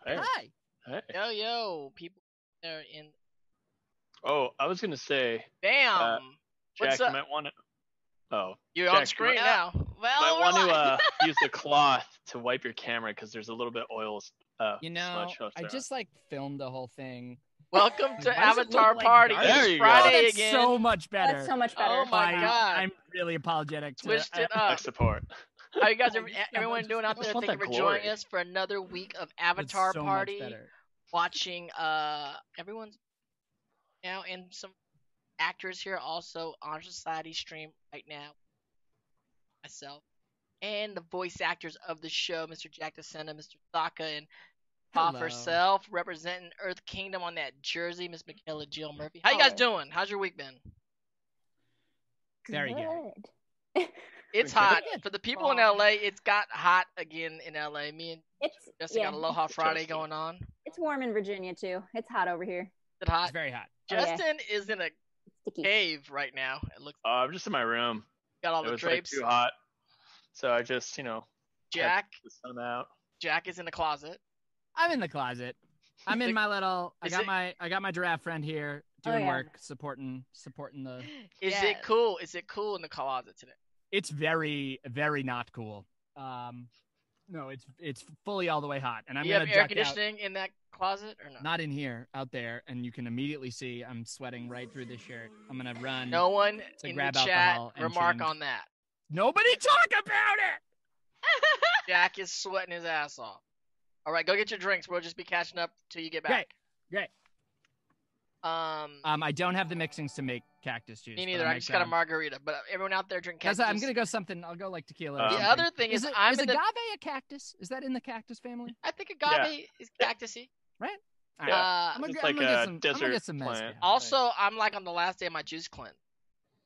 Hey. Hi. Hey. Yo, people there in. Oh, I was gonna say. Damn. Jack, What's you up? might want to. Oh. You're Jack, on screen now. You Well, might want we're to use the cloth to wipe your camera because there's a little bit oil. You know, I just filmed the whole thing. Welcome to Why does it Avatar look like Party. garbage? There It's you go. Friday That's again. so much better. That's so much better. Oh my god. I'm really apologetic. Switched it I up. support. How you guys, Oh, everyone doing out I just there? want Thank you that for joining glory. us for another week of It's Avatar so much Party. better. Watching everyone's now and some actors here also on Society stream right now. Myself and the voice actors of the show, Mr. Jack DeSena, Mr. Saka, and Bob Hello. herself, representing Earth Kingdom on that jersey, Miss Michaela Jill Murphy. How you guys doing? How's your week been? Very good. It's Pretty hot. good. For the people in LA, it's got hot again in LA. Me and It's Justin got Aloha Friday Justin. going on. It's warm in Virginia too. It's hot over here. Is it hot? It's very hot. Oh, yeah. Justin is in a Sticky. cave right now. It looks I'm just in my room. got all It the was drapes. too hot, so I just Jack kept the sun out. Jack is in the closet. I'm in the closet. I'm in my little. I Is got it- my giraffe friend here doing yeah. work, supporting the. Is Yes. it cool? Is it cool in the closet today? It's very very not cool. No, it's fully all the way hot, and I'm You gonna have air duck out. conditioning in that closet or no? Not in here, out there, and you can immediately see I'm sweating right through this shirt. I'm gonna run. No one to in the grab chat alcohol and remark change. on that. Nobody talk about it. Jack is sweating his ass off. All right, go get your drinks. We'll just be catching up till you get back. Great. I don't have the mixings to make cactus juice. Me but neither. I'll I make just got a them. margarita. But everyone out there drink Guys, cactus. I'm gonna go something. I'll go like tequila. Or The The something. other thing is, I'm is in the. agave a cactus? Is that in the cactus family? I think agave is cactusy. All Yeah. right. I'm It's gonna like get a some. I'm desert gonna get some plant. mezcal. Also, I'm like on the last day of my juice cleanse.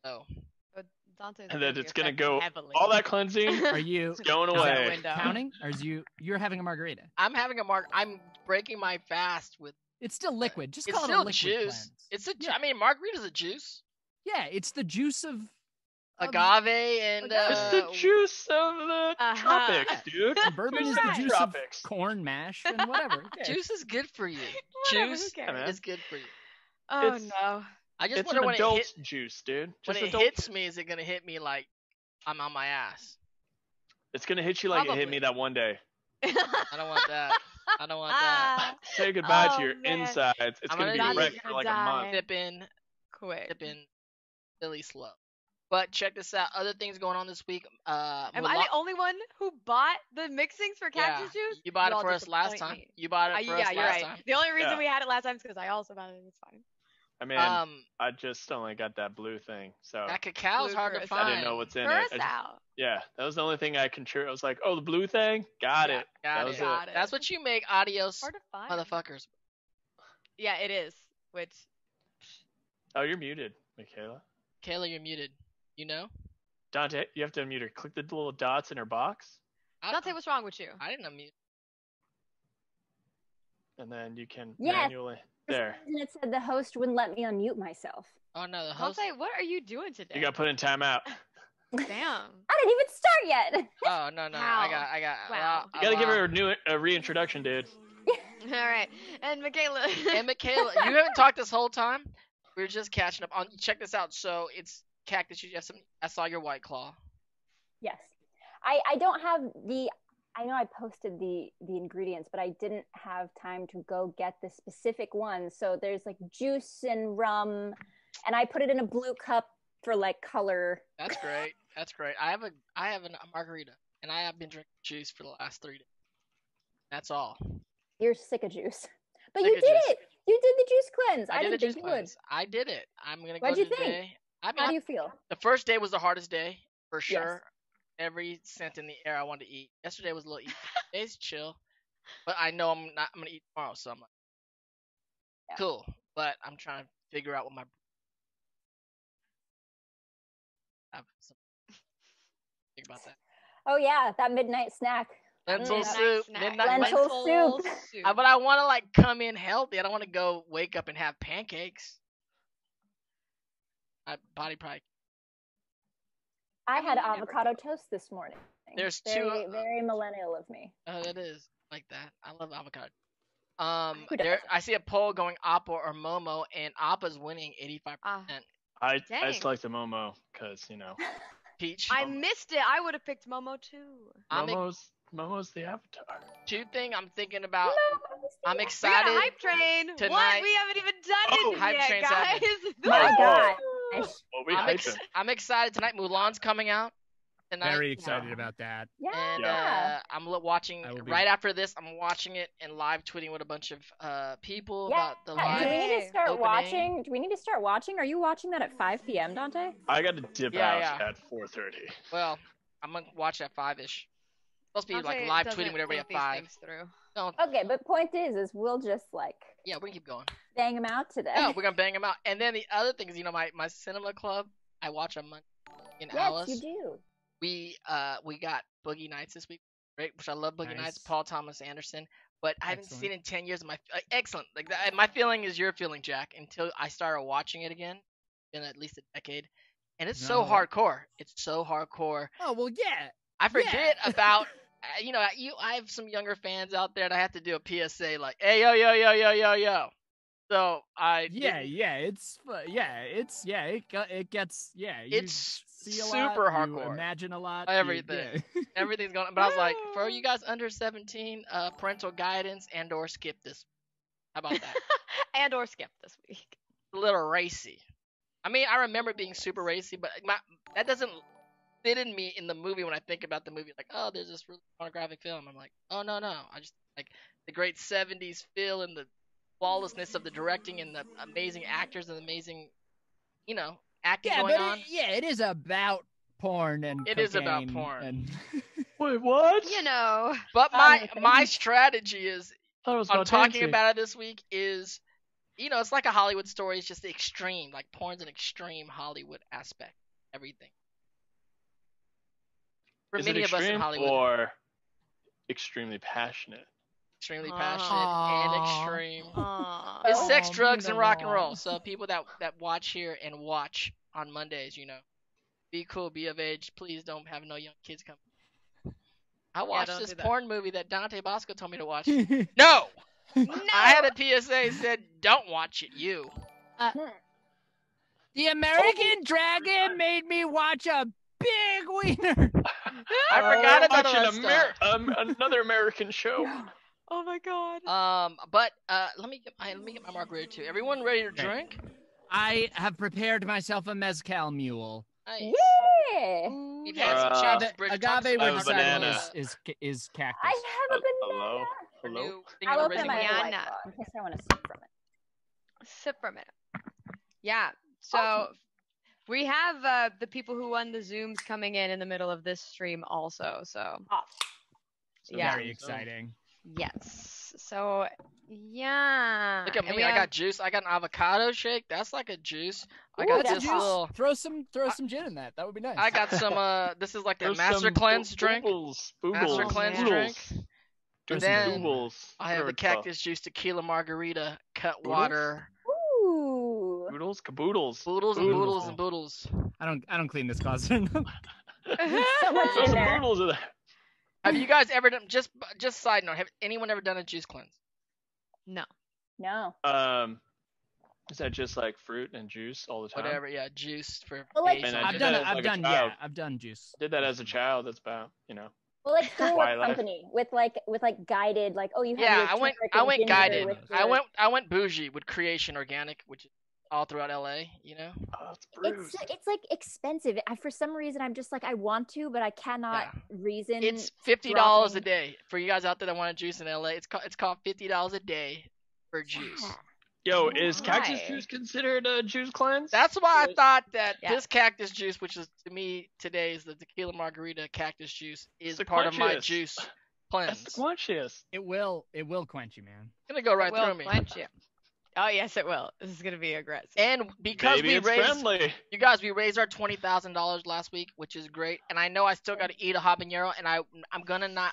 So Dante's And then be it's gonna affected go. heavily. All that cleansing Are you is going Out the away. window. counting, or is you're having a margarita? I'm having a I'm breaking my fast with. It's still liquid. Just It's call it a still liquid juice. cleanse. It's a. Yeah. I mean, margarita's a juice. Yeah, it's the juice of Agave and. It's the juice of the Uh-huh. tropics, dude. and bourbon is the Right. juice Tropics. of corn mash and whatever. Okay. Juice is good for you. Whatever, who Juice cares? man. is good for you. Oh It's- no. I just It's wonder an when adult it hit, juice, dude. when Just it adult hits juice. me, is it gonna hit me like I'm on my ass? It's gonna hit you like it hit Probably. me that one day. I don't want that. I don't want that. Say goodbye Oh, to your man. insides. It's I'm gonna be gonna wrecked die. for like a month. Sipping Quick. really slow. But check this out. Other things going on this week. Am I the only one who bought the mixings for cactus juice? You bought it all for us last disappoint time. me. You bought it for Yeah, us you're last right. time. The only reason Yeah. we had it last time is because I also bought it. It's fine. I mean, I just only got that blue thing, so That cacao's Blue hard to curacao. find. I didn't know what's in it. Curacao. Yeah, that was the only thing I contributed. I was like, oh, the blue thing? Got Yeah, it. got That it. was Got it. That's what you make. Adios, Hard to find. motherfuckers. Yeah, it is. Which Oh, you're muted, Michaela. Kayla, you're muted. You know? Dante, you have to unmute her. Click the little dots in her box, Dante, what's wrong with you? I didn't unmute. and then you can Yes. manually. There. And it said the host wouldn't let me unmute myself. Oh no, the host. Dante, what are you doing today? You got put in timeout. Damn. I didn't even start yet. Oh no, How? I got. Wow. You gotta give her a reintroduction, dude. All right. And Michaela. And Michaela, you haven't talked this whole time. We were just catching up on. Check this out. So it's cactus. You have some. I saw your White Claw. Yes. I don't have the, I know I posted the ingredients, but I didn't have time to go get the specific ones. So there's like juice and rum, and I put it in a blue cup for like color. That's great. That's great. I have a margarita, and I have been drinking juice for the last 3 days. That's all. You're sick of juice. But Sick you of did juice. it. You did the juice cleanse. I did didn't the think juice you would. cleanse. I did it. I'm gonna What'd go you think? today. I mean, How do you feel? the first day was the hardest day for sure. Every cent in the air I wanted to eat. Yesterday was a little easy. Today's chill, but I know I'm gonna eat tomorrow, so I'm like, Yeah. cool. But I'm trying to figure out what my have some think about that. Oh yeah, that midnight snack. Lentil Midnight soup, snack. midnight Lentil soup. But I want to like come in healthy. I don't want to go wake up and have pancakes. My body probably. I had never avocado toast this morning. There's very, two. very millennial of me. Oh, that is like that. I love avocado. Who doesn't? I see a poll going Appa or Momo, and Appa's winning 85%. I Dang. select the Momo because Peach. I missed it. I would have picked Momo too. Momo's the avatar. Two thing I'm thinking about. I'm We got a excited. hype train. What? tonight- We haven't even done Oh, it hype yet, train's guys. happening. My God. Well, we I'm excited tonight. Mulan's coming out tonight. Very excited about that. Yeah. And I'm watching I will be- right after this. I'm watching it and live tweeting with a bunch of people about the Do live. we need to start opening. watching? Do we need to start watching? Are you watching that at 5 p.m., Dante? I got to dip Yeah, out yeah. at 4:30. Well, I'm gonna watch at 5ish. Supposed to be like Dante live doesn't tweeting with everybody at think these 5. things through. No, Okay, but point is we'll just yeah, we're gonna keep going. bang them out today. No, we're gonna bang them out. And then the other thing is, my cinema club. I watch on Monday in yes, Alice. you do. We got Boogie Nights this week, right? Which I love Boogie Nice. Nights, Paul Thomas Anderson. But I haven't Excellent. seen it in 10 years. Excellent. Like my feeling is your feeling, Jack. Until I started watching it again, in at least a decade, and it's so No. hardcore. It's so hardcore. Oh well, yeah. I forget about. I have some younger fans out there, and I have to do a PSA like, "Hey, yo, yo, yo, yo, yo, yo." So it gets you see a super lot, you hardcore. imagine a lot, Everything. Everything's going on. But I was like, for you guys under 17, parental guidance and/or skip this. How about that? And or skip this week. A little racy. I mean, I remember it being super racy, but that doesn't fit in me in the movie when I think about the movie. Like, oh, there's this really pornographic film. I'm like, oh, no. I just like the great 70s feel and the flawlessness of the directing and the amazing actors and amazing, acting going on. It is about porn and It is about cocaine porn. and Wait, what? But my strategy is, I thought it was I'm about talking dancing. about it this week is, it's like a Hollywood story. It's just the extreme. Like, porn's an extreme Hollywood aspect. Everything. For Is it many of us in extreme Hollywood. or extremely passionate? Extremely Aw. passionate and extreme. Aw. It's sex, Oh, drugs, and rock and roll. beautiful. So people that watch here and watch on Mondays, be cool, be of age. Please don't have no young kids come. I watched don't this do that. porn movie that Dante Basco told me to watch. no. No! I had a PSA that said, don't watch it, you. The American Dragon made me watch a big wiener. I forgot about all watching that stuff. another American show. Oh my god. But let me get my margarita too. Everyone ready to Okay. drink? I have prepared myself a mezcal mule. Nice. Yeah. We've had some chops, Bridget. Agave Talk with some banana. citrus is cactus. I have a banana. Hello? our Hello? new thing I'll of open my Original. White Banana. Claw in case I want to sip from it. Sip for a minute. Yeah. So Awesome. we have the people who won the Zooms coming in the middle of this stream also. So So Yeah. Very exciting. yes. So yeah. Look at And me. we I have- got juice. I got an avocado shake. That's like a juice. I Ooh, got that's this hot. little. Throw some gin in that. That would be nice. I got some. This is like the There's Master some Cleanse drink. Boobles. Master Oh, Cleanse man. drink. Throw And some then gin in there. Boobles. I have the Whatever it's called. cactus juice tequila margarita, cut Boodles? water, Ooh. Boodles? Caboodles. boodles and Boodles. boodles and boodles. I don't clean this closet enough. So much Throw in some there. boodles in there. Have you guys ever done? Just side note. Have anyone ever done a juice cleanse? No. No. Is that just like fruit and juice all the time? Whatever. Yeah, juice for. Well, like- age And I on I've did it. done that as like a child. I've done juice. Did that as a child. That's about, Well, like through Why a life? company with like guided, like, oh, you have Yeah, your I went turmeric and ginger guided. with I your- went bougie with Creation Organic, which is all throughout LA. Oh, it's bruised. It's like expensive. For some reason, I'm just like, I want to, but I cannot reason. It's $50 a dropping- day for you guys out there that want to juice in LA. It's called $50 a day for juice. Yeah. Yo, is cactus Why? juice considered a juice cleanse? That's why I thought that Yeah. this cactus juice, which is to me today is the tequila margarita cactus juice, is It's part of my sequentious. juice That's cleanse. sequentious. It will quench you, man. It's gonna go right will through me. quench you. Oh yes, it will. This is gonna be aggressive. And because Maybe we it's raised, friendly. you guys, we raised our $20,000 last week, which is great. And I know I still got to eat a habanero, and I'm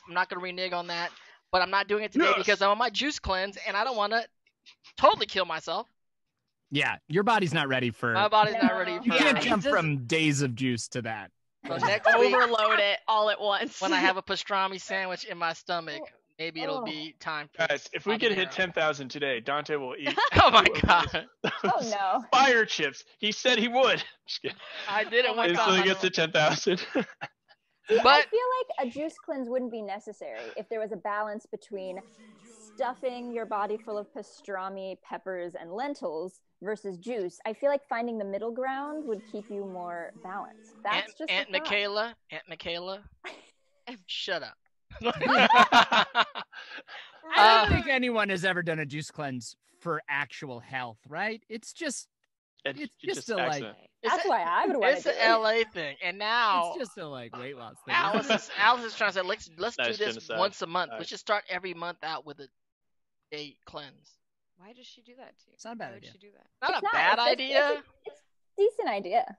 not gonna renege on that. But I'm not doing it today Yes. because I'm on my juice cleanse, and I don't want to totally kill myself. Yeah, your body's not ready for. My body's not No. ready You for can't it. jump Just- from days of juice to that. So next week, Overload it all at once. when I have a pastrami sandwich in my stomach, maybe it'll be time. Guys, if we could hit 10,000 today, Dante will eat. Oh my god! Oh no. Fire chips. He said he would. Just kidding. I did it one Until he time. gets to 10,000. See, But- I feel like a juice cleanse wouldn't be necessary if there was a balance between stuffing your body full of pastrami, peppers, and lentils versus juice. I feel like finding the middle ground would keep you more balanced. That's just Aunt a thought. Michaela, shut up. I don't think anyone has ever done a juice cleanse for actual health, right? It's just It's just a, like- accident. That's why I would want It's to an do it. LA thing, and now it's just a like weight loss thing. Alice is trying to say let's Nice do this genocide. once a month. Alright. Let's just start every month out with a day cleanse. Why does she do that to you? It's not a bad Why would idea. she do that? Not It's a bad it's just- idea. It's a decent idea.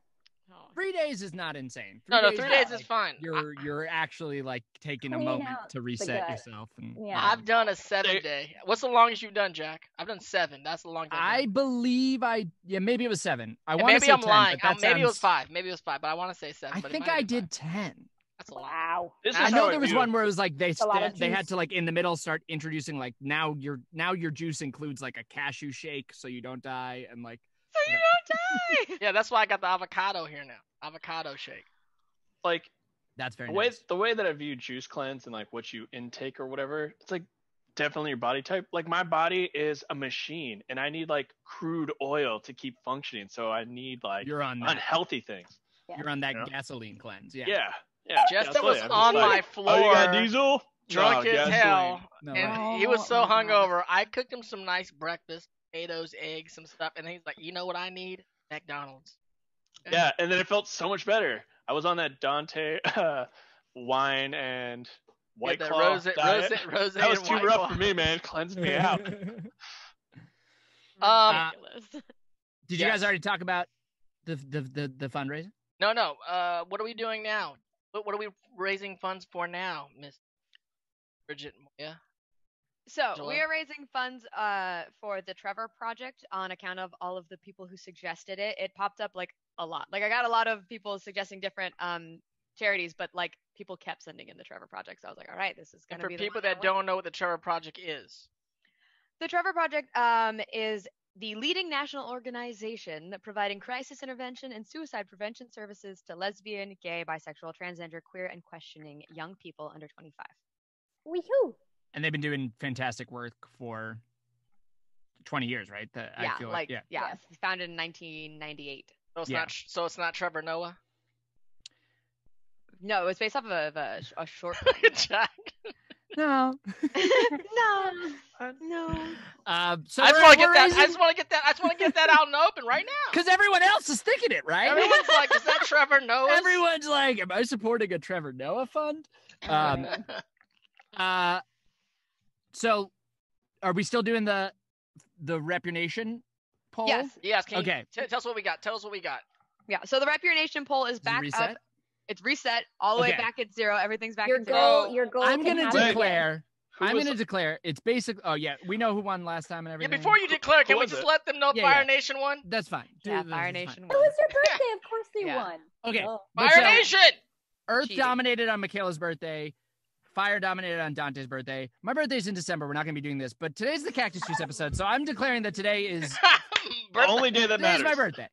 Oh. 3 days is not insane. No, 3 is days like, is fine. You're actually like taking a Clean moment out to the reset gut. yourself. And, Yeah. I've done a 7-day. What's the longest you've done, Jack? I've done 7. That's the longest. I believe maybe it was 7. I And want to maybe say I'm 10, lying. but that Maybe it was sounds- 5. Maybe it was 5, but I want to say 7. I but it think might I have been did 5. 10. That's a lot. Wow. This I is know how there was view it. one where it was like they a lot of had juice. to like in the middle start introducing like now your juice includes like a cashew shake so you don't die and like So you don't die. Yeah, that's why I got the avocado here now. Avocado shake. Like that's very the way nice. the way that I view juice cleanse and like what you intake or whatever, it's like definitely your body type. Like my body is a machine, and I need like crude oil to keep functioning. So I need like You're on that. unhealthy things. You're on that Yeah. gasoline cleanse. Yeah. Yeah. Justin was absolutely. I'm on just my like, floor, Oh, you got diesel? drunk No, as gasoline. hell, No, and right. he was so Oh my gosh. hungover. I cooked him some nice breakfast, potatoes, eggs, some stuff, and he's like, "You know what I need? McDonald's." Yeah, and then it felt so much better. I was on that Dante wine and White the Claw rose, diet. rose, That was and too White rough Claw. for me, man. Cleansed me out. Ridiculous. Did you guys Yes. already talk about the fundraiser? No. What are we doing now? What are we raising funds for now, Miss Brigitte and Moya? So Angela? we are raising funds for the Trevor Project on account of all of the people who suggested it. It popped up like a lot. Like I got a lot of people suggesting different charities, but like people kept sending in the Trevor Project. So I was like, all right, this is And gonna for be the people one that wins. don't know what the Trevor Project is, The Trevor Project is the leading national organization providing crisis intervention and suicide prevention services to lesbian, gay, bisexual, transgender, queer, and questioning young people under 25. Weehoo. And they've been doing fantastic work for 20 years, right? I Yeah, feel like yeah. Yes. founded in 1998. so it's Yeah. not. So it's not Trevor Noah. No, it was based off of a short. Jack. No. no. So I just want to get that. I just want to get that out in the open right now. because everyone else is thinking it, right? Everyone's like, "Is that Trevor Noah?" Everyone's like, "Am I supporting a Trevor Noah fund?" So, are we still doing the Rep Your Nation poll? Yes. Yes. Can Okay. You tell us what we got. Tell us what we got. Yeah. So the Rep Your Nation poll is Is it back reset? up. It's reset all the way Okay. back at 0. Everything's back Your at 0. goal. Your goal. I'm can gonna happen again. declare. Who I'm was gonna declare. It's basic. Oh yeah, we know who won last time and Yeah. everything. Before you declare, can we was just it? let them know Yeah, Fire yeah. Nation won? That's fine. Yeah, Dude, Fire that's Nation It won. was your birthday. Of course they Yeah. won. Okay. Oh. But Fire so, Nation. Earth Cheating. dominated on Michaela's birthday. Fire dominated on Dante's birthday. My birthday's in December. We're not going to be doing this, but today's the Cactus Juice episode, so I'm declaring that today is The only day that today's matters. my birthday.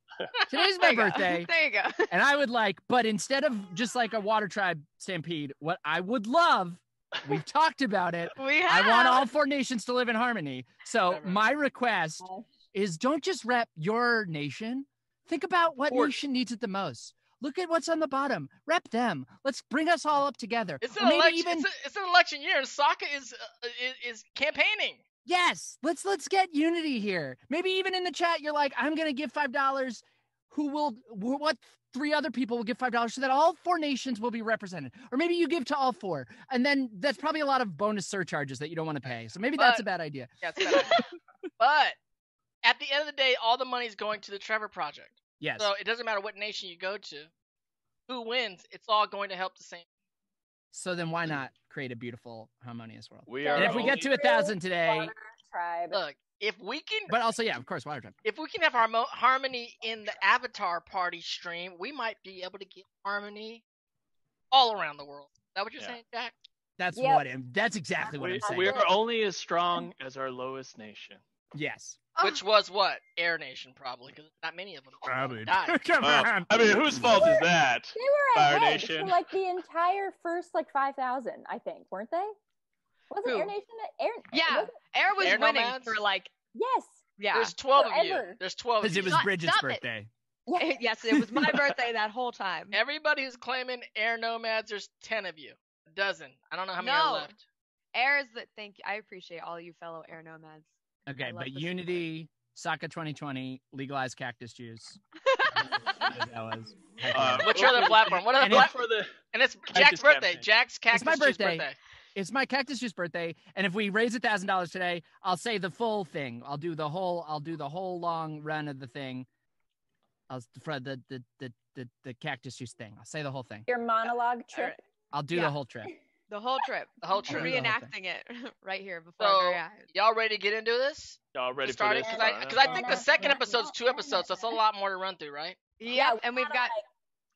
Today's There my you go. birthday, There you go. and I would like, but instead of just like a water tribe stampede, what I would love, we've talked about it. We I have. want all 4 nations to live in harmony. So Whatever. my request Gosh. is don't just rep your nation. Think about what Or- nation needs it the most. Look at what's on the bottom. Rep them. Let's bring us all up together. It's Or an maybe election. even It's an election year, and Sokka is campaigning. yes. Let's get unity here. Maybe even in the chat, you're like, I'm gonna give $5. What 3 other people will give $5 so that all 4 nations will be represented? Or maybe you give to all 4, and then that's probably a lot of bonus surcharges that you don't want to pay. So maybe that's But- a bad idea. Yeah, it's a bad idea. But at the end of the day, all the money's going to the Trevor Project. Yes. So it doesn't matter what nation you go to, who wins. It's all going to help the same. So then why not create a beautiful, harmonious world? We And are. And if we get only- to 1,000 today, Water tribe. Look, if we can, but also yeah, of course, water tribe. if we can have harmony in the Avatar Party stream, we might be able to get harmony all around the world. Is that what you're Yeah. saying, Jack? That's Yep. That's exactly what I'm saying. We're only as strong as our lowest nation. Yes. Which was what? Air Nation, probably, because not many of them died. Come on. I mean, whose fault is that? They were Fire ahead Nation. for like the entire first like 5,000, I think, weren't they? Wasn't Who? Air Nation Air? Yeah, wasn't- Air was Air winning Nomads? for like Yes. yeah. There's 12 of you. Forever. There's 12 of Because you. it was Stop- Bridget's stop it. birthday. Yeah. Yes, it was my birthday that whole time. Everybody who's claiming Air Nomads, there's 10 of you. A dozen. I don't know how many No. are left. Air is the thank you. I appreciate all you fellow Air Nomads. Okay, I love but this Unity, Saka 2020, legalized cactus juice. That was. Which other platform? What other And platform? For the And it's Cactus Jack's birthday. campaign. Jack's Cactus my Juice birthday. It's my cactus juice birthday, and if we raise $1,000 today, I'll say the full thing. I'll do the whole long run of the thing. I'll for the cactus juice thing. I'll say the whole thing. Your monologue trip. Alright. I'll do Yeah. the whole trip. The whole trip. The whole trip. Re- Reenacting it right here before So, our very eyes. y'all ready to get into this? y'all ready for Starting? this? Because I think the second episode's 2 episodes, so that's a lot more to run through, right? Yep, and we we've gotta, got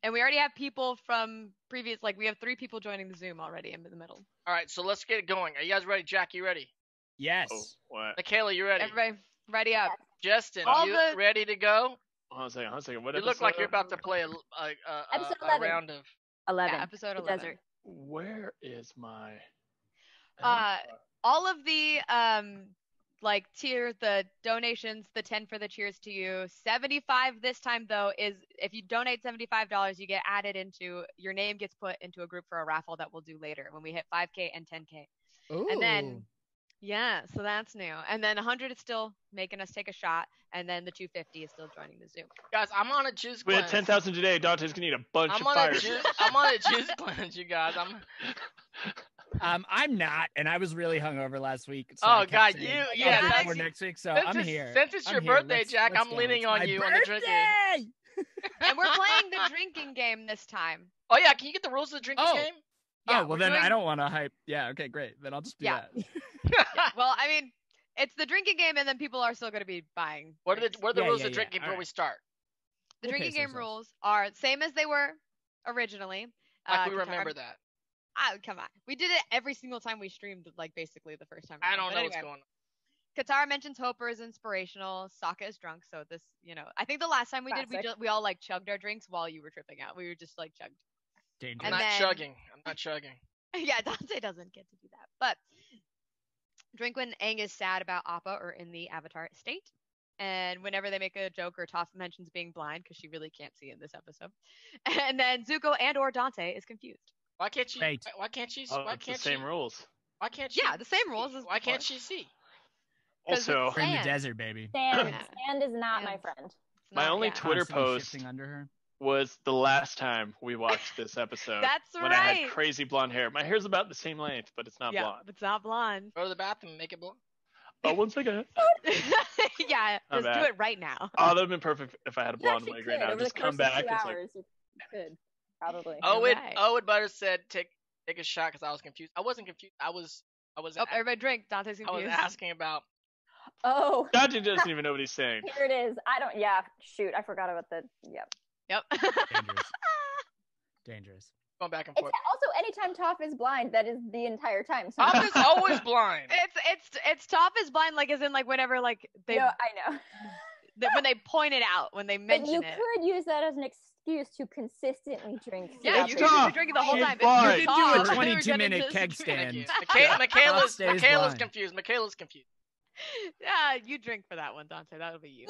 and we already have people from previous like we have 3 people joining the Zoom already in the middle. All right, so let's get it going. Are you guys ready? Jack, you ready? Yes. Oh, what? Michaela, you ready? Everybody ready up. Justin, All you the- ready to go? Hold on a second. What You look like episode? you're about to play Episode a 11. round of. 11. Yeah, episode The 11. desert. Where is my? All of the like tier the donations, the 10 for the cheers to you. 75 this time though is if you donate $75, you get added into your name gets put into a group for a raffle that we'll do later when we hit 5K and 10K. Ooh. And then yeah, so that's new. And then 100 is still making us take a shot, and then the 250 is still joining the Zoom. Guys, I'm on a juice We cleanse. had 10,000 today. Dante's gonna need a bunch I'm of on fire. I'm on a juice cleanse, you guys. I'm not, and I was really hungover last week. So Oh, I kept God, saying, you- "I'll yeah, do that's- more next week." So Since I'm it's- here. Since it's I'm your here. birthday, Let's Jack, I'm go. leaning It's on my you on the drinking game. birthday! And we're playing the drinking game this time. Oh yeah, can you get the rules of the drinking Oh. game? Yeah, Oh, well we're then doing- I don't want to hype. Yeah, okay, great. Then I'll just do Yeah. that. Well, I mean, it's the drinking game, and then people are still going to be buying. What are the drinks. what are the Yeah, rules yeah, of the drinking yeah. before Alright. we start? The We'll drinking pace game ourselves. rules are same as they were originally. Like we Qatar- remember that. Oh, come on. We did it every single time we streamed, like basically the first time. I around. don't But know anyway, what's going on. Qatar mentions Hopper is inspirational. Sokka is drunk, so this, I think the last time we did, Classic. we all like chugged our drinks while you were tripping out. We were just like chugged. Dangerous. I'm And not then- chugging. I'm not chugging. Yeah, Dante doesn't get to do that. But drink when Aang is sad about Appa or in the Avatar state. And whenever they make a joke or Toph mentions being blind, because she really can't see in this episode. And then Zuko and or Dante is confused. Why can't you? Right. Why can't she? Oh, Why it's the can't same she? rules. Why can't she? Yeah, the same rules as Why can't before. she see? 'Cause it's Also, We're in the Sand. desert, baby. Sand. Yeah. Sand is not my Sand. friend. It's My not- only yeah. Twitter Constantly post shifting under her. was the last time we watched this episode. That's when I right. had crazy blonde hair. My hair's about the same length, but it's not Yeah, blonde. it's not blonde. Go to the bathroom and make it blonde. Oh, one second. Yeah, I'm just do back. it right now. Oh, that would have been perfect if I had a You blonde actually wig right could. now. Over Just the come course of back. 2 It's like, hours, you could probably. Owen right. Owen Butter said take a shot because I was confused. I wasn't confused. I was Oh, everybody drink. Dante's I was confused. asking about. Oh, Dante doesn't even know what he's saying. here it is. I don't. Yeah, shoot, I forgot about the. Yep. Yep. Dangerous. Dangerous. Going back and It's forth. also anytime Toph is blind, that is the entire time. So Tom is always blind. It's Toph is blind, like as in like whenever like they no, I know. when they point it out when they But mention you it. could use that as an excuse to consistently drink. Yeah, throughout you the- could Stop. be drinking the whole She's time. blind. You could do a Toph, we were 22-minute gonna keg just- Thank you. stand. Michaela's Stays Michaela's blind. confused. Michaela's confused. Yeah, you drink for that one, Dante. That'll be you.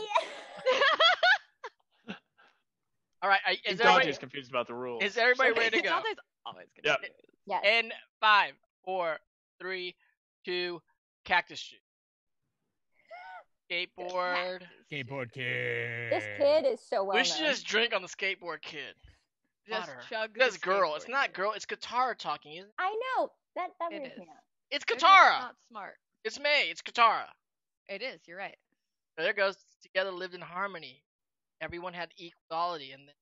All right, is Dante's everybody confused about the rules. is everybody ready to go? Dante's always gonna Yep. do it. Yes. In 5, 4, 3, 2, cactus shoot. Skateboard. Skateboard kid. This kid is so well We should known. just drink on the skateboard kid. Just Butter. chug. That's the girl. It's skateboard not kid. girl. It's Katara talking. Isn't it? I know that It weirds is. me out. It's Maybe Katara. Not smart. It's May. It's Katara. It is. You're right. There it goes. Together lived in harmony. Everyone had equality, and then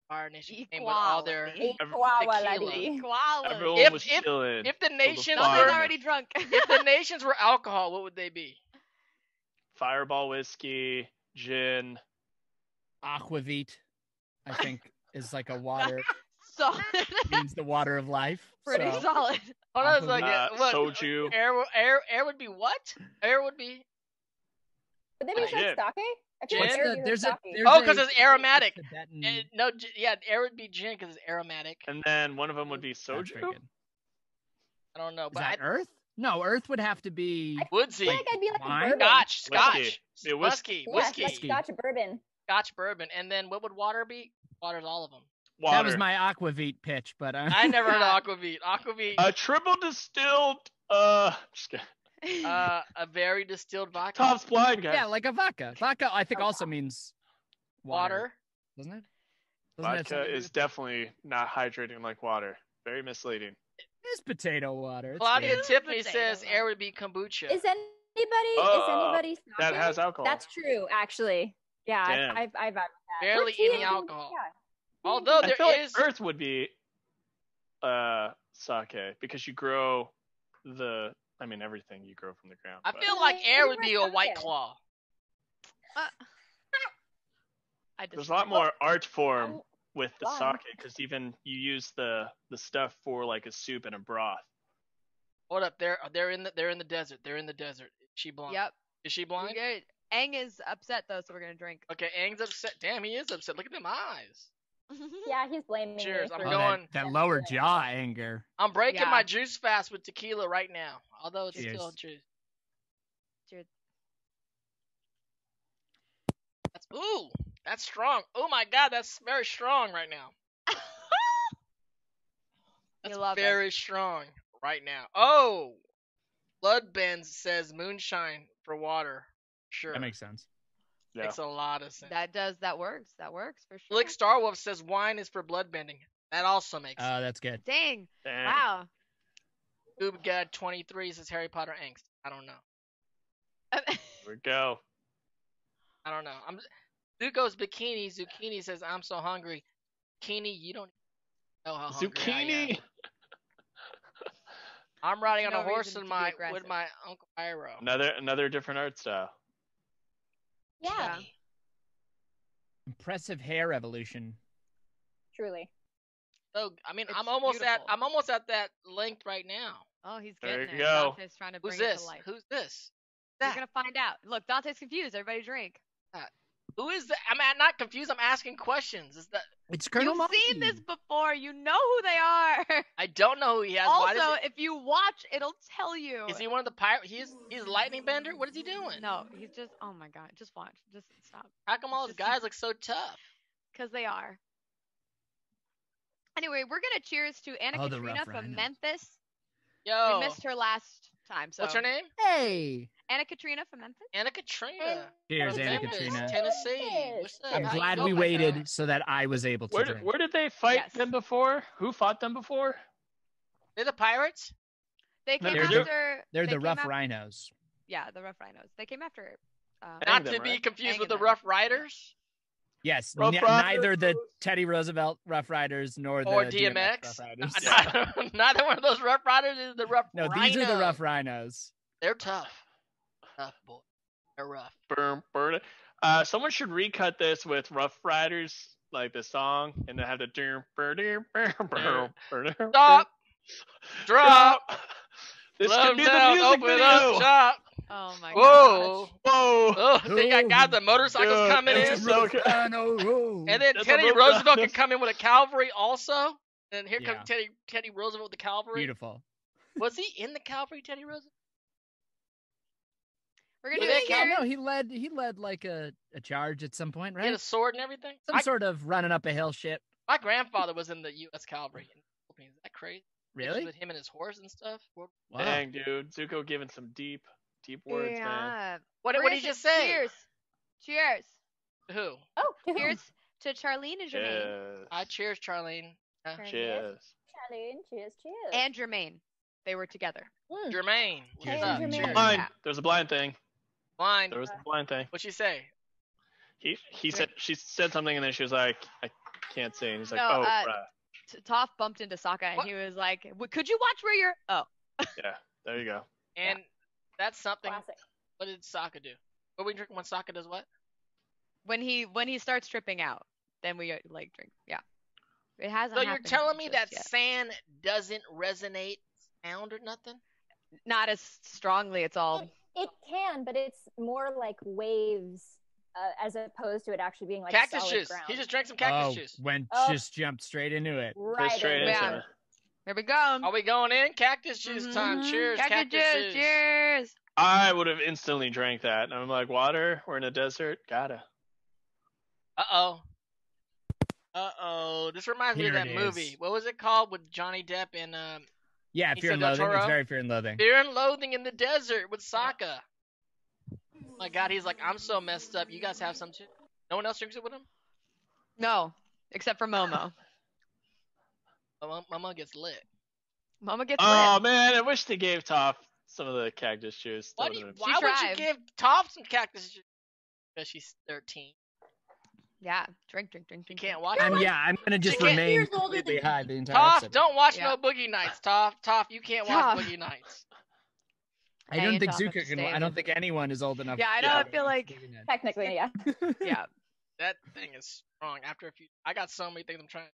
Fire Nation came with all their. Equality. Equality. Equality. Everyone If- was if- chilling. If the nations Dante's were, already drunk. if the nations were alcohol, what would they be? Fireball whiskey, gin. Aquavit, I think, is like a water. solid. Means the water of life. Pretty so. solid. Hold on, it's like what? Soju. Air would be what? Air would be. Would they be Gin. like sake? I feel Gin? like air would be There's a sake. Oh, because it's aromatic. Tibetan- No, yeah, air would be gin because it's aromatic. And then one of them would be That's soju. very good. I don't know, Is but that Earth? No, Earth would have to be. woodsy, I feel like I'd be like Wine? a bourbon. Scotch, Whiskey. Yeah, whiskey, Yeah, whiskey, like Scotch bourbon. Scotch bourbon, and then what would water be? Water's all of them. Water. That was my aquavit pitch, but I never heard of aquavit. Aquavit, A triple distilled. Just kidding. a very distilled vodka. Top's blind guy. yeah, like a vodka. Vodka, I think, Oh, also means Water. doesn't it? Doesn't it have Vodka something to do is with- definitely not hydrating like water. Very misleading. It's potato water. It's Claudia good. Tiffany Potato says water. air would be kombucha. Is anybody That sake? has alcohol. That's true, actually. Yeah, Damn. I've had that. Barely Or tea any and- alcohol. Yeah. Although I there feel is, like Earth would be sake because you grow everything you grow from the ground. I but- feel like air would be a Sake. White Claw. There's a lot more art form with the Fun. sake because even you use the stuff for like a soup and a broth. Hold up, they're in the desert. They're in the desert. Is she blind? Yep. Is she We're blind? good. Aang is upset though, so we're gonna drink. Okay, Aang's upset. Damn, he is upset. Look at them eyes. Yeah, he's blaming me. Cheers, I'm for- Oh, going- that lower jaw anger. I'm breaking Yeah. my juice fast with tequila right now. Although it's Cheers. still juice. Cheers. That's strong. Oh my god, that's very strong right now. That's love it. very strong right now. Oh, Bloodbends says moonshine for water. Sure, That makes sense. Yeah. makes a lot of sense. That works. That works for sure. Slick Starwolf says wine is for bloodbending. That also makes sense. That's good. Dang. Damn. Wow. Oobgad 23 says Harry Potter angst. I don't know. Here we go. I don't know. Zuko's bikini. Zucchini says I'm so hungry. Zucchini, you don't know how hungry I am. Zucchini. I'm riding on No a horse reason in to be with aggressive. my Uncle Iroh. Another different art style. Yeah, Impressive hair evolution. truly. So I mean, It's I'm almost beautiful. at that length right now. Oh, he's There getting you there. go. Dante's trying to Who's bring it this? to life. Who's this? We're That? gonna find out. Look, Dante's confused. Everybody drink. Who is that? I'm not confused. I'm asking questions. Is that? It's Colonel You've seen this before. You know who they are. I don't know who he has. Why Also, does if you watch, it'll tell you. is he one of the pirates? He's lightning bender. What is he doing? No, he's just. Oh my god, just watch. Just stop. How come all his Just- guys look so tough? Because they are. Anyway, we're gonna cheers to Anna Oh, the Katrina Rough Oh. from Riders. Memphis. Yo, We missed her last time. So what's her name? Hey, Anna Katrina from Memphis. Anna Katrina. cheers, From Anna Memphis, Katrina. Tennessee. What's up? I'm How you glad we doing, my waited friend? so that I was able to Where drink. where did they fight Yes. them before? Who fought them before? They're the pirates. They came They're the- after. They're they the came Rough af- Rhinos. Yeah, the Rough Rhinos. They came after. Hang Not them, to be right? confused with Hanging the them. Rough Riders Yes, Rough neither the Riders. Teddy Roosevelt Rough Riders nor the or DMX DMX. Rough Riders. Yeah. Neither one of those Rough Riders is the Rough No, Rhino. these are the Rough Rhinos. They're tough. Tough boy. They're rough. Burn. Someone should recut this with Rough Riders, like the song, and then have the Stop. Drop. This Let could be 'em the down, music open video. up shop. Oh my Whoa. Whoa. Oh, they got guys with motorcycles Dude, coming it's in. just so good. And then That's a Teddy rope Roosevelt down. can come in with a cavalry also. And here Yeah. comes Teddy Roosevelt with the cavalry. Beautiful. Was he in the cavalry, Teddy Roosevelt? We're Yeah, gonna do yeah, cheers. No, he led like a charge at some point, He had a right? sword and everything. Some sort of running up a hill shit. My grandfather was in the U.S. cavalry in the Philippines. Is that crazy? Really? With him and his horse and stuff. Wow. Dang, dude. Zuko giving some deep words, man. Yeah. What We're did gonna he just say? Cheers. Cheers. Who? Oh, to whom? Cheers to Charlene and Jermaine. Cheers. Cheers, Charlene. Cheers. Charlene, cheers, cheers. And Jermaine. They were together. Jermaine. What's Cheers, up? Jermaine. cheers. Blind. Yeah. There's a blind thing. Blind. There was a blind thing. What'd she say? She said something and then she was like, I can't say. And he's like, No, oh, uh, bruh. Toph bumped into Sokka and What? he was like, "Could you watch where you're?" Oh, Yeah, there you go. And that's something. Classic. What did Sokka do? What we drinking when Sokka does what? when he starts tripping out, then we like drink. Yeah. It hasn't So you're happened telling me just that yet. sand doesn't resonate sound or nothing? Not as strongly. It's all. It can, but it's more like waves as opposed to it actually being like Cactus solid juice. ground. He just drank some cactus juice. Just jumped straight into it. Right straight in. into Yeah. it. Here we go. Are we going in? Cactus juice time. Mhm. Cheers, Cactus cactus juice. juice. Cheers. I would have instantly drank that. And I'm like, water? We're in a desert? Gotta. Uh-oh. Uh-oh. This reminds me of Here that it movie. is. What was it called with Johnny Depp and Yeah, Benicio Fear and del Loathing. It's Toro? very Fear and Loathing. Fear and Loathing in the Desert with Sokka. Oh my God, he's like, I'm so messed up. You guys have some too? No one else drinks it with him? No, except for Momo. Mama gets lit. Mama gets Oh, lit. man. I wish they gave Toph some of the cactus juice. Why That would've been- would you tried. give Toph some cactus juice? Because she's 13. Yeah, drink. You can't watch I'm it. gonna just can't- remain years older completely than high me. the entire Toph, episode. don't watch Yeah. no Boogie Nights, Toph. Toph, you can't watch Toph. Boogie Nights. I Hey, don't and think Toph have Zuka to can. stay I in don't it. think anyone is old enough. Yeah, I know. Yeah. I feel like. Technically, yeah. Yeah. That thing is strong. After a few, I got so many things I'm trying.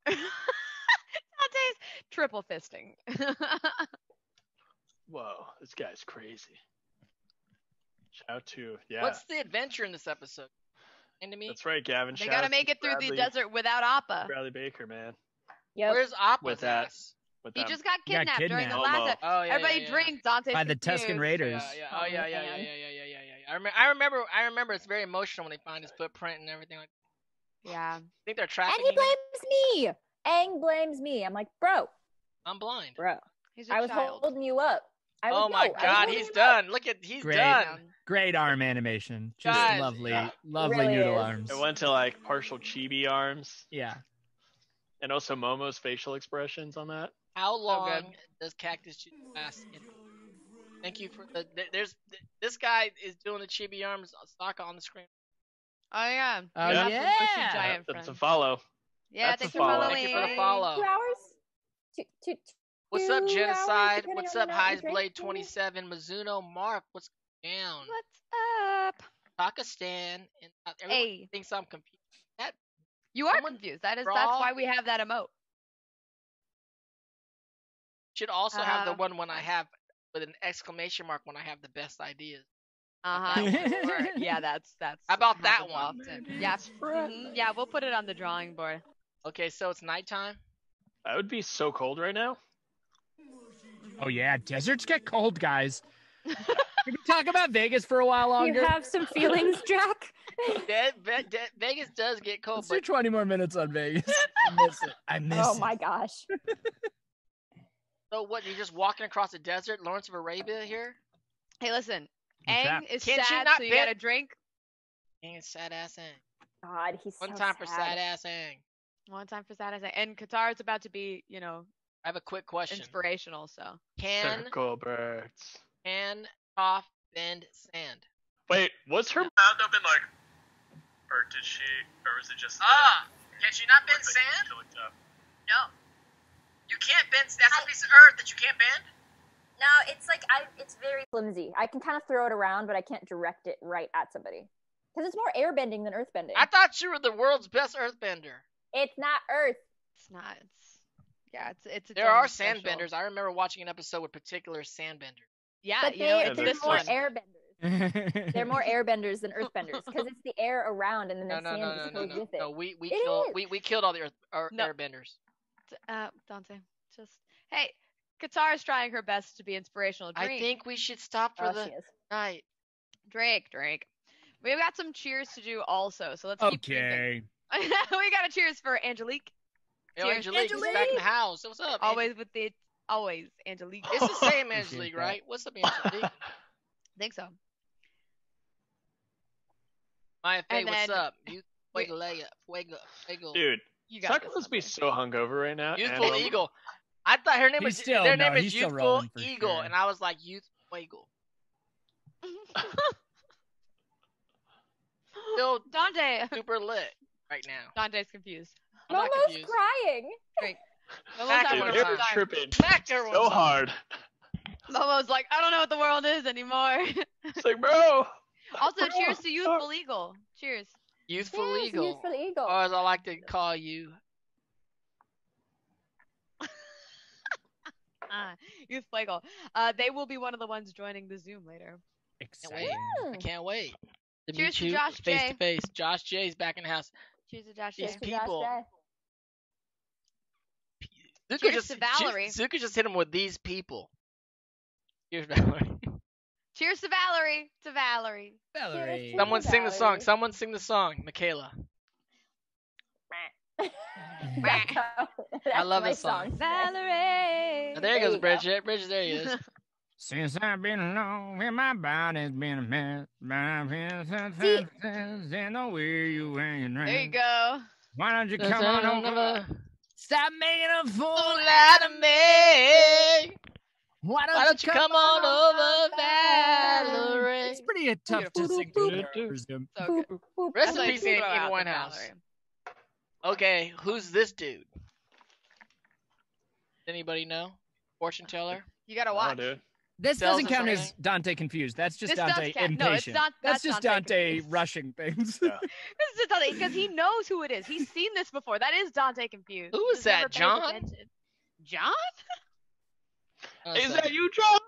Dante's triple fisting. Whoa, this guy's crazy. Shout to, yeah. What's the adventure in this episode? And to me, That's right, Gavin. They Shout gotta out make to it through the Bradley- desert without Appa. Bradley Baker, man. Yep. where's Appa's With that. ass? With He them. just got He got kidnapped during the kidnapped. last. Homo. Oh yeah, Everybody yeah, yeah. drink. Dante's By the confused. Tuscan Raiders. Yeah. Oh, Oh yeah. man. I remember. It's very emotional when they find his footprint and everything. Like, Yeah. I think they're And trafficking. he him. blames me. Aang blames me. I'm like, bro, I'm blind. He's a I was child. holding you up. Oh my God, he's done. Look at he's Great. done. Great arm animation. Just Guys, lovely, yeah. lovely Really noodle is. arms. It went to like partial chibi arms Yeah. and also Momo's facial expressions on that. How long good. does Cactus Juice last? Thank you for the. This guy is doing the chibi arms Sokka on the screen. Oh yeah. Oh, We have some yeah. bushy giant That's a friends. follow. Yeah, that's a thanks for follow. following. Thank you for the follow. 2 hours? Two, What's up, 2 hours, Genocide? depending What's on up, the amount you drink, Highsblade27, Mizuno, Mark? What's down? What's up? Pakistan, and everyone Hey. thinks I'm confused. You are Someone confused. That's draw- why we have that emote. Should also have the one when I have with an exclamation mark when I have the best ideas. Uh-huh. Yeah, that's How about that happens one? often. Yeah. Yeah, we'll put it on the drawing board. Okay, so it's nighttime. That would be so cold right now. Oh yeah, deserts get cold, guys. Can we talk about Vegas for a while longer? You have some feelings, Jack? Vegas does get cold, Let's do but 20 more minutes on Vegas. I miss it. I miss Oh it. my gosh. so what? You're just walking across the desert, Lawrence of Arabia here? Hey, listen. Good Aang trap. is Can't you sad, not so you bet- gotta drink. Dang, sad ass Aang. God, he's One so time for sad sad. ass Aang. One time for sad as Aang. And Qatar is about to be, I have a quick question. inspirational, so. Can Circle birds. Toph bend sand? Wait, was her mouth open like, or did she, or was it just? Can she not bend sand? No. You can't bend. That's a piece of earth that you can't bend. No, it's like it's very flimsy. I can kind of throw it around, but I can't direct it right at somebody. Because it's more airbending than earthbending. I thought you were the world's best earthbender. It's not earth. It's not. It's its There own are special- sandbenders. I remember watching an episode with particular sandbender. Yeah, But Yeah, they're they're more fun. airbenders. They're more airbenders than earthbenders because it's the air around and then the sand just goes with it. No, we It killed is. we killed all the No. airbenders. Dante, just hey, Qatar is trying her best to be inspirational. I Drink, think we should stop for Oh, the she is. night. drink. We've got some cheers to do also, so let's keep drinking. Okay. We got a cheers for Angelique. Yo, Cheers. Angelique is back in the house. What's up? Always Angelique. It's the same Appreciate Angelique, that. right? What's up, Angelique? think so. Maya Faye, And what's then- up? You Fuego. Dude, You got Tucker must be so hungover right now. Youthful and- Eagle. I thought her name He's was still- their no, name is he's still Youthful rolling for Eagle, sure. and I was like Youthful Eagle. Still Dante. super lit right now. Dante's confused. I'm not Momo's confused. crying. Drink. Back Momo's to having Dude, a it. they were rough time. tripping Back to everyone's so time. hard. Momo's like, I don't know what the world is anymore. It's like, bro. Also, cheers to Youthful Eagle. Cheers. Youthful Yes, Eagle, Youthful Eagle. or as I like to call you, Youth Flagel. They will be one of the ones joining the Zoom later. Exciting. I can't wait. To Cheers meet to you Josh face J. to face. Josh J's back in the house. Cheers to Josh These J. people. Cheers to Valerie. Zuka just hit him with these people. Cheers, Valerie. Cheers to Valerie. To Valerie. Valerie. Someone sing the song. Someone sing the song. Michaela. I love this song. Valerie. Oh, there goes Bridget. Bridget, there he is. Since I've been alone, and my body's been a mess, but I've been and know where you hanging around. There you go. Why don't you come on over? Stop making a fool out of me. Why Why don't you come on over, Valerie? It's pretty tough to sing to, I presume. So good. Rest in Like, peace, throw Amy out the Winehouse. Valerie. Okay, who's this dude? Anybody know? Fortune teller? You gotta Oh, watch. dude. This Tells doesn't us count as something. Dante confused. That's just This does Dante count. impatient. No, it's not. That's just Dante confused. rushing things. Yeah. This is Dante because he knows who it is. He's seen this before. That is Dante confused. Who is Just that, never pays John? attention. John? Is that you, John?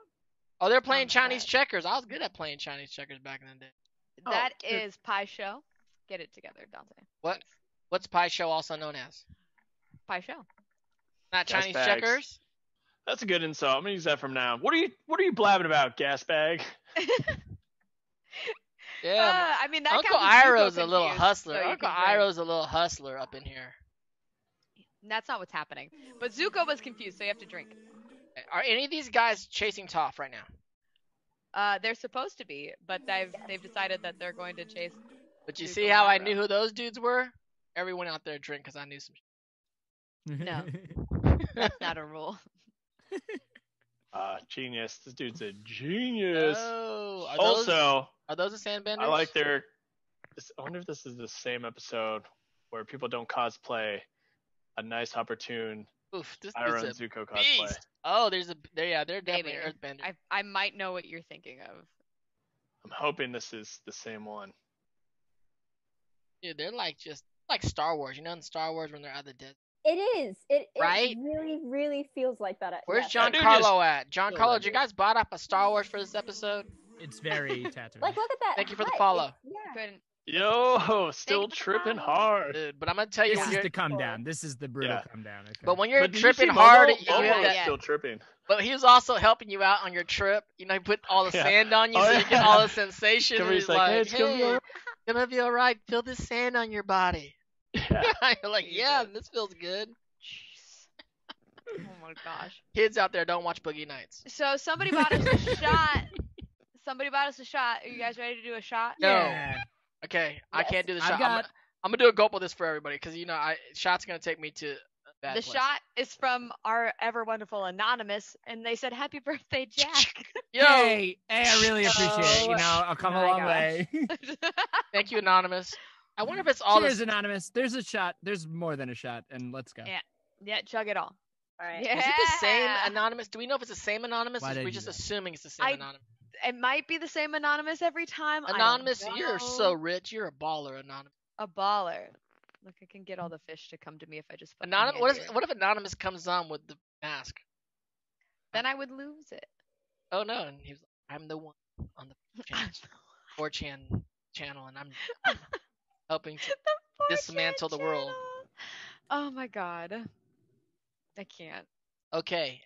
Oh, they're playing Oh my Chinese God. checkers. I was good at playing Chinese checkers back in the day. Oh, That good. is Pie Show. Get it together, Dante. What? What's Pie Show also known as? Pie Show. Not Gas Chinese bags. checkers? That's a good insult. I'm gonna use that from now. What are you blabbing about, gas bag? Yeah. I mean, that Uncle counts as Zuko Iroh's a little confused, hustler. so you Uncle can drink. Iroh's a little hustler up in here. That's not what's happening. But Zuko was confused, so you have to drink. Are any of these guys chasing Toph right now? They're supposed to be, but they've decided that they're going to chase. But you Zuko see how I and knew Iroh. who those dudes were? Everyone out there drink because I knew some. No. That's not a rule. Genius. This dude's a genius. Oh, are those the Sandbenders? I like their. I wonder if this is the same episode where people don't cosplay a nice, opportune Oof, this Iroh dude's and a Zuko cosplay. beast. Oh, they're definitely Maybe. Earthbender. I might know what you're thinking of. I'm hoping this is the same one. Dude, they're like just like Star Wars. You know, in Star Wars when they're out of the desert. It is. It Right? really, really feels like that. Where's yes. Giancarlo at? Giancarlo, feel did you guys bought up a Star Wars for this episode? It's very tattooed. Like, look at that. Thank you for the hut. follow. Yeah. Couldn't. Yo, still Thank you for tripping the hard. Dude, but I'm gonna tell you This when is you're the come down. This is the brutal Yeah. come down. Okay. but when you're But did you see tripping hard, Momo? you Momo have is that, yeah. still tripping. but he was also helping you out on your trip. You know, he put all the Yeah. sand on you Oh, so you yeah. get all the sensation. Come And here, he's he's like, hey, like, it's gonna be all right. gonna be all right. Feel the sand on your body. Yeah. You're like, yeah, this feels good. Jeez. Oh my gosh. Kids out there, don't watch Boogie Nights. So somebody bought us a shot. Somebody bought us a shot. Are you guys ready to do a shot? No. yeah. Okay, I Yes. can't do the I've shot. got- I'm gonna do a gulp of this for everybody because you know, shot's gonna take me to a bad The place. shot is from our ever wonderful anonymous, and they said, "Happy birthday, Jack." Yo, Hey, I really appreciate it. You Oh know, I'll come a my long gosh. way. thank you, Anonymous. I wonder if it's all Cheers, this. anonymous. There's a shot. There's more than a shot, and let's go. Yeah. Yeah, chug it all. All right. Yeah. Is it the same Anonymous? Do we know if it's the same Anonymous Why or did are we you just do that? assuming it's the same I- Anonymous? It might be the same anonymous every time. I don't Anonymous, you're so know. rich. You're a baller, Anonymous. A baller. Look, I can get all the fish to come to me if I just put my Anonymous. hand here. What if Anonymous comes on with the mask? Then I would lose it. Oh no, and he was like, I'm the one on the 4chan channel, and I'm helping to dismantle the world. Oh my god. I can't. Okay,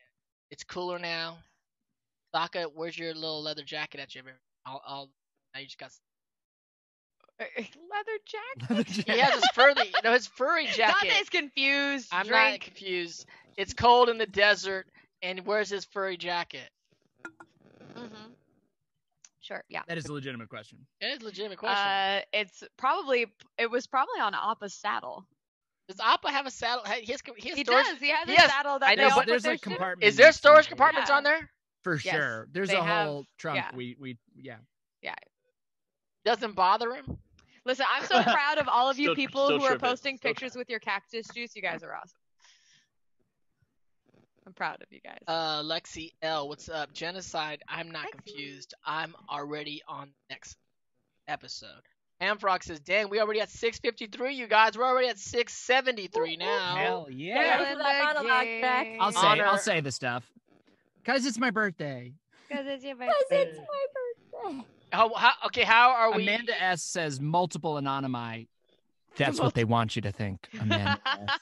it's cooler now. Sokka, where's your little leather jacket at you? I'll. Now you just got. Leather jacket. He has his furry, his furry jacket. Dante's confused. I'm not Drink. confused. It's cold in the desert, and where's his furry jacket? Mm-hmm. Sure. Yeah. That is a legitimate question. It is a legitimate question. It was probably on Appa's saddle. Does Appa have a saddle? He has He storage. does. He has he a has- saddle that I they know, all but put There's their like shit in. compartments. Is there storage and- compartments Yeah. on there? For Yes, sure. There's they a have- whole trunk. yeah. We yeah. Doesn't bother him. Listen, I'm so proud of all of you Still- people still who are tripping. posting Still pictures with your cactus juice. You guys are awesome. I'm proud of you guys. Lexi L, what's up? Genocide. I'm not Lexi. confused. I'm already on the next episode. Hamfrog says, "Dang, we already at 653. You guys, we're already at 673 now." Hell Yeah, yeah. for that monologue track. I'll Honor- say the stuff. Because it's my birthday. Because it's your Because birthday. it's my birthday. How are we? Amanda S says multiple anonymi. That's what they want you to think, Amanda S.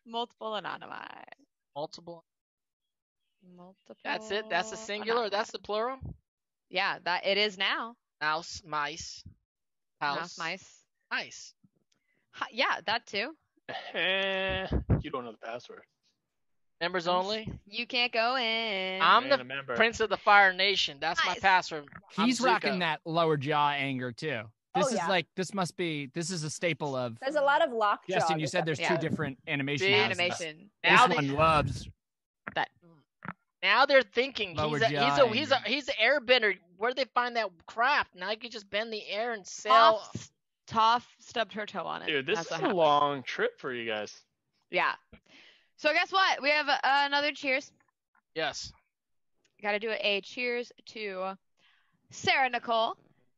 Multiple anonymi. Multiple. Multiple. That's it. That's the singular. anonymi. That's the plural. Yeah, that it is now. Mouse, mice, house, Mouse, mice. mice. Yeah, that too. You don't know the password. Members only. You can't go in. I'm Ain't a the member. Prince of the Fire Nation. That's my Nice. password. I'm He's rocking Zuko. that lower jaw anger too. This Oh, is yeah. like this is a staple of. There's a lot of lockjaw. Justin, you this said there's Yeah. two different animation Big houses. animation. Now This they- one loves. That. Now they're thinking Lower he's jaw an anger. airbender. Where'd they find that craft? Now you can just bend the air and sail. Toph stubbed her toe on it. Dude, this That's is what a happened. long trip for you guys. Yeah. So guess what? We have another cheers. Yes. Got to do a cheers to Sarah Nicole,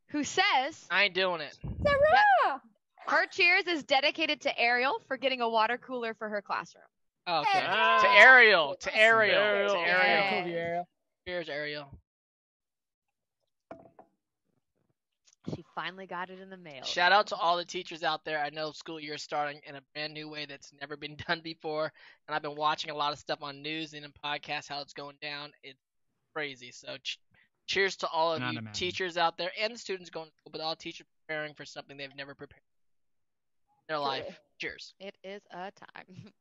who says I ain't doing it. Sarah! her cheers is dedicated to Ariel for getting a water cooler for her classroom. Oh, okay. Ah. To Ariel. To Awesome. Ariel. Ariel. To Ariel. Yeah. Cheers, Ariel. She finally got it in the mail. Shout out to all the teachers out there. I know school year is starting in a brand new way that's never been done before, and I've been watching a lot of stuff on news and in podcasts how it's going down. It's crazy. So cheers to all of Not you imagine. teachers out there and the students going to school, but all teachers preparing for something they've never prepared in their Truly. life. Cheers. It is a time.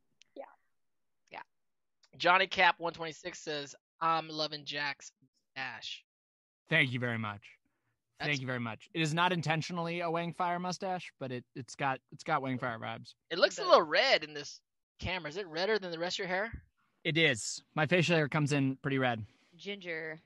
Johnny Cap 126 says, "I'm loving Jack's dash." Thank you very much. That's- Thank you very much. It is not intentionally a Wang Fire mustache, but it's got Wang Fire vibes. It looks a little red in this camera. Is it redder than the rest of your hair? It is. My facial hair comes in pretty red. Ginger.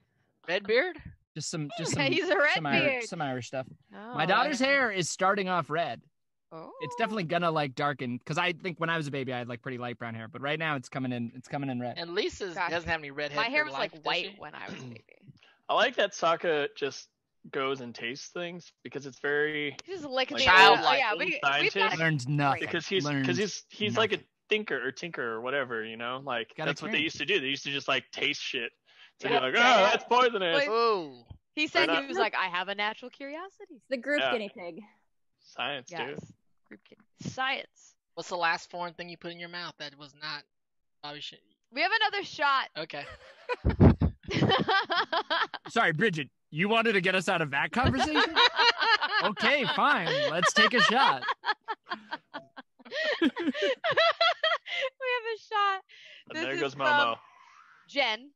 Red beard? Just some He's a red some beard. Some Irish stuff. Oh, My daughter's hair is starting off red. Oh. It's definitely gonna like darken because I think when I was a baby I had like pretty light brown hair, but right now it's coming in red. And Lisa Gosh. doesn't have any red hair. My hair was does like white she? when I was a baby. I like that Sokka just goes and tastes things because it's very Just lick Like the childlike. yeah, we've Scientist. got Learns nothing. because he's Learns like a nothing. thinker or tinker or whatever, you know, like Got that's what they experience. used to do. They used to just like taste shit to Yeah. be like, oh, Yeah. that's poisonous. Wait. Ooh. He said Right he was like, I have a natural curiosity. The group Yeah. guinea pig. Science, Yes. dude. Group kid. Science. What's the last foreign thing you put in your mouth that was not? Probably should. We have another shot. Okay. Sorry, Bridget, you wanted to get us out of that conversation? Okay, fine. Let's take a shot. We have a shot. And This there is goes from Momo. Jen.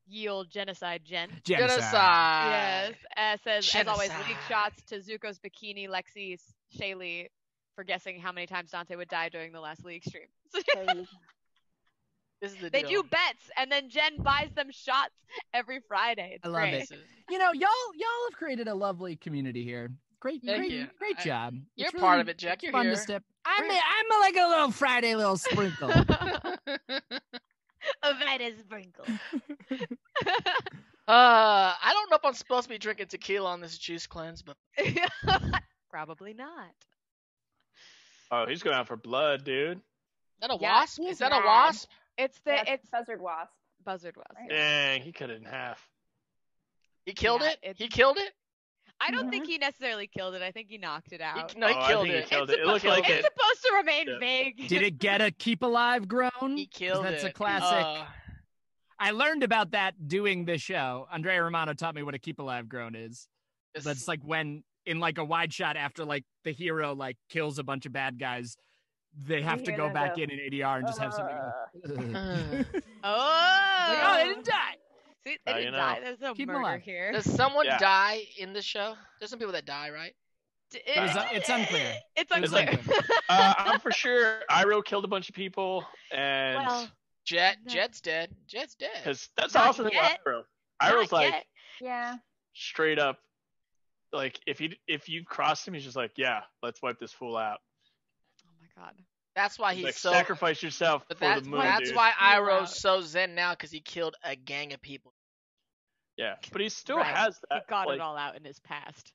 Yield genocide Jen. Genocide. Yes. Says, as always, Genocide. league shots to Zuko's bikini, Lexi, Shaylee, for guessing how many times Dante would die during the last league stream. This is the They deal. do bets, and then Jen buys them shots every Friday. It's I love great. it. You know, y'all have created a lovely community here. Great Thank you. great job. You're It's part really of it, Jack. You're fun here. to step. I'm like a little Friday little sprinkle. A Friday sprinkle. I don't know if I'm supposed to be drinking tequila on this juice cleanse, but Probably not. Oh, he's going out for blood, dude. is that a Yeah, wasp? he's Is that a mad. wasp? It's the That's it's buzzard wasp. buzzard was. Right. Dang, he cut it in half. He killed Yeah, it? it's- He killed it? I don't think he necessarily killed it. I think he knocked it out. No, he Oh, I killed think he it. killed It's it. It looked like it's it. supposed to remain Yeah. vague. Did it get a keep alive groan? He 'Cause killed it. that's a classic. I learned about that doing this show. Andrea Romano taught me what a keep alive groan is. That's like when in like a wide shot after like the hero like kills a bunch of bad guys, they have to hear go them back go, in ADR and just have something go. Oh. Like, oh, they didn't die. See, they Oh, didn't you die. know. There's no Keep 'em murder alive. here. Does someone Yeah. die in the show? There's some people that die, right? It's unclear. It's It was unclear. unclear. I'm for sure Iroh killed a bunch of people, and Well, no. Jet's dead. Jet's dead. because that's Not awesome thing about yet. Iroh. Not Iroh's like yet. Yeah. straight up, like if you cross him, he's just like, yeah, let's wipe this fool out. Oh my god. That's why He's he's like, so. sacrifice yourself But for that's, the moon, that's dude. why Chill Iroh's out. so zen now, because he killed a gang of people. Yeah, but he still Right. has He that. got like, it all out in his past.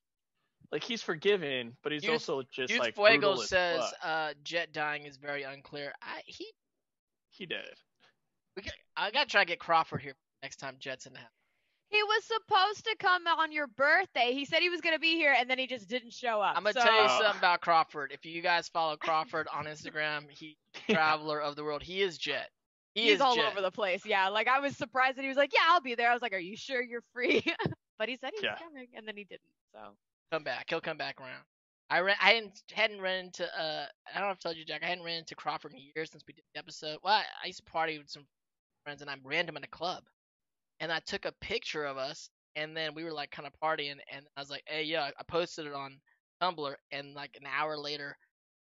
like he's forgiven, but he's Youth- also just Youth like Fuego brutal as says fuck. Jet dying is very unclear. He did. I gotta try to get Crawford here next time Jet's in the house. He was supposed to come on your birthday. He said he was gonna be here, and then he just didn't show up. I'm gonna tell you something about Crawford. If you guys follow Crawford on Instagram, he's traveler of the world. He is Jet. He's all over the place. Yeah, like I was surprised that he was like, "Yeah, I'll be there." I was like, "Are you sure you're free?" But he said he was coming, and then he didn't. So come back. He'll come back around. I hadn't run into I don't know if I told you, Jack. I hadn't ran into Crawford in years since we did the episode. Well, I used to party with some friends, and I ran him in a club, and I took a picture of us, and then we were like kind of partying, and I was like, "Hey, yeah," I posted it on Tumblr, and like an hour later,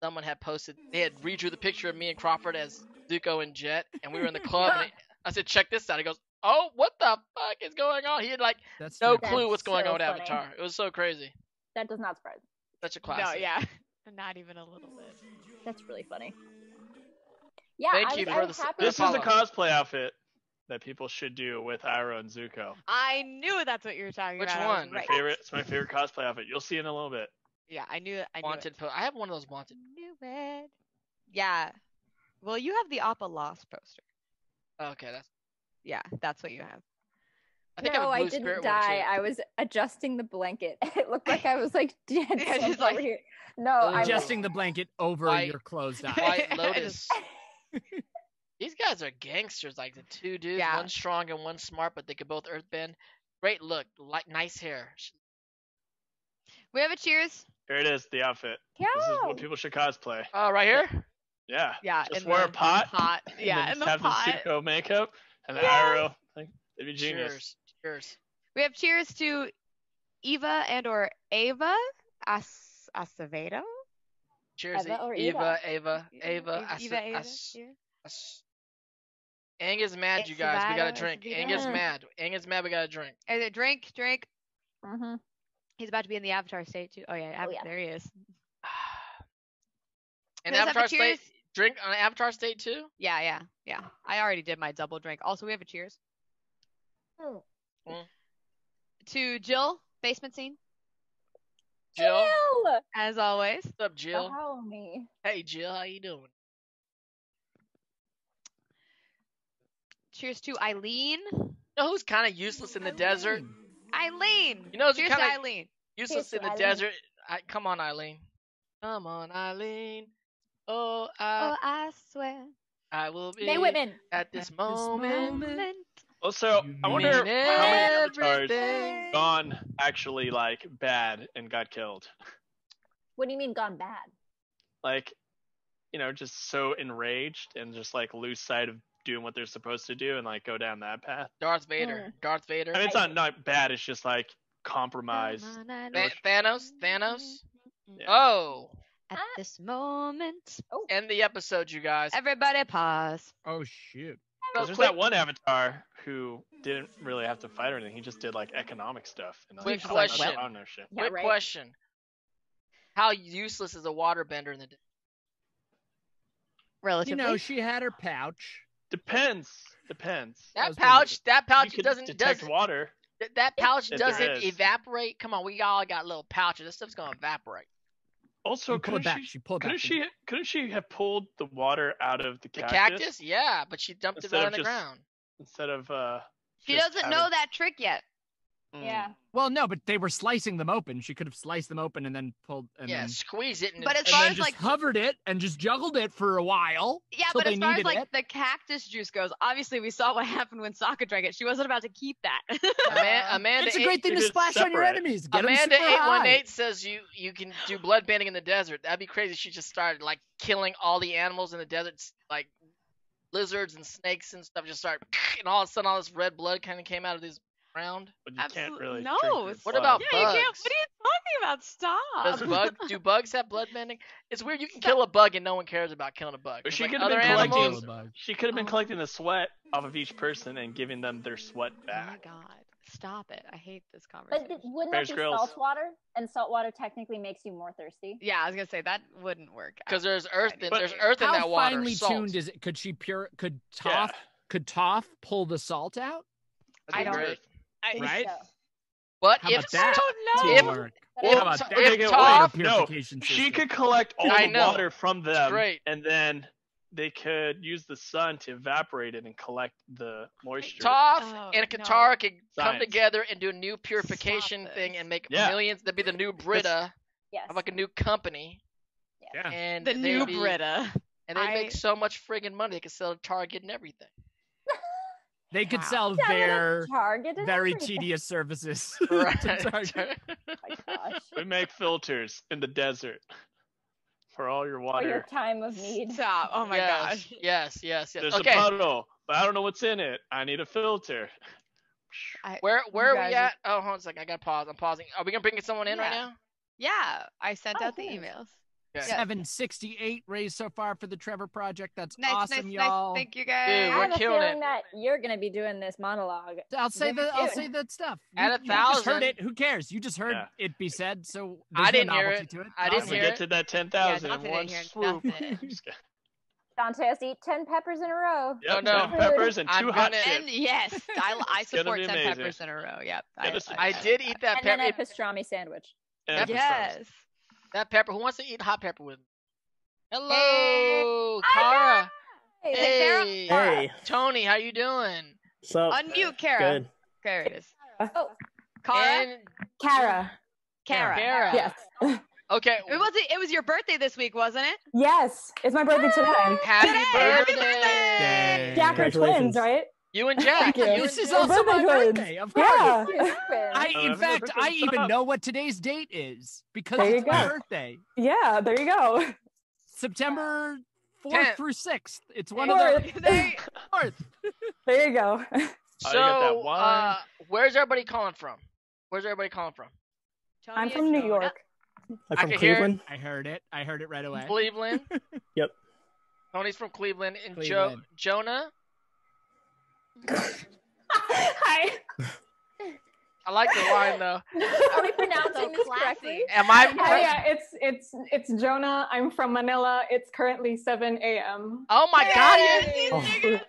someone had posted. They had redrew the picture of me and Crawford as Zuko and Jet, and we were in the club, and I said, "Check this out." He goes, "Oh, what the fuck is going on?" He had like no clue what's going on with Avatar. It was so crazy. That does not surprise me. Such a classic. No, yeah, not even a little bit. That's really funny. Yeah, Thank you for the. This is the cosplay outfit that people should do with Iroh and Zuko. I knew that's what you were talking Which about. one? It's my favorite cosplay outfit. You'll see in a little bit. Yeah, I knew it. Wanted. I have one of those wanted. Knew it. Yeah. Well, you have the Appa Lost poster. Okay, that's what you have. I think no, I, I didn't die. I was adjusting the blanket. It looked like I was like dead. Just like, over here. No, I'm adjusting the blanket over your closed eyes. White Lotus. These guys are gangsters. Like the two dudes, one strong and one smart, but they could both earthbend. Great look, like nice hair. We have a cheers. Here it is, the outfit. Yeah. This is what people should cosplay. Oh, right here. Yeah. Yeah. Just wear a pot. Yeah, and in the have pot. the Zuko makeup and the Iroh. Like, it'd be genius. Cheers. We have cheers to Eva and or Ava Acevedo. Cheers, Eva. Eva. Aang is mad, you guys. We gotta drink. Aang is mad. We gotta drink. Is it drink? Mm-hmm. He's about to be in the Avatar state too. Oh yeah, there he is. And Avatar state, drink on Avatar state too? Yeah. I already did my double drink. Also, we have a cheers. To Jill, basement scene. Jill. As always. What's up, Jill? Follow me. Hey, Jill, how you doing? Cheers to Eileen. You know who's kind of useless in the desert? Eileen. You know, cheers to Eileen. Useless in the desert. Come on, Eileen. Come on, Eileen. Oh, I swear. I will be at this moment. Also, I wonder how many avatars gone actually like bad and got killed. What do you mean gone bad? Like, just so enraged and just like lose sight of doing what they're supposed to do and like go down that path. Darth Vader. I mean, it's not bad. It's just like compromise. Thanos. Yeah. Oh. At this moment. End the episode, you guys. Everybody pause. Oh shoot. There's that one avatar who didn't really have to fight or anything. He just did like economic stuff. And Quick like, question. Quick question. How useless is a waterbender in the desert? Relatively. She had her pouch. Depends. That pouch doesn't detect water. That pouch doesn't evaporate. Come on, we all got little pouches. This stuff's gonna evaporate. Also, couldn't she have pulled the water out of the cactus? The cactus? Yeah, but she dumped it on the ground. Instead of she doesn't know that trick yet. Yeah. Well, no, but they were slicing them open. She could have sliced them open and then pulled squeeze it. But as far as just hovered it and just juggled it for a while. Yeah, but as far as the cactus juice goes, obviously we saw what happened when Sokka drank it. She wasn't about to keep that. Amanda, it's a great thing to splash on your enemies. Get Amanda 818 says you can do blood banding in the desert. That'd be crazy. She just started like killing all the animals in the desert, like lizards and snakes and stuff. Just start, and all of a sudden all this red blood kind of came out of these ground. But you can't really. No. What about bugs? You can't. What are you talking about? Stop. Do bugs have blood bending? It's weird. You can kill a bug and no one cares about killing a bug. But she could have been collecting. She could have been collecting the sweat off of each person and giving them their sweat back. Oh my god! Stop it! I hate this conversation. But wouldn't that be salt water? And salt water technically makes you more thirsty. Yeah, I was gonna say that wouldn't work. Because there's earth. There's earth in that water. How finely tuned is it? Could Toph pull the salt out? I don't. Right? So. But if she could collect all the water from them and then they could use the sun to evaporate it and collect the moisture. Toph Oh, and no. Katara could come Science. together and do a new purification Stop thing this. and make Yeah. millions. That'd be the new Brita, Yes. of like a new company, Yeah. and The they'd new be- Brita. and they make so much friggin' money. They could sell to Target and everything. They could Wow. sell Down at a their Target and very everything. tedious services. Right. to Target. Oh my gosh. We make filters in the desert for all your For water. your time of need. Stop. Oh my yes, gosh. yes. There's Okay, a puddle, but I don't know what's in it. I need a filter. where are we guys at? Oh, hold on a second. I gotta pause. I'm pausing. Are we gonna bring someone in right Yeah. now? Yeah, I sent Oh, out the thanks. emails. Okay. Yeah. 768 raised so far for the Trevor Project. That's Nice, awesome, nice, y'all. nice. Thank you Dude, I guys. we're have a killing feeling it. that you're gonna be doing this monologue. I'll say Very soon. that stuff. At You just heard 1,000. it. Who cares? You just heard Yeah. it be said, so I there's didn't no hear novelty it. to it. I didn't If we hear get it. to that 10,000 Dante in one didn't hear swoop. nothing. Just kidding. Dante has to eat 10 peppers in a row. Yep, no. 10 peppers and I'm 2 hot gonna- And chips. yes, I gonna support be 10 amazing. peppers in a row. Yep. I did eat that And then pepper. a pastrami sandwich. And Yes. That pepper. Who wants to eat hot pepper with me? Hello, Hey. Kara. Hey, Hey. Hey, Tony, how you doing? what's up? Unmute Kara. Good. There it is. Oh, Kara. And Kara. Kara. Kara. Yes. Okay. It was your birthday this week, wasn't it? Yes. It's my birthday today. Happy Happy birthday. Yay. Jack are Congratulations. twins, right? You and Jack. Thank you. You This and is Jack. also my birthday twins. birthday, of course. Yeah. In I've fact, never I been even up. know what today's date is because There you it's my go. birthday. Yeah, there you go. September 4th 10th. through 6th. It's one of the They, 4th. There you go. Oh, you got that So, wine. where's everybody calling from? I'm from New York. I'm I from can hear it. Cleveland. I heard it. I heard it right away. Cleveland. Yep. Tony's from Cleveland. And Cleveland. Jonah. Hi. I like the wine though. are we pronouncing So this classy. correctly? Am I? Oh, yeah, it's Jonah. I'm from Manila. It's currently 7 a.m. Oh my God! Yay! you-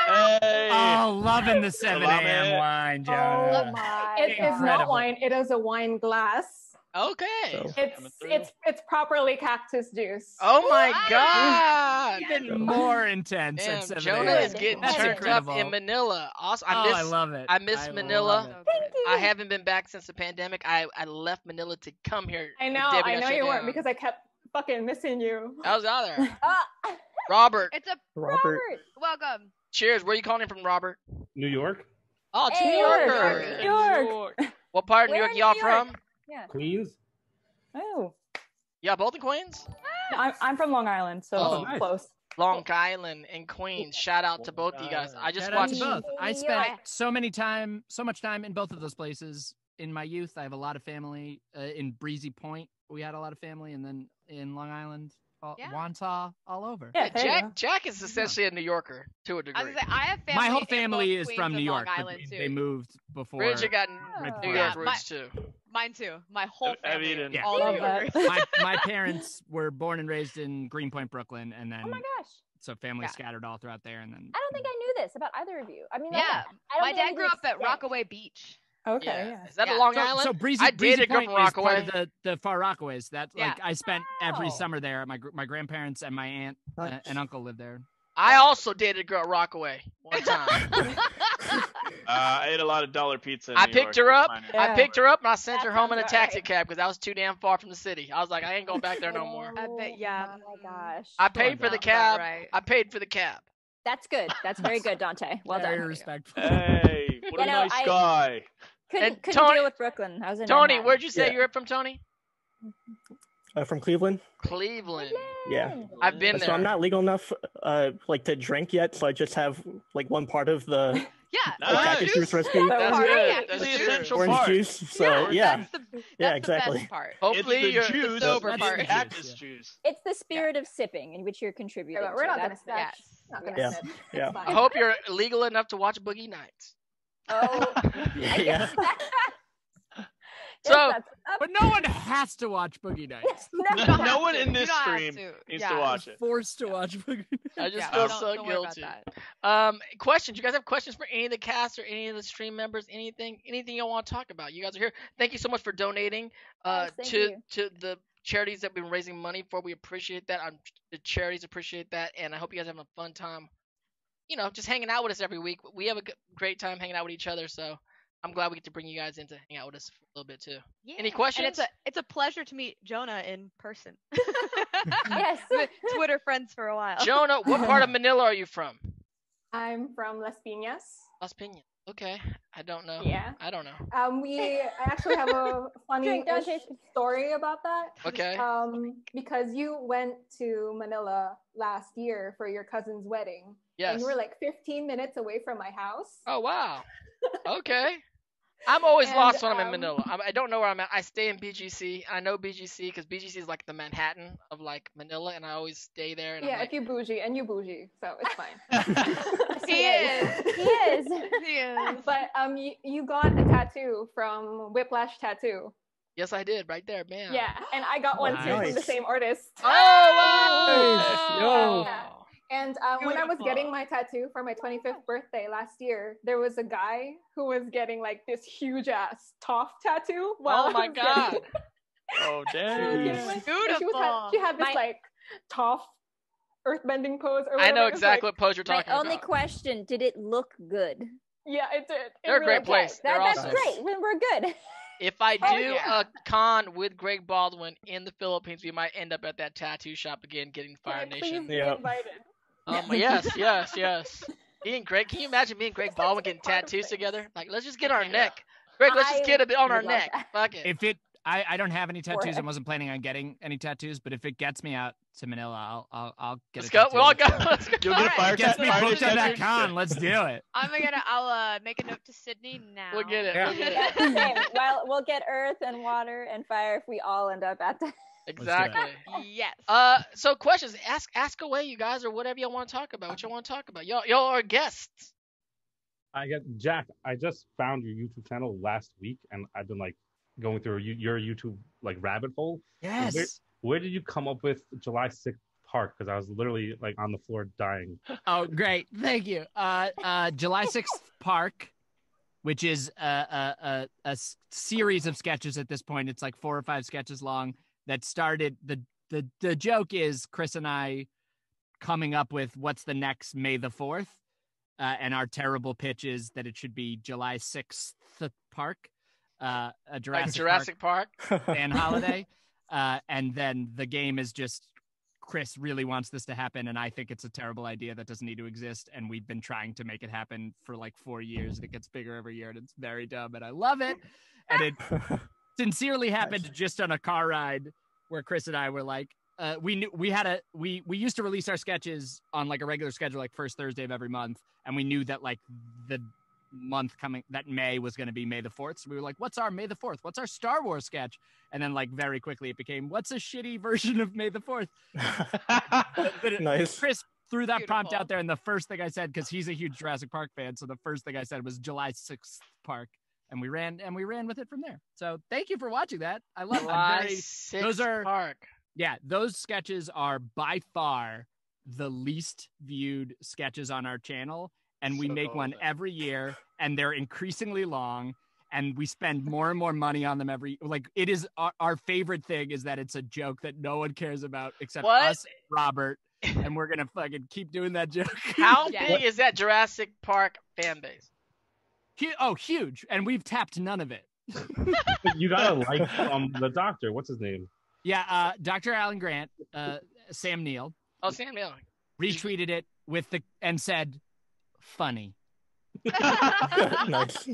Oh, Hey. Oh, loving the 7 Salami. a.m. wine, Oh Jonah. my It's not Incredible. wine. It is a wine glass. Okay. So- Coming through. It's properly cactus juice. Oh my Wow. God! Even more intense Damn, at 7 Jonah a.m. is getting That's turned incredible. up in Manila. Also, I love it. I miss Manila. love it. Thank you. I haven't been back since the pandemic. I left Manila to come here. I when know Debbie got shut you weren't down. because I kept fucking missing you. I was out there. Ah, Robert, It's a Robert, welcome. cheers. Where are you calling in from, Robert? New York, Oh, Hey, New New Yorker. York. What part of New Where York in y'all New York? from? yeah. Queens. Oh, Y'all both in Queens? I'm from Long Island, so Oh, it's nice. close. Long Island and Queens. Shout out to both of you guys. I just Shout out to watched. both. I New spent York. so much time in both of those places in my youth. I have a lot of family in Breezy Point. We had a lot of family, and then in Long Island, Yeah. Wantagh, all over. Yeah, there you go. Jack is essentially a New Yorker to a I degree. was gonna say, I have family. My whole in family both is Queens from New and York. Long but Island too. they moved before. Bridget got Right New before York that. roots too. Mine too. My whole I've family. eaten- Yeah. All Love New that. Yorkers. my parents were born and raised in Greenpoint, Brooklyn, and then Oh my gosh. so family Yeah. scattered all throughout there, and then I don't think I knew this about either of you. I mean, like, Yeah, I don't my think I dad knew grew the up at extent. Rockaway Beach. Okay, Yeah. yeah. Is that Yeah. the Long so, Island? so Breezy, I Breezy dated a girl Point from is part Rockaway. of the Far Rockaways. That like I spent every Wow. summer there. My grandparents and my aunt Nice. and uncle lived there. I also dated a girl at Rockaway one time. I ate a lot of dollar pizza. In I New picked York. her That's up. my name. I Yeah. picked her up and I sent That her home in a sounds about taxi right. cab because I was too damn far from the city. I was like, I ain't going back there no more. I bet, yeah. Oh my gosh. I paid for the Sounds about cab. right. I paid for the cab. That's good. That's very good, Dante. Well Very done. respectful. Hey, what a You know, nice I- guy. Couldn't And couldn't Tony- deal with Brooklyn. I was in Tony, Manhattan. where'd you say Yeah. you were from, Tony? From Cleveland. Cleveland. Yeah. I've been So there. I'm not legal enough, like to drink yet. So I just have like one part of the Yeah. Nice. cactus juice recipe, That's Part. good. Yeah, That's the good. essential orange part. juice. So yeah, That's the, that's Yeah, the exactly. best part. Hopefully it's the you're juice. sober it's part. the cactus Yeah. juice. It's the spirit of sipping in which you're contributing. Yeah, but we're to. not gonna That's snitch. Yes. Not gonna Yeah. snitch. Yeah. It's I fine. hope you're legal enough to watch Boogie Nights. Oh, yeah. So that's up. But no one has to watch Boogie Nights. No one in You this don't have stream to. needs Yeah. to watch it. Forced to watch Boogie Nights. I just Yeah, feel don't- so don't worry about guilty. that. Questions? You guys have questions for any of the cast or any of the stream members? Anything you want to talk about? You guys are here. Thank you so much for donating Yes, thank to you. to the charities that we've been raising money for. We appreciate that. The charities appreciate that, and I hope you guys have a fun time. Just hanging out with us every week. We have a great time hanging out with each other, so I'm glad we get to bring you guys in to hang out with us for a little bit too. Yeah. Any questions? And it's a pleasure to meet Jonah in person. Yes. Twitter friends for a while. Jonah, what part of Manila are you from? I'm from Las Piñas. Las Piñas. Okay, I don't know. Yeah. I don't know. I actually have a funny Dante. story about that. Okay. Because you went to Manila last year for your cousin's wedding. Yes. And you were like 15 minutes away from my house. Oh wow. Okay. I'm always And, lost when I'm in Manila. I don't know where I'm at. I stay in BGC. I know BGC because BGC is like the Manhattan of like Manila, and I always stay there. And Yeah, I'm like, if you bougie, and you bougie, so it's fine. He is. He is. He is. But you got a tattoo from Whiplash Tattoo. yes, I did right there, bam. Yeah, and I got one too from the Nice. same artist. Oh Nice. wow. Yo. And when I was Beautiful. getting my tattoo for my 25th birthday last year, there was a guy who was getting like this huge ass Toph tattoo. while Oh I my was god. getting- Oh she damn. was getting my- Beautiful. She had this My- like Toph earthbending pose. Or I know whatever. It was, exactly like, what pose you're My talking only about. question: did it look good? Yeah, it did. They're a great did. place. They're That's awesome. great. Then we're good. If I Oh, do yeah. a con with Greg Baldwin in the Philippines, we might end up at that tattoo shop again, getting Fire Can I Nation. please be Yep. invited? Yes. Me and Greg, can you imagine me and Greg Baldwin getting tattoos together? Like, let's just get on our neck. Greg, let's just I get a bit on our would love neck. that. Fuck it. If it, I don't have any tattoos. I Forehead. wasn't planning on getting any tattoos, but if it gets me out to Manila, I'll get Let's a go. tattoo. We'll all go. Let's go. You'll get a Alright. fire It gets me fire booked on that tattoo. con. Let's do it. I'll make a note to Sydney now. We'll get it. Yeah. We'll get Yeah, it. same. Well, we'll get earth and water and fire if we all end up at the. Exactly. Yes. So questions. Ask away, you guys, or whatever y'all want to talk about. What y'all want to talk about? Y'all are guests. I got Jack. I just found your YouTube channel last week, and I've been like going through your YouTube like rabbit hole. Yes. Where did you come up with July 6th Park? Because I was literally like on the floor dying. Oh, great. Thank you. July 6th Park, which is a series of sketches at this point. It's like 4 or 5 sketches long that started. The joke is Chris and I coming up with what's the next May the 4th. And our terrible pitch is that it should be July 6th Park, a Like Jurassic, Jurassic Park. fan holiday. And then the game is just Chris really wants this to happen, and I think it's a terrible idea that doesn't need to exist. And we've been trying to make it happen for like 4 years, and it gets bigger every year, and it's very dumb, and I love it. And it sincerely happened just on a car ride where Chris and I were like, we knew we used to release our sketches on like a regular schedule, like first Thursday of every month, and we knew that like the month coming that May was going to be May the 4th. So we were like, what's our May the 4th? What's our Star Wars sketch? And then like very quickly it became, what's a shitty version of May the 4th? Nice. Chris threw that prompt Beautiful. out there, and the first thing I said, because he's a huge Jurassic Park fan, so the first thing I said was July 6th Park, and we ran with it from there. So thank you for watching that. I love it. I'm July very, 6th those are- Park. yeah, those sketches are by far the least viewed sketches on our channel, and we So make one golden. every year, and they're increasingly long, and we spend more and more money on them every. Like, it is our favorite thing is that it's a joke that no one cares about except What? us, Robert, and we're gonna fucking keep doing that joke. How Yeah. big is that Jurassic Park fan base? Huge, and we've tapped none of it. But you gotta like the doctor. What's his name? Yeah, Dr. Alan Grant, Sam Neill Oh, Sam Neill. retweeted it and said, "Funny." Nice.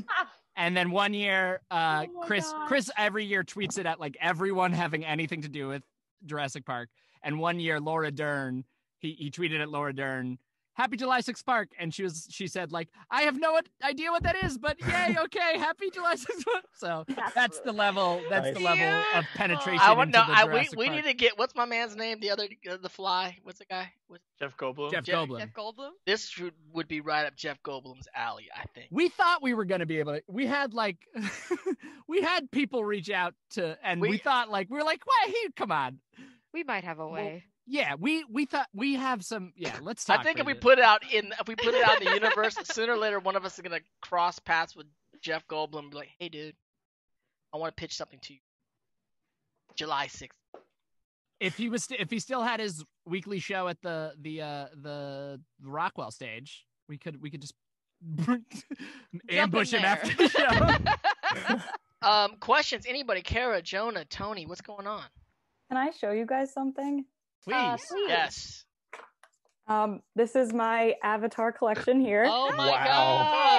And then one year, my Chris every year tweets it at like everyone having anything to do with Jurassic Park. And one year, Laura Dern, he tweeted at Laura Dern, "Happy July 6th Park," and she said like, "I have no idea what that is, but yay, okay, Happy July 6th Park." So that's the level. That's the Nice. level of penetration. I want into no. the We Jurassic we Park. need to get what's my man's name? The fly. What's the guy? Jeff Goldblum. Jeff Jeff- Goldblum. Jeff Goldblum. This would be right up Jeff Goldblum's alley, I think. We thought we were going to be able to. We had like, we had people reach out to, and we thought like we were like, "Why? Come on." We might have a way. Yeah, we thought we have some. Yeah, let's I talk. think if we Bridget. put it out in the universe, sooner or later one of us is gonna cross paths with Jeff Goldblum and be like, "Hey, dude, I want to pitch something to you. July 6th. if he still had his weekly show at the Rockwell stage, we could just ambush him there. after the show. Questions? Anybody? Kara, Jonah, Tony, what's going on? Can I show you guys something? Please. Yes. This is my avatar collection here. Oh my Wow.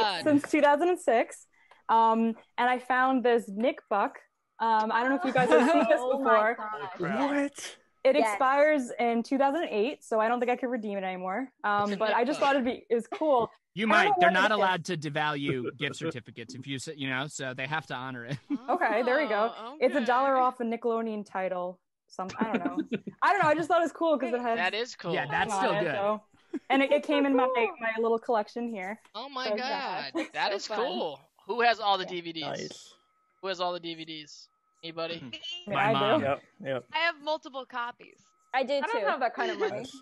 god. Since 2006. And I found this Nick Buck. I don't know if you guys have seen this Oh my before. gosh. What? It Yes. expires in 2008, so I don't think I can redeem it anymore. What's a But Nick I just Buck? thought it was cool. You I don't might. know They're what not it is. allowed to devalue gift certificates if so they have to honor it. Okay, there we go. Oh, It's okay. $1 off a Nickelodeon title. I don't know. I just thought it was cool because it has That is cool. Yeah, that's on still it, good. so- and it came in my little collection here. Oh my So, god. yeah, it's That so is fun. cool. Who has all the Yeah. DVDs? Nice. Who has all the DVDs? Anybody? My I mom. do. Yep. I have multiple copies. I do I too. don't have that kind of money. Nice.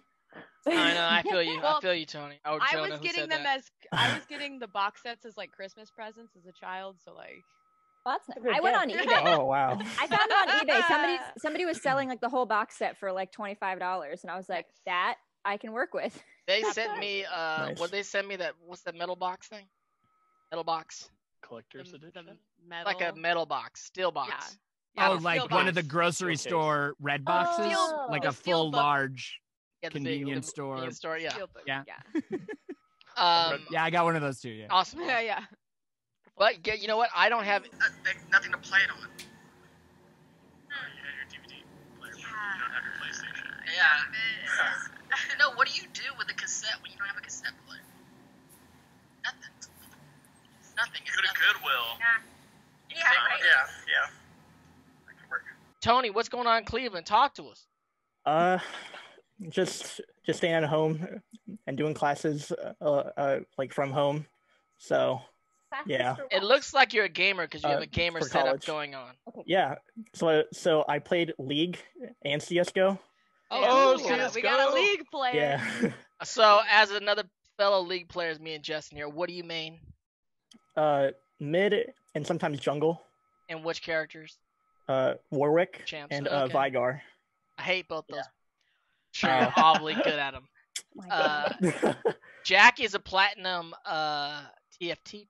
I know. I feel you. I Well, feel you, Tony. Or I Jonah, was who getting said them that. I was getting the box sets as like Christmas presents as a child, so like Well, that's a good I went on gift. eBay. Oh wow. I found it on eBay. Somebody was selling like the whole box set for like $25, and I was like, that I can work with. They sent me. Nice. What they sent me? That what's that metal box thing? Metal box. Collector's the edition. metal. Like a metal box, steel box. Yeah, Oh, the like steel one of box. the grocery Steel case. store red boxes, Steel- like the a steel full book. large. Yeah, the Convenience big, store. Convenience store. Yeah. Steel book, Yeah. Um. Yeah, I got one of those too. Yeah. Awesome. Yeah. But you know what? I don't have nothing to play it on. Yeah. No, what do you do with a cassette when you don't have a cassette player? Nothing. Nothing. Go to Goodwill. Yeah. Yeah. Tony, what's going on in Cleveland? Talk to us. Just staying at home and doing classes like from home. So yeah. It looks like you're a gamer because you have a gamer for setup college. going on. Yeah. So I played League and CS:GO. Oh, we got a league player. Yeah. So, as another fellow league players, me and Jesten here, what do you main? Mid and sometimes jungle. And which characters? Warwick Champs. and Okay. Vigar. I hate both those. Sure, you're awfully good at them. My God. Jack is a platinum TFT.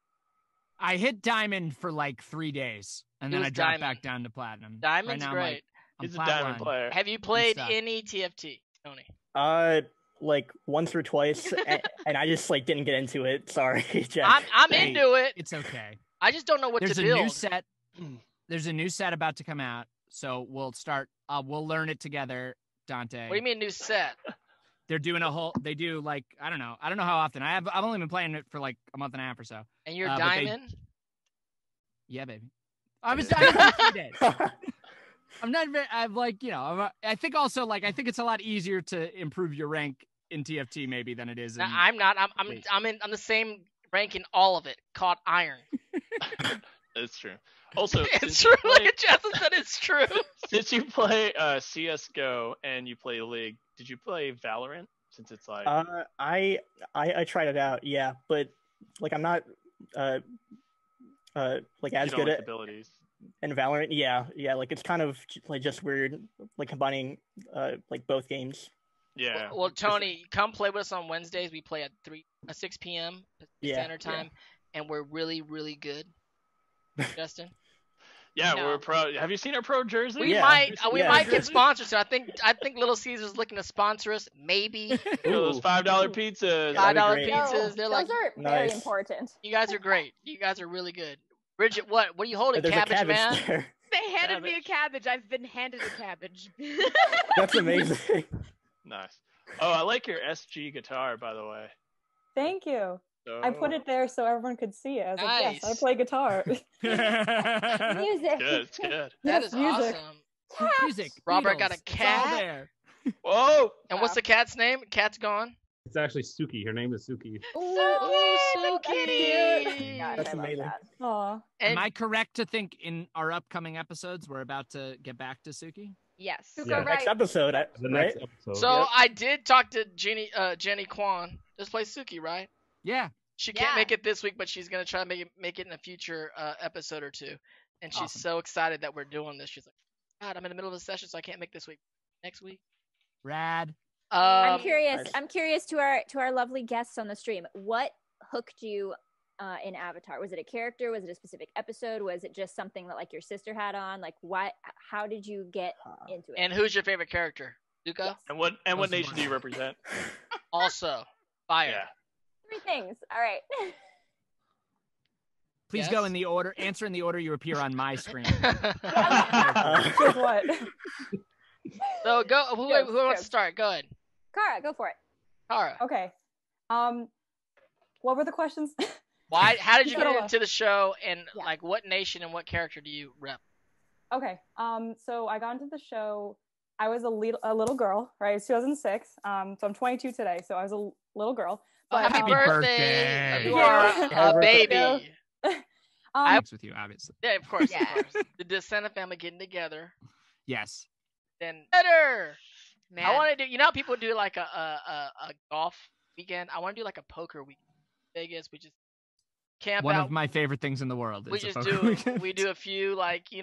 I hit diamond for like 3 days, and He then was I dropped diamond. back down to platinum. Diamond's right now, great. I'm He's a plat diamond one. player. Have you played stuff. any TFT, Tony? Like once or twice, and I just like didn't get into it. Sorry, Jack. I'm Hey. into it. It's okay. I just don't know what There's to a build. new set. There's a new set about to come out, so we'll start. We'll learn it together, Dante. What do you mean new set? They're doing a whole. They do like I don't know how often. I've only been playing it for like a month and a half or so. And you're but they- diamond? Yeah, baby. I was diamond for 3 days. I'm not very. I'm like I think also like I think it's a lot easier to improve your rank in TFT maybe than it is. No, In, I'm not. I'm Wait. the same rank in all of it, called iron. It's true. Also, It's since true. you play, Like Jesten said, it's true. since you play CS:GO and you play League, did you play Valorant? Since it's like I tried it out, yeah, but like I'm not like as you good don't like at the abilities. in Valorant. Yeah, like it's kind of like just weird, like combining like both games. Yeah. Well, Tony, come play with us on Wednesdays. We play at 6 p.m. Pacific Yeah, Standard Time, and we're really, really good. Justin, Yeah, No. we're pro. Have you seen our pro jersey? we Yeah. might get sponsored. So I think Little Caesars looking to sponsor us. Maybe Those Ooh. $5 pizzas. That'd be $5 great. pizzas. No, They're those like, are very Nice. important. you guys are great. You guys are really good. Bridget, what are you holding? There's Cabbage, a cabbage man. there. They handed me a cabbage. I've been handed a cabbage. That's amazing. Nice. Oh, I like your SG guitar, by the way. Thank you. I put it there so everyone could see it. I was like, yes, I Nice. play guitar. Music. Good. It's good. That Yes, is music. awesome. music. Robert got a Beatles, it's all cat? there. Whoa. And what's the cat's name? Cat's gone. It's actually Suki. Her name is Suki. Oh, so cute. kitty. Gosh, That's I love amazing. that. Aw. And Am I correct to think in our upcoming episodes we're about to get back to Suki? yes. Suka, Yeah. right. Next episode, The right? next episode. so Yep. I did talk to Jenny Kwan. Just play Suki, right? Yeah. She can't Yeah. make it this week, but she's gonna try to make it in a future episode or two. And she's Awesome. so excited that we're doing this. She's like, God, I'm in the middle of a session, so I can't make this week. next week. Rad. I'm curious. Nice. I'm curious to our lovely guests on the stream. What hooked you in Avatar? Was it a character? Was it a specific episode? Was it just something that like your sister had on? Like what? How did you get into it? And who's your favorite character? Zuko? Yes. And what nation do you represent? Also, fire. Yeah. 3 things. All right. Please Yes? go in the order. Answer in the order you appear on my screen. Guess what? So go. Who Jokes, wants to jokes. start? Go ahead. Kara, go for it. Tara. Okay. What were the questions? Why? How did you Go. get into the show? And Yeah. like, what nation and what character do you rep? Okay. So I got into the show. I was a little girl, right? It's 2006. So I'm 22 today. So I was a little girl. But, Happy birthday! birthday. You are Happy a birthday. baby. Thanks with you, obviously. Yeah, of course. Yeah. Of course. The Descendant family getting together. Yes. Then better. Man. I want to do. You know, how people do like a golf weekend. I want to do like a poker weekend. Vegas. We just camp One out. of my favorite things in the world. we is a just poker do. weekend. We do a few like we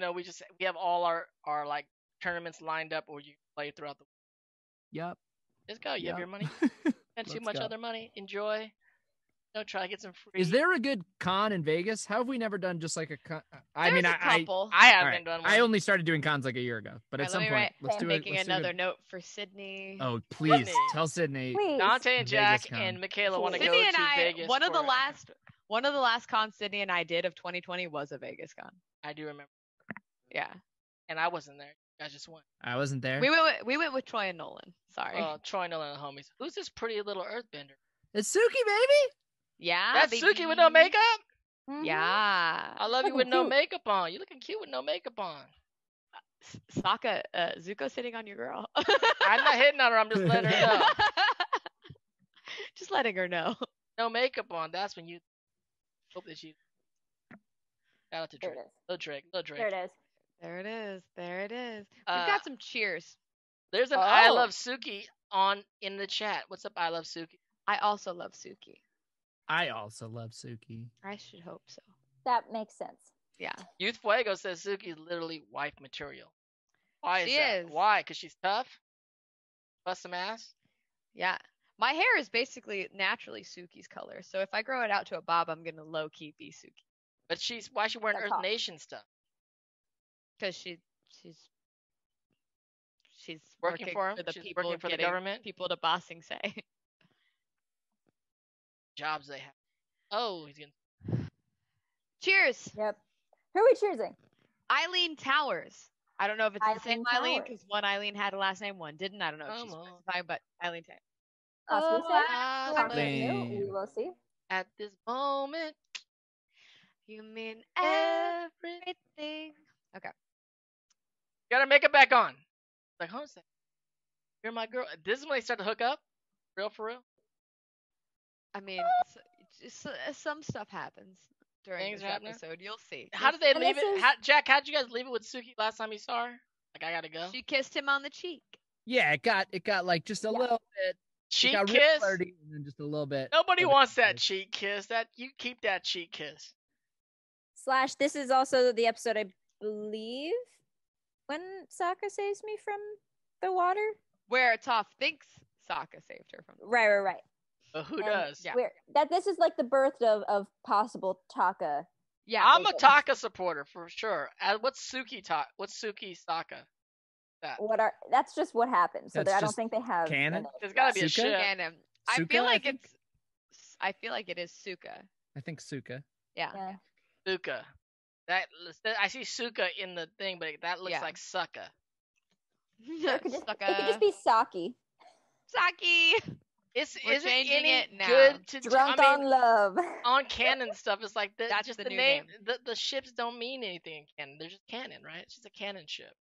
have all our like tournaments lined up where you play throughout the. Yep. Just go. You have Yep. your money. Spend too Let's much go. other money. Enjoy. Don't try to get some free. Is there a good con in Vegas? How have we never done just like a con? I mean, There's a I couple. I all haven't right. done one. I only started doing cons like a year ago, but at Alright, some let me point, write- let's do it. Making let's do another it. note for Sydney. Oh, please Sydney. tell Sydney. Please. Dante and Vegas Jack con. and Michaela want to go Sydney and to I, Vegas. one of the for- last cons Sydney and I did of 2020 was a Vegas con. I do remember, Yeah. and I wasn't there. You guys just went. I wasn't there. We went with Troy and Nolan. Sorry. Oh, Troy Nolan and the homies. Who's this pretty little earthbender? It's Suki, baby. Yeah. That's baby. Suki with no makeup? Mhm. Yeah. I love you Looking with no cute. makeup on. You looking cute with no makeup on. Sokka, Zuko sitting on your girl. I'm not hitting on her. I'm just letting her know. Just letting her know. No makeup on. That's when you hope that she. Shout out to There Drake. it is. Little Drake. Little Drake. There it is. There it is. There it is. Uh, We've got some cheers. There's an I Oh. love Suki in the chat. What's up, I love Suki? I also love Suki. I also love Suki. I should hope so. That makes sense. Yeah. Youth Fuego says Suki is literally wife material. Why is She that? is. Why? Because she's tough? Bust some ass? Yeah. My hair is basically naturally Suki's color. So if I grow it out to a bob, I'm gonna low key be Suki. But why is she wearing That's Earth hot. Nation stuff? Because she's Working for 'em? the She's people, working for the getting government? people to bossing say. Jobs they have. Oh, he's gonna. Cheers. Yep. Who are we choosing? Eileen Towers. I don't know if it's the same Eileen Eileen Towers. because one Eileen had a last name, one didn't. I don't know if she's Come on. specifying, but Eileen Towers. Possibly Oh, say. I Possibly Eileen. new. We will see. At this moment, You mean every everything. got her makeup back on. Like, hold on a second. You're my girl. This is when they start to hook up? Real for real? I mean, some stuff happens during Things this happening? episode. You'll see. How did they And leave this it? is- Jack, how'd you guys leave it with Suki last time you saw her? Like, I gotta go. She kissed him on the cheek. Yeah, it got like just a Yeah. little bit. It Cheek got real kiss? flirty and then just a little bit. Nobody of it. wants that cheek kiss. That you keep that cheek kiss. Slash, this is also the episode, I believe, when Sokka saves me from the water. Where Toph thinks Sokka saved her from. Right. But who And does? Yeah. This is like the birth of possible Taka. Yeah. I'm a Okay. Taka supporter for sure. What's Suki Sokka? That's just what happened. So That's I don't just think they have canon? There's gotta be a Suka? ship. Canon. I Suka, feel I like think? I feel like it is Suka. I think Suka. Yeah. Yeah. Suka. I see Suka in the thing, but that looks Yeah. like Sucka. It could Suka. just be Saki. Saki. We're Is it changing any it now. good to Drunk I mean, on love. on canon stuff? It's like That's just the the new name. name. The ships don't mean anything in canon. They're just canon, right? It's just a canon ship.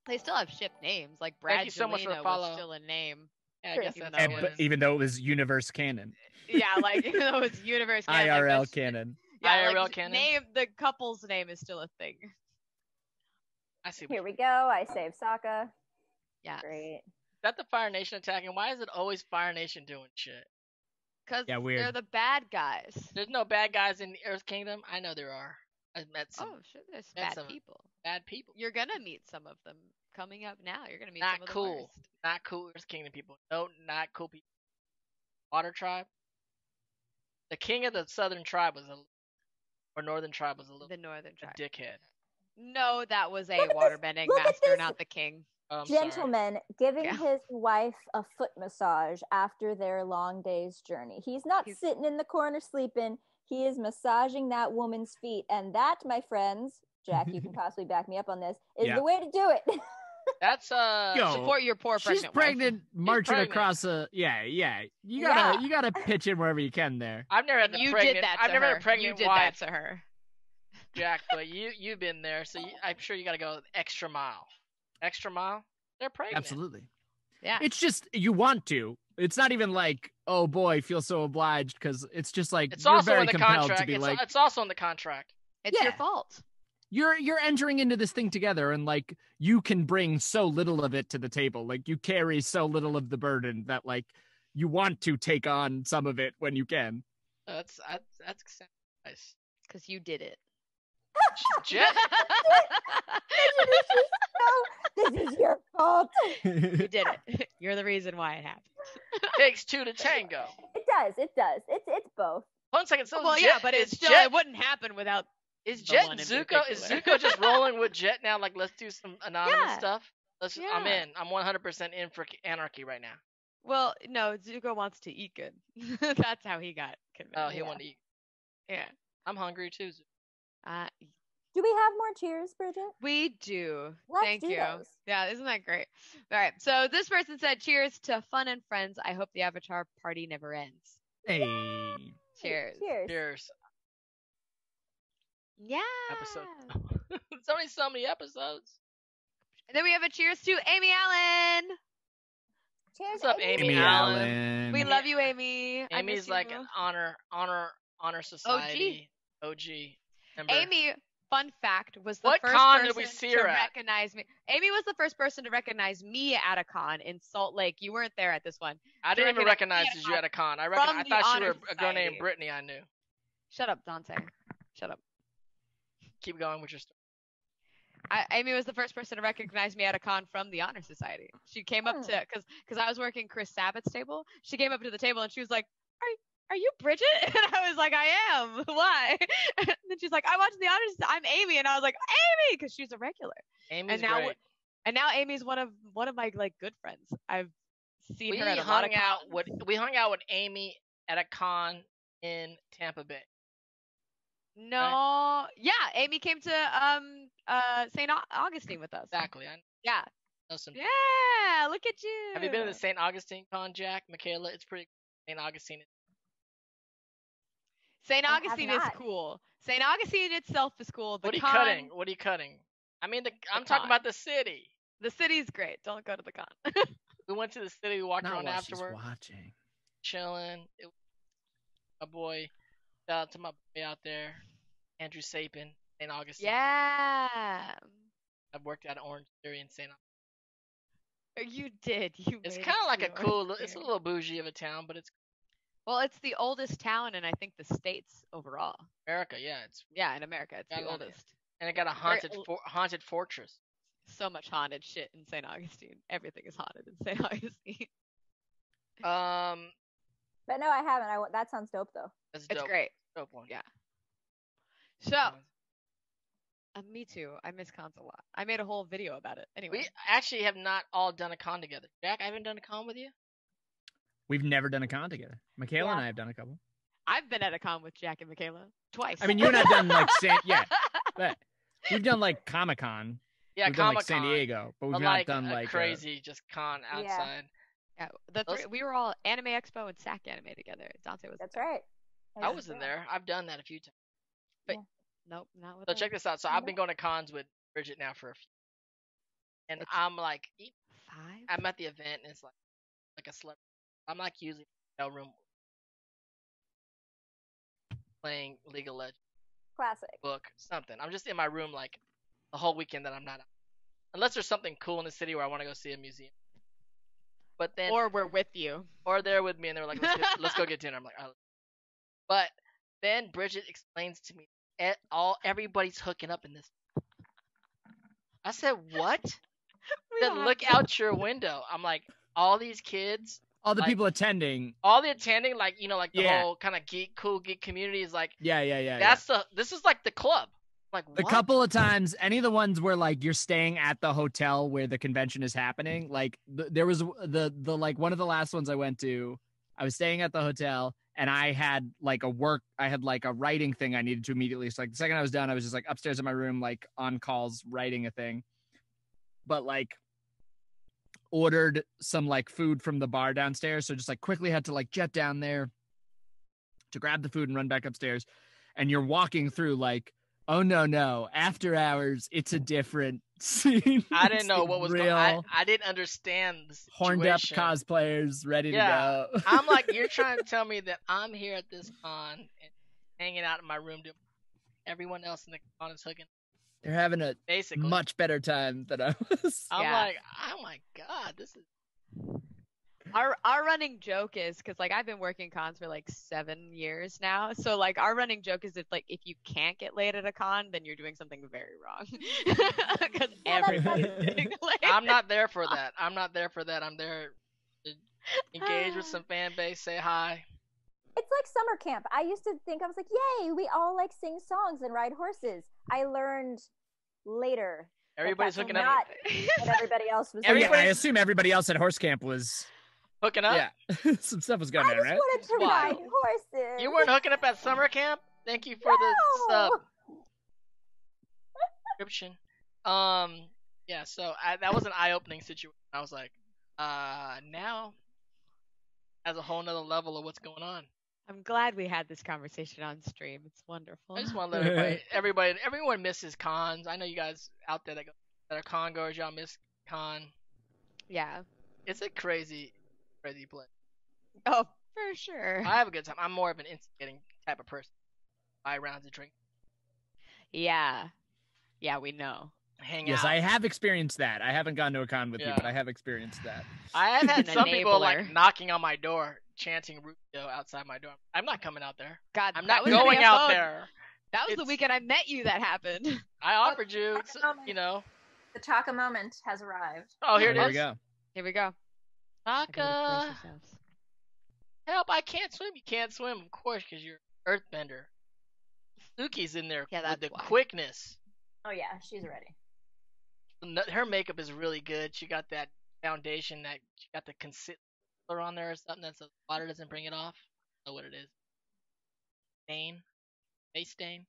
They still have ship names. Like Thank you so much for the Brangelina follow. was still a name. Yeah, I Sure. guess Even that's though canon. it was- Even though it was universe canon, Yeah, like even though it's universe canon, like, IRL that's- canon. Yeah, IRL like, canon. the couple's name is still a thing. I see. Here we go. I saved Sokka. Yeah. Great. Is that the Fire Nation attacking? Why is it always Fire Nation doing shit? Because Yeah, weird. they're the bad guys. There's no bad guys in the Earth Kingdom. I know there are. I met some Oh, sure, there's met bad some people. bad people. You're gonna meet some of them coming up now. You're gonna meet Not some of the cool. worst. Not cool as Kingdom people. No, not cool people. Water tribe. The king of the southern tribe was or northern tribe was The northern a tribe. dickhead. No, that was a Look at waterbending look at master, this. not the king. Oh, I'm sorry. Gentleman giving Yeah. his wife a foot massage after their long day's journey. He's not He's- sitting in the corner sleeping. He is massaging that woman's feet. And that, my friends, Jack, you can possibly back me up on this, is Yeah. the way to do it. That's Yo, Support your poor she's pregnant wife. pregnant, marching pregnant. across a yeah. You Yeah. gotta pitch in wherever you can there. I've never had And the you pregnant. did that I've to never her. had a pregnant You did wife, that to her. Jack. But you've been there, so I'm sure you got to go extra mile. Extra mile. They're pregnant. Absolutely. Yeah. It's just you want to. It's not even like, oh boy, feel so obliged, because it's just like It's you're also very in the compelled contract. to be like, It's also in the contract. It's your Yeah. fault. you're entering into this thing together, and like you can bring so little of it to the table. Like you carry so little of the burden that like you want to take on some of it when you can. That's nice. Because you did it. Jet, No, this is your fault. You did it. You're the reason why it happened. takes two to tango. It does. It does. It's both. 1 second. So Well, Jet, yeah, but is it's still Jet, it wouldn't happen without. is the Jet one in Zuko? Is particular. Zuko just rolling with Jet now? Like, let's do some anonymous Yeah. stuff. I'm Yeah. in. I'm 100% in for anarchy right now. Well, no, Zuko wants to eat good. That's how he got convinced. Oh, he Yeah. wanted to eat. Yeah. I'm hungry too. Uh, Do we have more cheers, Bridget? we do. Let's Thank do you. those. Yeah, isn't that great? All right. So this person said, "Cheers to fun and friends. I hope the Avatar party never ends." Hey. Cheers. Cheers. Cheers. Yeah. Episode. It's only so many episodes. And then we have a cheers to Amy Allen. Cheers. What's up, Amy Amy Allen? Allen. We love you, Amy. I Amy's miss like you. an honor society OG member. Amy, fun fact, was the What first con person did we see to her at? recognize me. Amy was the first person to recognize me at a con in Salt Lake. You weren't there at this one. I didn't even recognize recognize me you at a con. I from I the thought you Honor were a girl named Society. Brittany. I knew. Shut up, Dante. Shut up. Keep going with your story. Amy was the first person to recognize me at a con from the Honor Society. She came up to because I was working Chris Sabat's table. She came up to the table and she was like, "Are you Bridget?" And I was like, "I am. Why?" And then she's like, "I watched the Honor Society. I'm Amy." And I was like, "Amy," because she's a regular. Amy's and great. now Amy's one of my like good friends. I've seen We her at a lot of hung out cons. we hung out with Amy at a con in Tampa Bay. No, yeah, Amy came to St. Augustine with us. Exactly. I Yeah. know some. Yeah, look at you. Have you been to the St. Augustine con, Jack? Michaela? It's pretty. St. Augustine. St. I have Augustine is not. cool. St. Augustine itself is cool. The What are you con, cutting? What are you cutting? I mean, I'm talking con. about the city. The city's great. Don't go to the con. We went to the city. We walked Not around while she's afterward, watching. chilling. My boy, shout out to my boy out there, Andrew Sapin, St. Augustine. Yeah. I've worked at Orange Theory in St. Augustine. You did. You It's made kind of it like a to cool. Orange It's a Theory. little bougie of a town, but it's Well, it's the oldest town in I think the states overall. America. Yeah, it's Yeah, in America, it's I the love it. oldest. and it got a haunted fortress. So much haunted shit in St. Augustine. Everything is haunted in St. Augustine. But no, I haven't. That sounds dope though. That's It's dope. great. Dope one. Yeah. So, me too. I miss cons a lot. I made a whole video about it. Anyway. We actually have not all done a con together. Jack, I haven't done a con with you. We've never done a con together. Michaela and Yeah. I have done a couple. I've been at a con with Jack and Michaela twice. I mean, you and I've done like but we've done like Comic Con. Yeah, We've done like Comic-Con, San Diego, but we've but not like done a like crazy just con outside. yeah, Those- we were all Anime Expo and SAC Anime together. Dante was. That's there. right. I was in there. I've done that a few times. Nope, not with So us. check this out. So I've been going to cons with Brigitte now for a few, and I'm like, 5. I'm at the event, and it's like a celebrity. I'm like usually in a hotel room playing League of Legends, Classic. book, something. I'm just in my room like the whole weekend that I'm not out. Unless there's something cool in the city where I want to go see a museum. But then Or we're with you. or they're with me and they're like, let's go get dinner. I'm like, oh. But then Bridget explains to me everybody's hooking up in this. I said, what? Then look out your window. I'm like, all these kids, All the like, people attending. all the attending, like, you know, like the Yeah. whole kind of cool geek community is like, Yeah. this is like the club. Like, The what? couple of times, any of the ones where like you're staying at the hotel where the convention is happening, like there was the like one of the last ones I went to, I was staying at the hotel and I had like a writing thing I needed to immediately. So like the second I was done, I was just like upstairs in my room, like on calls, writing a thing. But like ordered some like food from the bar downstairs. So just like quickly had to like jet down there to grab the food and run back upstairs. And you're walking through like, oh no, after hours, it's a different scene. I didn't know what was going on. Real I didn't understand the situation. horned up cosplayers ready to go. I'm like, you're trying to tell me that I'm here at this con and hanging out in my room doing everyone else in the con is hooking. They're having a Basically. much better time than I was. I'm like, oh my god, this is. Our running joke is because like I've been working cons for like 7 years now, so like our running joke is if you can't get laid at a con, then you're doing something very wrong. Because everybody's getting laid. I'm not there for that. I'm there to engage with some fan base, say hi. It's like summer camp. I used to think, I was like, yay, we all like sing songs and ride horses. I learned later. Everybody's hooking up. Not what everybody else was Oh, yeah, doing. I assume everybody else at horse camp was hooking up. Yeah, some stuff was going on, right? I just wanted to ride horses. You weren't hooking up at summer camp. Thank you for the subscription. Yeah. So that was an eye-opening situation. I was like, now has a whole nother level of what's going on. I'm glad we had this conversation on stream. It's wonderful. I just want to let everyone misses cons. I know you guys out there that are con goers, y'all miss con. Yeah. It's a crazy place. Oh, for sure. I have a good time. I'm more of an instigating type of person. Buy rounds of drink. Yeah. Yeah, we know. Hang Yes, out. I have experienced that. I haven't gone to a con with you, but I have experienced that. I have had An some people like enabler. knocking on my door, chanting Rubio outside my door. I'm not coming out there. God, I'm that not was going pretty out fun. there. That was the weekend I met you that happened. I offered you, you know. The Taka moment has arrived. Oh, here it Here is. we go. Here we go. Taka, help! I can't swim. You can't swim, of course, because you're Earthbender. Suki's in there with the quickness. Oh yeah, she's ready. Her makeup is really good. She got that foundation that she got the concealer on there or something that so water doesn't bring it off. I don't know what it is. Stain? Face stain?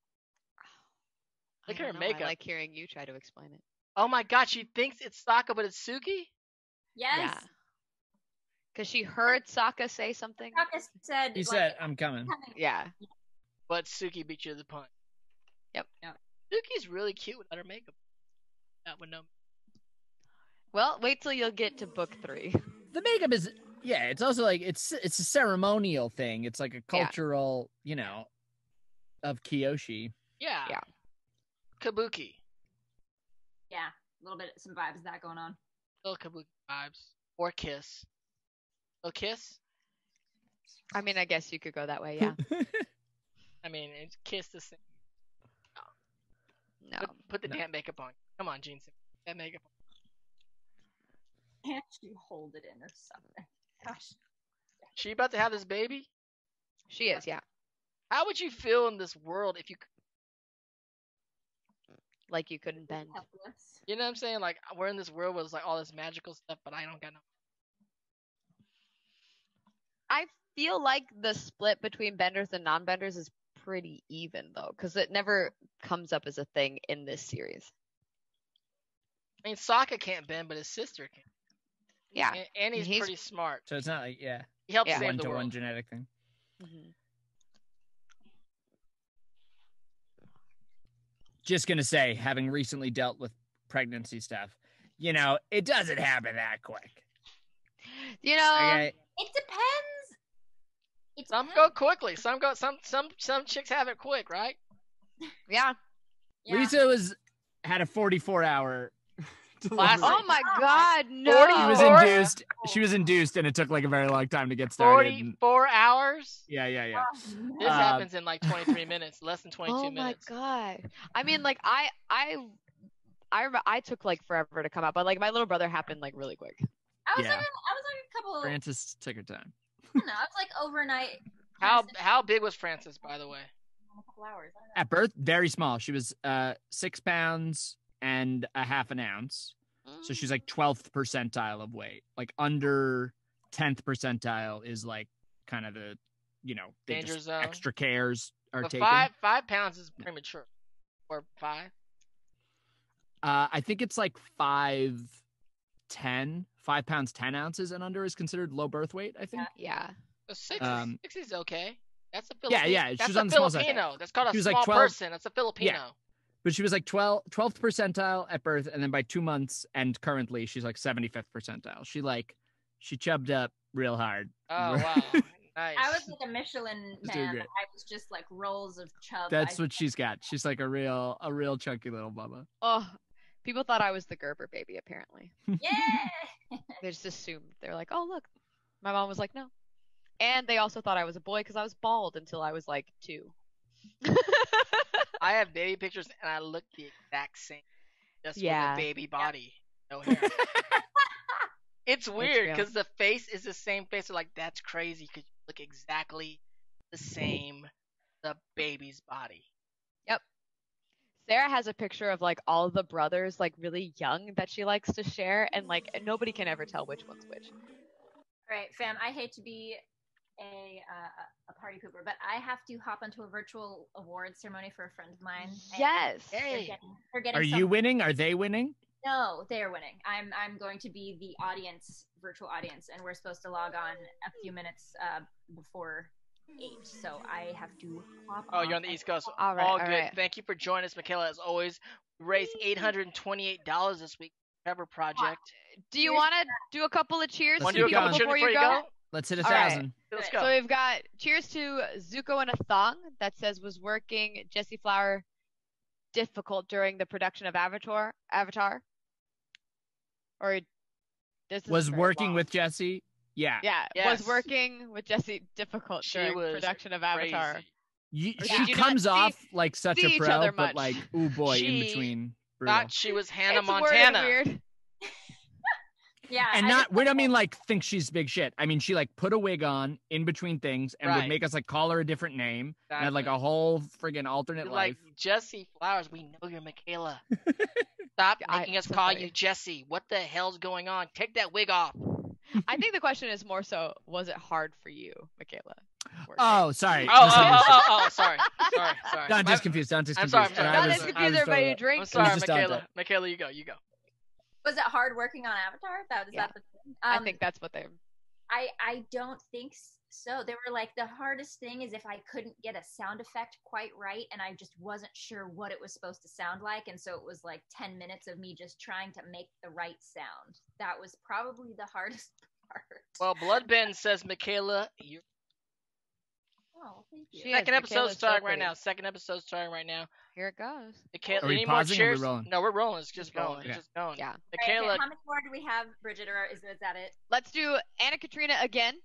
Look at her makeup. I like hearing you try to explain it. Oh my god, she thinks it's Sokka, but it's Suki? Yes. Yeah. Because she heard Sokka say something. Sokka said. He said, "I'm coming." Yeah. But Suki beat you to the punch. Yep. Suki's really cute without her makeup. That would know. Well, wait till you'll get to book 3. The makeup is, yeah. It's also like it's a ceremonial thing. It's like a cultural, you know, of Kyoshi. Yeah. Yeah. Kabuki. Yeah, a little bit, some vibes of that going on. Little Kabuki vibes. Or Kiss. Oh, Kiss? I mean, I guess you could go that way, yeah. I mean, it's Kiss the same. No. Put the damn makeup on. Come on, Gene. That makeup on. Can't you hold it in or something? Gosh. She about to have this baby? She is, yeah. How would you feel in this world if you... Like you couldn't bend. Helpless. You know what I'm saying? Like, we're in this world where it's like all this magical stuff, but I don't got no... I feel like the split between benders and non-benders is pretty even, though, because it never comes up as a thing in this series. I mean, Sokka can't bend, but his sister can. Yeah. And he's pretty smart. So it's not like, yeah. He helps save the one-to-one world. genetic thing. Mm-hmm. Just gonna say, having recently dealt with pregnancy stuff, you know, it doesn't happen that quick. You know, Okay. It depends. Some go quickly. Some chicks have it quick, right? Yeah. Lisa had a 44-hour Classic. Oh my God, no. 40 She was Four- induced. She was induced, and it took like a very long time to get started. 44 hours? Yeah. This happens in like 23 minutes, less than 22 Oh minutes. my God. I mean, like I remember I took like forever to come out, but like my little brother happened like really quick. I was Yeah. like a couple. Francis took her time. I don't know. I was like overnight. How big was Francis, by the way? A couple hours. I don't know. At birth, very small. She was 6 pounds and a half an ounce. So she's like 12th percentile of weight. Like under 10th percentile is like kind of the, they Danger just zone. extra cares are But taken. 5 pounds is premature. Or 5? I think it's like 5 pounds 10 ounces and under is considered low birth weight, I think. Yeah. So 6 is okay. That's a Yeah, Filipino. yeah, she That's was a on the small side. Filipino. That's called She a was like small 12 person. That's a Filipino. Yeah. But she was like 12th percentile at birth, and then by 2 months, and currently she's like 75th percentile. She chubbed up real hard. Oh wow, nice. I was like a Michelin She's doing man. great. I was just like rolls of chub. That's what she's got. She's like a real chunky little mama. Oh, people thought I was the Gerber baby. Apparently, Yeah. they just assumed. They're like, "Oh, look." My mom was like, "No," and they also thought I was a boy because I was bald until I was like 2. I have baby pictures and I look the exact same, just Yeah. with a baby body, no hair. It's weird real. because the face is the same face. They're like, that's crazy because you look exactly the same, the baby's body. Yep. Sarah has a picture of like all the brothers like really young that she likes to share, and like nobody can ever tell which one's which. All right, fam. I hate to be a party pooper, but I have to hop onto a virtual awards ceremony for a friend of mine. and Yes. Hey. they're getting Are you some- winning? Are they winning? No, they are winning. I'm going to be the audience, virtual audience, and we're supposed to log on a few minutes before 8. So I have to hop. Oh, you're on the East Coast. All right, All all good. right. Thank you for joining us, Michaela. As always, we raised $828 this week. Trevor Project. Do you want to do a couple of cheers Let's to Want to do a people couple cheers before you go? Let's hit All right. 1,000. Let's Good. go. So we've got cheers to Zuko and a Thong that says was working Jesse Flower difficult during the production of Avatar. Or this is Was very working long. with Jesse. Yeah. Yeah, Yes. was working with Jesse difficult She during was production of Avatar. Crazy. Or She did you not comes see- off like such see a each pro, other but much? like, ooh boy, in She between. Brutal. Thought she was Hannah It's worded Montana. weird. Yeah, And I not, just we don't love mean like think she's big shit. I mean, she like put a wig on in between things and would Right. make us like call her a different name and had like Exactly. a whole friggin' alternate You're life. like, Jesse Flowers, we know you're Michaela. Stop making us so call funny. you Jesse. What the hell's going on? Take that wig off. I think the question is more so, was it hard for you, Michaela? working? Oh, sorry. Sorry. Dante's confused. Dante's I'm confused. sorry, I'm And sorry. I Dante's was- I confused, was everybody totally- drink. I'm sorry, just Dante. Michaela. Michaela, you go. Was it hard working on Avatar? That was Yeah. that the thing? I think that's what they. I don't think so. They were like, the hardest thing is if I couldn't get a sound effect quite right and I just wasn't sure what it was supposed to sound like. And so it was like 10 minutes of me just trying to make the right sound. That was probably the hardest part. Well, Bloodbend says, Michaela, you're Oh, thank you. She second is. episode Michaela's so starting right pretty. now. Second episode starting right now. Here it goes. Michaela, Are we any more pausing or are we cheers? rolling? No, we're rolling. It's just Just rolling. going. It's Okay. just going. Yeah. All right, okay, Michaela, how many more do we have, Bridget, or is that it? Let's do Anna Katrina again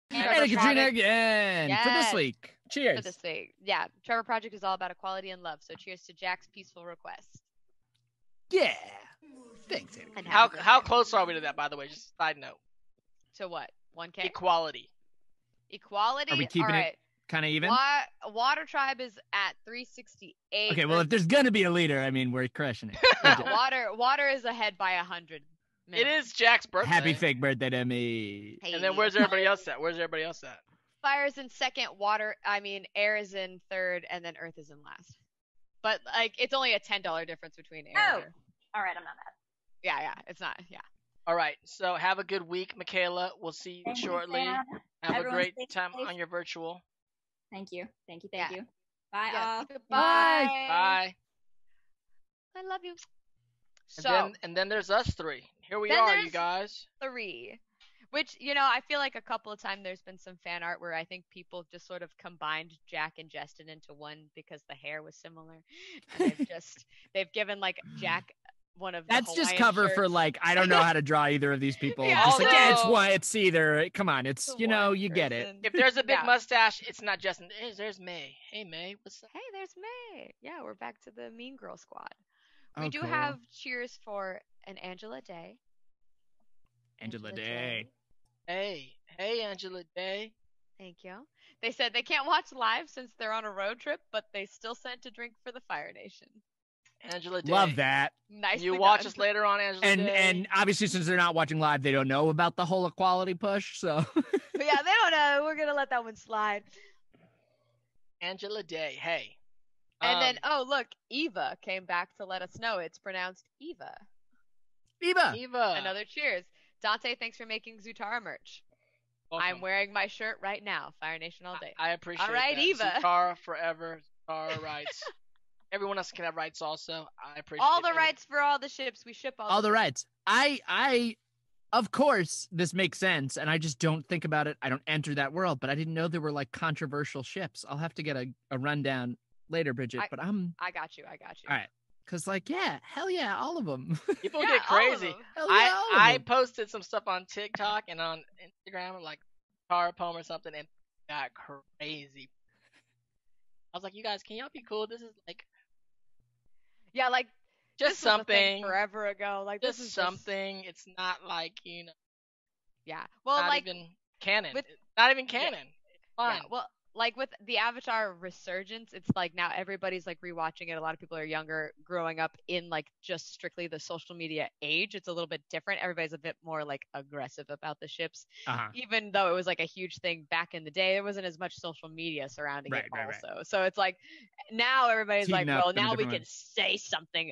Anna Anna Trevor Katrina Project again for this Yes. week. for Cheers. this week. Yeah, Trevor Project is all about equality and love. So cheers to Jack's peaceful request. Yeah. Thanks, Anna. And how happy how birthday. close are we to that? By the way, just a side note. To what? 1K? Equality. Equality. Are we keeping all it right. kind of even? Water Tribe is at 368. Okay, well, if there's gonna be a leader, I mean, we're crushing it. Good job. Water is ahead by 100. It is Jack's birthday. Happy fake birthday to me. And then where's everybody else at? Fire's in second, air is in third, and then earth is in last. But like, it's only a $10 difference between air Oh. and earth. All right, I'm not mad. Yeah, it's not. Yeah. All right. So have a good week, Michaela. We'll see you Thank you, shortly. Sam. Have a Everyone great stay time safe. on your virtual. Thank you. Thank Yeah. you. Bye, Yeah. all. Goodbye. Bye. I love you. And So then there's us three. Here we Then are, you there's- guys. 3, which I feel like a couple of times there's been some fan art where I think people just sort of combined Jack and Jesten into one because the hair was similar, and they've given like Jack one of That's the just Hawaiian cover for shirts. like I don't know how to draw either of these people. Yeah, Just like yeah, it's also- one. It's either. Come on, it's The you know one you get it. person. If there's a big Yeah. mustache, it's not Jesten. There's May. Hey May, what's up? Hey, there's May. Yeah, we're back to the Mean Girl squad. We Oh, do cool. have cheers for an Angela Day. Angela Day. Hey Angela Day. Thank you. They said they can't watch live since they're on a road trip, but they still sent a drink for the Fire Nation. Angela Day. Love that. Nicely You watch done. us later on, Angela Day. And obviously since they're not watching live, they don't know about the whole equality push. So But yeah, they don't know. We're gonna let that one slide. Angela Day. Hey. And then, oh look, Eva came back to let us know it's pronounced Eva. Eva. Eva. Another cheers. Dante, thanks for making Zutara merch. Welcome. I'm wearing my shirt right now. Fire Nation all day. I appreciate All right, that. Eva. Zutara forever. Zutara rights. Everyone else can have rights also. I appreciate All the it. rights for all the ships. We ship all all the the rights. I of course this makes sense, and I just don't think about it. I don't enter that world, but I didn't know there were like controversial ships. I'll have to get a rundown later, Bridget. But I got you. I got you. all right. Cause like yeah, hell yeah, all of them. People Yeah, get all of crazy. them. Hell yeah, all of I them. posted some stuff on TikTok and on Instagram, like Tara poem or something, and got crazy. I was like, you guys, can y'all be cool? This is like Yeah, like just this was a thing something. forever ago. Like Just this is something. It's not like yeah. Well, not like even canon. with- It's not even canon. It's fine. yeah, well, like with the Avatar resurgence, it's like now everybody's like rewatching it. A lot of people are younger, growing up in like just strictly the social media age. It's a little bit different. Everybody's a bit more like aggressive about the ships. Uh-huh. Even though it was like a huge thing back in the day, there wasn't as much social media surrounding it Right. also. So it's like now everybody's like, Heating up well, in a now we different can way. say something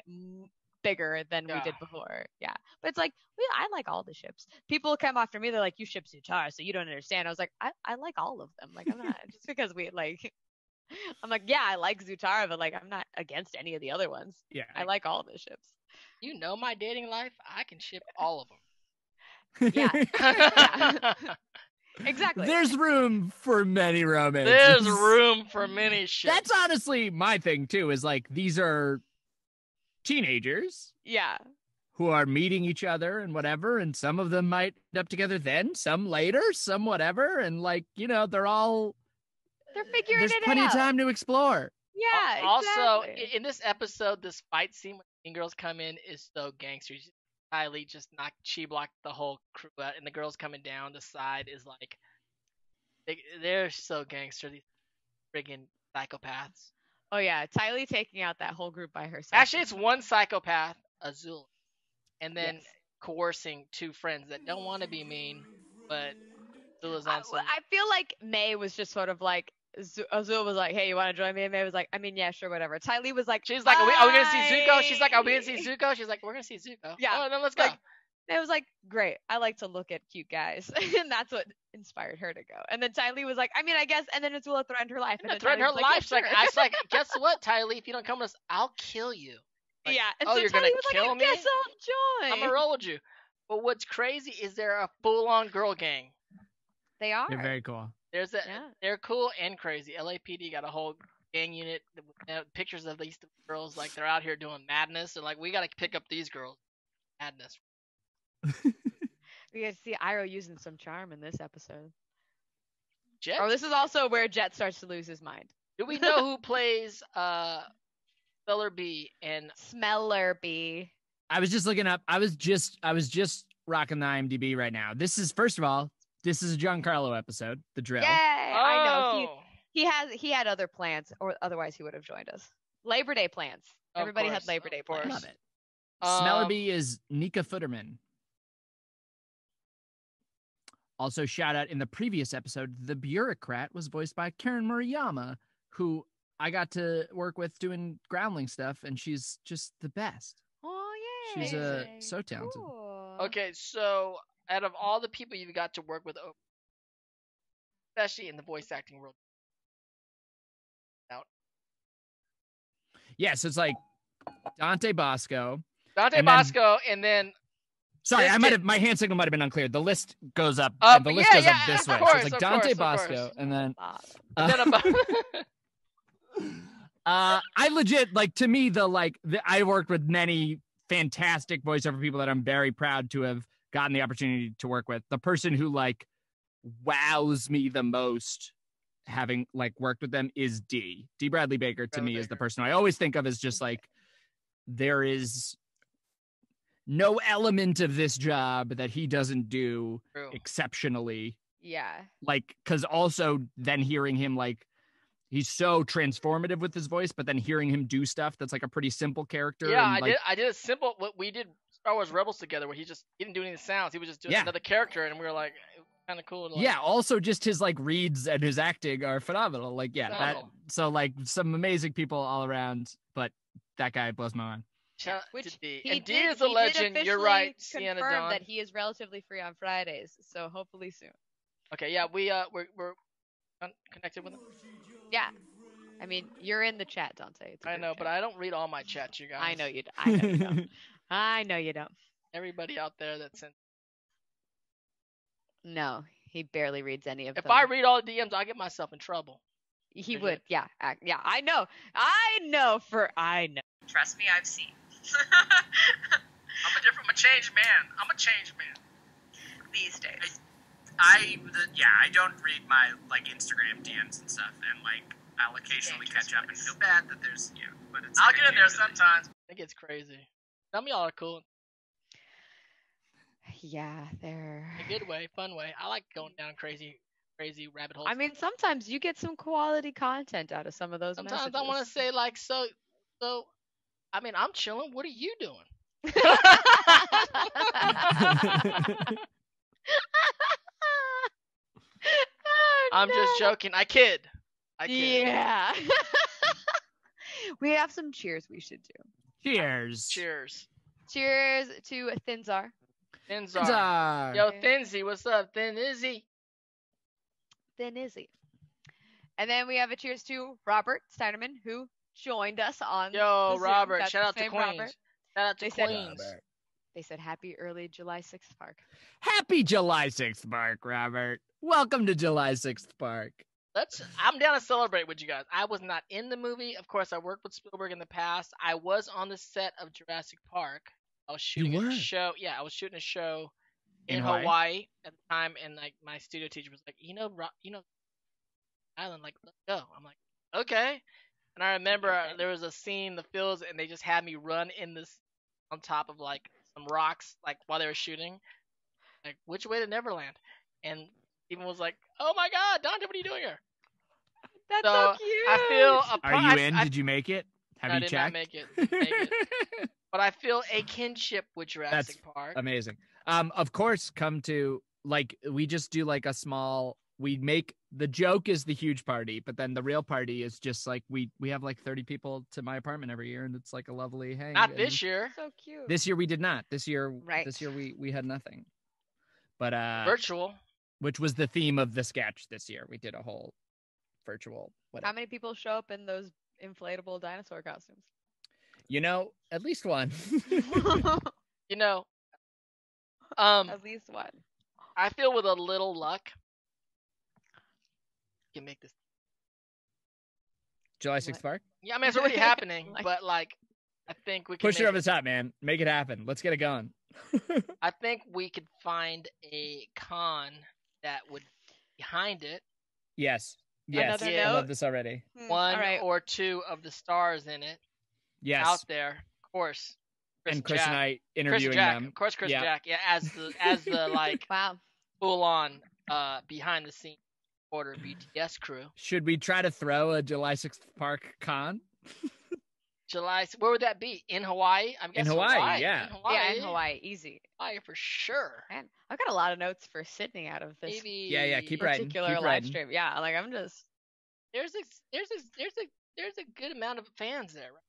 bigger than we did Yeah. before. Yeah. But it's like, I like all the ships. People come after me, they're like, you ship Zutara, so you don't understand. I was like, I like all of them. Like, I'm not, just because we like, I'm like, yeah, I like Zutara, but like, I'm not against any of the other ones. Yeah. I like all the ships. You know my dating life. I can ship all of them. Yeah. Exactly. There's room for many romances. There's room for many ships. That's honestly my thing too. Is like these are teenagers Yeah. who are meeting each other and whatever, and some of them might end up together then, some later, some whatever, and like they're all They're figuring there's it plenty out. of time to explore. Yeah. Also, exactly. in this episode, this fight scene when Mean Girls come in is so gangster. Kylie just she blocked the whole crew out, and the girls coming down the side is like, they're so gangster. These friggin' psychopaths. Oh yeah, Tylee taking out that whole group by herself. Actually, it's one psychopath, Azul, and then Yes. coercing two friends that don't want to be mean, but Azul is on some. I feel like May was just sort of like Azul was like, "Hey, you want to join me?" And May was like, "I mean, yeah, sure, whatever." Tylee was like, She's like, are we gonna see Zuko? She's like, are we "Bye." gonna see Zuko? She's like, we're gonna see Zuko. Yeah, Oh, then let's go. like, It was like, great. I like to look at cute guys, and that's what inspired her to go. And then Tylee was like, I mean, I guess. And then Azula threatened her life. And then threaten her Tylee was life. Yeah, She's like, sure. I was like, guess what, Tylee? If you don't come with us, I'll kill you. Like, yeah. And oh, so you're Tylee gonna was kill like, me? I guess I'll join. I'm gonna roll with you. But what's crazy is they're a full-on girl gang. They are. They're very cool. Yeah. They're cool and crazy. LAPD got a whole gang unit, pictures of these girls, like they're out here doing madness. They're like, we gotta pick up these girls. Madness. We get to see Iroh using some charm in this episode. Jet? Oh, this is also where Jet starts to lose his mind. Do we know who plays Speller B and Smeller B. I was just looking up. I was just rocking the IMDb right now. This is first of all, this is a Giancarlo episode, The Drill. Yay! I know. Oh. He had other plans, or otherwise he would have joined us. Labor Day plans. Of Everybody course, had Labor Day of course. plans. Love it. Smeller Um, B is Nika Futterman. Also, shout out in the previous episode, the bureaucrat was voiced by Karen Murayama, who I got to work with doing groundling stuff, and she's just the best. Oh yay! She's so talented. Cool. Okay, so out of all the people you've got to work with, especially in the voice acting world, Yeah, so it's like Dante Basco. Dante And then- Basco, and then Sorry, This I might kid- have my hand signal might have been unclear. The list goes up. Up, the list yeah, goes yeah, up this of way. course, so it's like of Dante course, of Basco, course. and then and then I legit like to me I worked with many fantastic voiceover people that I'm very proud to have gotten the opportunity to work with. The person who like wows me the most having like worked with them is D Bradley Baker. To me is the person I always think of as just like, there is no element of this job that he doesn't do exceptionally. Yeah. Like, because also then hearing him like, he's so transformative with his voice, but then hearing him do stuff that's like a pretty simple character. Yeah, and, like, I did a simple. What we did Star Wars Rebels together, where he didn't do any sounds. He was just doing another character, and we were like, kind of cool. Yeah. Also, just his like reads and his acting are phenomenal. Like, so like some amazing people all around. But that guy blows my mind. Which D is a legend. You're right. Sienna Dawn. That he is relatively free on Fridays, so hopefully soon. Okay, yeah, we're connected with him. Yeah, I mean you're in the chat, Dante. I know, but I don't read all my chats, you guys. I know you. I know you don't. I know you don't. Everybody out there that sent. No, he barely reads any of them. If I read all the DMs, I get myself in trouble. He would. Yeah. Yeah. I know. I know. Trust me, I've seen. I'm a changed man. I'm a changed man. These days. I don't read my like Instagram DMs and stuff, and like I'll occasionally catch up and feel bad that there's but it's. I'll get in there sometimes. It gets crazy. Some of y'all are cool. Yeah, they're in a good way, fun way. I like going down crazy rabbit holes. I mean, sometimes you get some quality content out of some of those. Sometimes messages. I want to say like so. I mean, I'm chilling. What are you doing? I'm just joking. I kid. Yeah. We have some cheers we should do. Cheers. Cheers. Cheers to Thinzar. Thinzar. Yo, Thinzy, what's up, Thin Izzy? Thin Izzy. And then we have a cheers to Robert Steinerman, who joined us on Yo, the Robert. Zoom. Shout out to Queens. Robert. Shout out to Queens. They said happy early July 6th Park. Happy July 6th Park, Robert. Welcome to July 6th Park. I'm down to celebrate with you guys. I was not in the movie. Of course, I worked with Spielberg in the past. I was on the set of Jurassic Park. I was shooting a show. Yeah, I was shooting a show in Hawaii at the time, and like my studio teacher was like, Island, like, let's go. I'm like, okay. And I remember there was a scene, the fields, and they just had me run in this on top of like some rocks, like while they were shooting. Like, which way to Neverland? And Steven was like, "Oh my God, Dante, what are you doing here?" That's so cute. I feel. Are you in? Did you make it? Have you checked? Not make it. But I feel a kinship with Jurassic Park. Amazing. Of course, come to like we just do like a small. We make the joke is the huge party, but then the real party is just like we have like 30 people to my apartment every year, and it's like a lovely hang. Not this year. So cute. This year we did not. This year, right. This year we had nothing. But virtual, which was the theme of the sketch this year. We did a whole virtual. Whatever. How many people show up in those inflatable dinosaur costumes? At least one. At least one. I feel with a little luck, we can make this. July 6th Park? Yeah, I mean it's already happening, but like, I think we can push it over the top, man. Make it happen. Let's get it going. I think we could find a con that would behind it. Yes. Another I love this already. One or two of the stars in it. Yes. Out there, of course. Chris and I interviewing them. Of course, Chris and Jack. Yeah, as the like wow, full on behind the scenes order BTS crew. Should we try to throw a July 6th Park con? Where would that be? In Hawaii? I'm guessing in Hawaii, yeah. In Hawaii, easy. Hawaii for sure. Man, I've got a lot of notes for Sydney out of this. Maybe, yeah, keep writing. Particular live stream. Yeah, like I'm just. There's a good amount of fans there, right?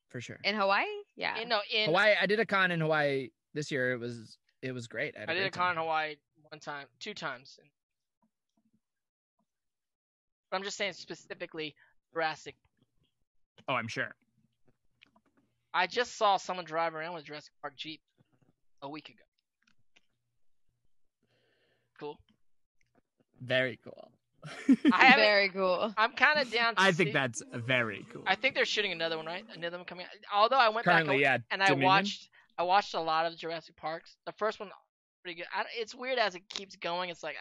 For sure. In Hawaii? Yeah. In Hawaii, I did a con in Hawaii this year. It was great. I did a con in Hawaii two times. But I'm just saying specifically Jurassic. Oh, I'm sure. I just saw someone drive around with a Jurassic Park Jeep a week ago. Cool. Very cool. I haven't. Very cool. I'm kind of down. To I see. think that's very cool. I think they're shooting another one, right? Another one coming out. Although I went Currently, back yeah, and I Dominion. watched a lot of Jurassic Parks. The first one pretty good. It's weird as it keeps going. It's like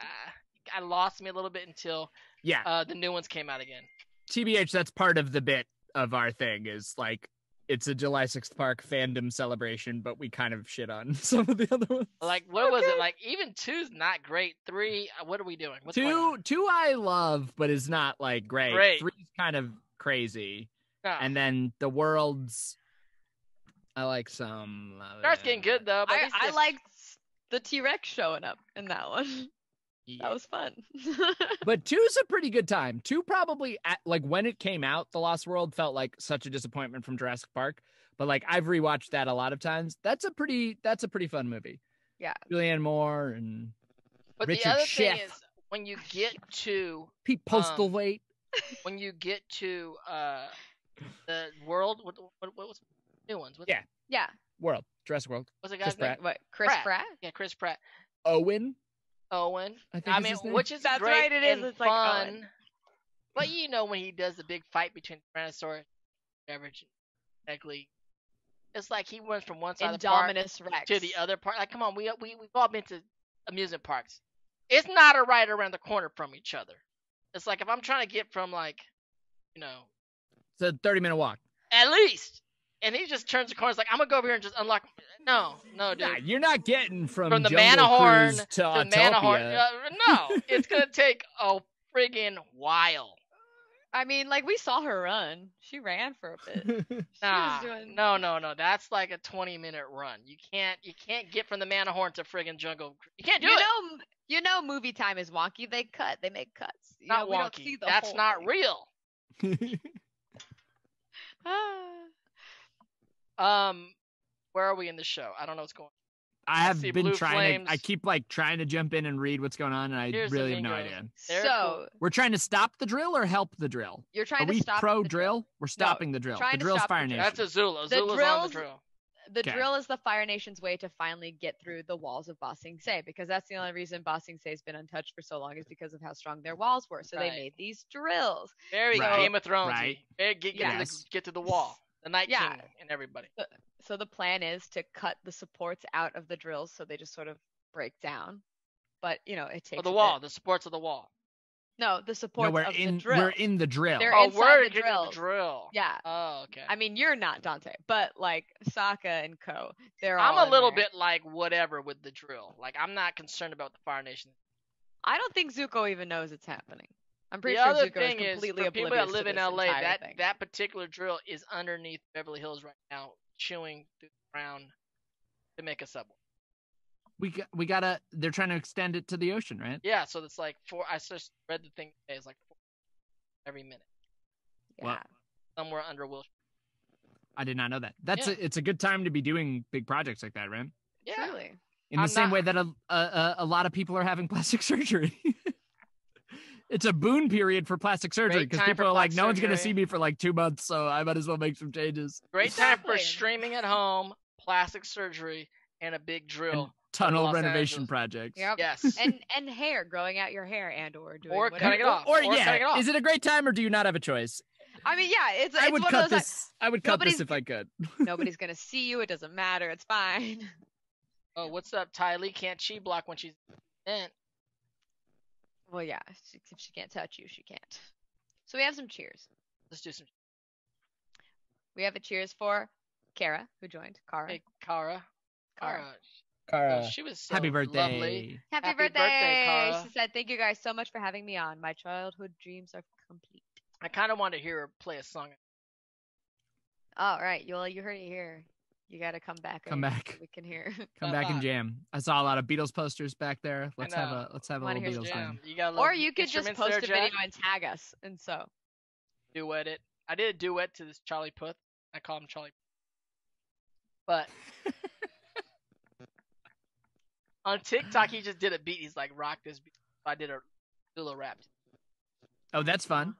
I lost me a little bit until the new ones came out again. TBH, that's part of the bit of our thing is like it's a July 6th Park fandom celebration, but we kind of shit on some of the other ones. Like what was it? Like even 2's not great. 3, what are we doing? What's going on? Two I love, but is not like great. 3's kind of crazy. No. And then the world's I like some. Starts getting good though. But I liked the T-Rex showing up in that one. Yeah. That was fun. But 2's a pretty good time. 2 probably like when it came out, The Lost World felt like such a disappointment from Jurassic Park. But like I've rewatched that a lot of times. That's a pretty fun movie. Yeah. Julianne Moore and but Richard the other Schiff. thing is when you get to Pete Postlethwaite. when you get to the world, what's new ones? Yeah. World. Jurassic World. What's the guy's Chris name? Pratt. What? Chris Pratt? Yeah, Chris Pratt. Owen. I think is mean, his name. which is That's great right, it is. and It's like fun. Owen. But you know when he does the big fight between Tyrannosaurus and average, exactly, it's like he went from one side of the park Indominus Rex. to the other part. Like, come on, we've all been to amusement parks. It's not a right around the corner from each other. It's like if I'm trying to get from like, It's a 30-minute walk. at least, and he just turns the corner. It's like I'm gonna go over here and just unlock. No, dude. Nah, you're not getting from the Jungle Manahorn Cruise to the Autopia. Manahorn. No, it's gonna take a friggin' while. I mean, like we saw her run. She ran for a bit. No. That's like a 20-minute run. You can't get from the Manahorn to friggin' Jungle. You can't do it. You know, movie time is wonky. They make cuts. You Not know, we don't wonky. see the That's whole not thing. real. Where are we in the show? I don't know what's going on. I have see been blue trying flames. to. I keep like trying to jump in and read what's going on, and I Here's really the have no bingo. idea. They're So cool. We're trying to stop the drill or help the drill. you're trying Are to we stop pro the drill? We're stopping the drill. trying The to drill's stop the Fire drill. Nation. That's Azula. The Azula's on the drills- drill. The Okay. drill is the Fire Nation's way to finally get through the walls of Ba Sing Se, because that's the only reason Ba Sing Se's been untouched for so long is because of how strong their walls were. So Right. they made these drills. Very Right. Game of Thrones. Right. Get to the wall. The Night Yeah. King and everybody. So the plan is to cut the supports out of the drills so they just sort of break down. But it takes Oh, the a wall. bit. The supports of the wall. No, the supports No, we're of in. the drill. We're in the drill. They're Oh, inside we're the getting drills. the drill. Yeah. Oh, okay. I mean, you're not Dante, but like Sokka and Co. They're I'm all a in little there. bit like whatever with the drill. Like I'm not concerned about the Fire Nation. I don't think Zuko even knows it's happening. I'm pretty The sure other Zuko thing is is, completely for people oblivious that live to in this LA, entire thing. that particular drill is underneath Beverly Hills right now, chewing through the ground to make a subway. We gotta. They're trying to extend it to the ocean, right? Yeah, so it's like I just read the thing today. It's like 4 every minute Yeah. Well, somewhere under Wilshire. I did not know that. Yeah. It's a good time to be doing big projects like that, right? Yeah. Truly. In the I'm same not- way that a lot of people are having plastic surgery. It's a boon period for plastic surgery Great because time people for are like, plastic no one's gonna surgery. see me for like 2 months, so I might as well make some changes. Great time for Exactly. streaming at home, plastic surgery, and a big drill. And tunnel Los renovation Angeles. projects. Yep. Yes. And hair, growing out your hair and or doing Or whatever. cutting it off. Or Or yeah, cutting it off. is it a great time or do you not have a choice? I mean, yeah, it's I would one cut of those this. I would cut this nobody's- if I could. nobody's gonna see you. It doesn't matter. It's fine. Oh, what's up, Ty Lee? Can't she block when she's in? Well, yeah, if she can't touch you, she can't. So we have some cheers. Let's do some. We have a cheers for Kara, who joined. Kara. Hey, Kara. Kara. Kara, She was so happy birthday. lovely. Happy, Happy birthday, birthday, Kara. She said, "Thank you guys so much for having me on. My childhood dreams are complete." I kind of want to hear her play a song. All right, you heard it here. You got to come back. Come back. We can hear. Come back and jam. I saw a lot of Beatles posters back there. Let's have know. a Wanna little hear Beatles some time. You got Or you could just instruments post there, a video Jack? and tag us, and so. Duet it. I did a duet to this Charlie Puth. I call him Charlie. But on TikTok, he just did a beat. He's like, rock this beat. I did a Zula rap. Oh, that's fun.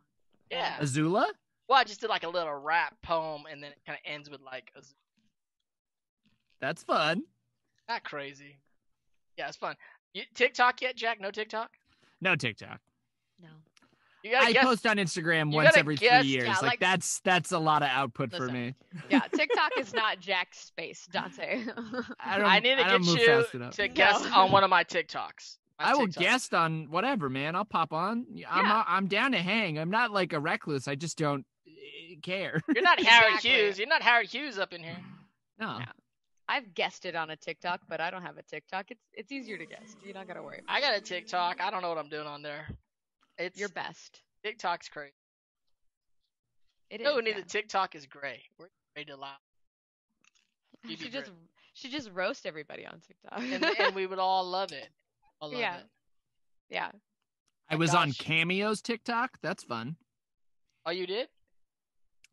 Yeah. Azula? Well, I just did like a little rap poem, and then it kind of ends with like a That's fun. not crazy. Yeah, it's fun. TikTok yet, Jack? No TikTok? No TikTok. No. I post on Instagram once every 3 years. Yeah, like that's a lot of output for Listen. me. Yeah, TikTok is not Jack's space, Dante. I need to get move you fast enough. to guest on one of my TikToks. I will guest on whatever, man. I'll pop on. I'm down to hang. I'm not like a recluse. I just don't care. You're not Howard Hughes. You're not Howard Hughes up in here. No. I've guested on a TikTok, but I don't have a TikTok. It's easier to guess. You don't gotta worry. I got a TikTok. I don't know what I'm doing on there. It's your best. TikTok's crazy. It no, is. need the TikTok is gray. We're gray to lie. She just roast everybody on TikTok, and we would all love it. Yeah. I was on Cameo's TikTok. That's fun. Oh, you did?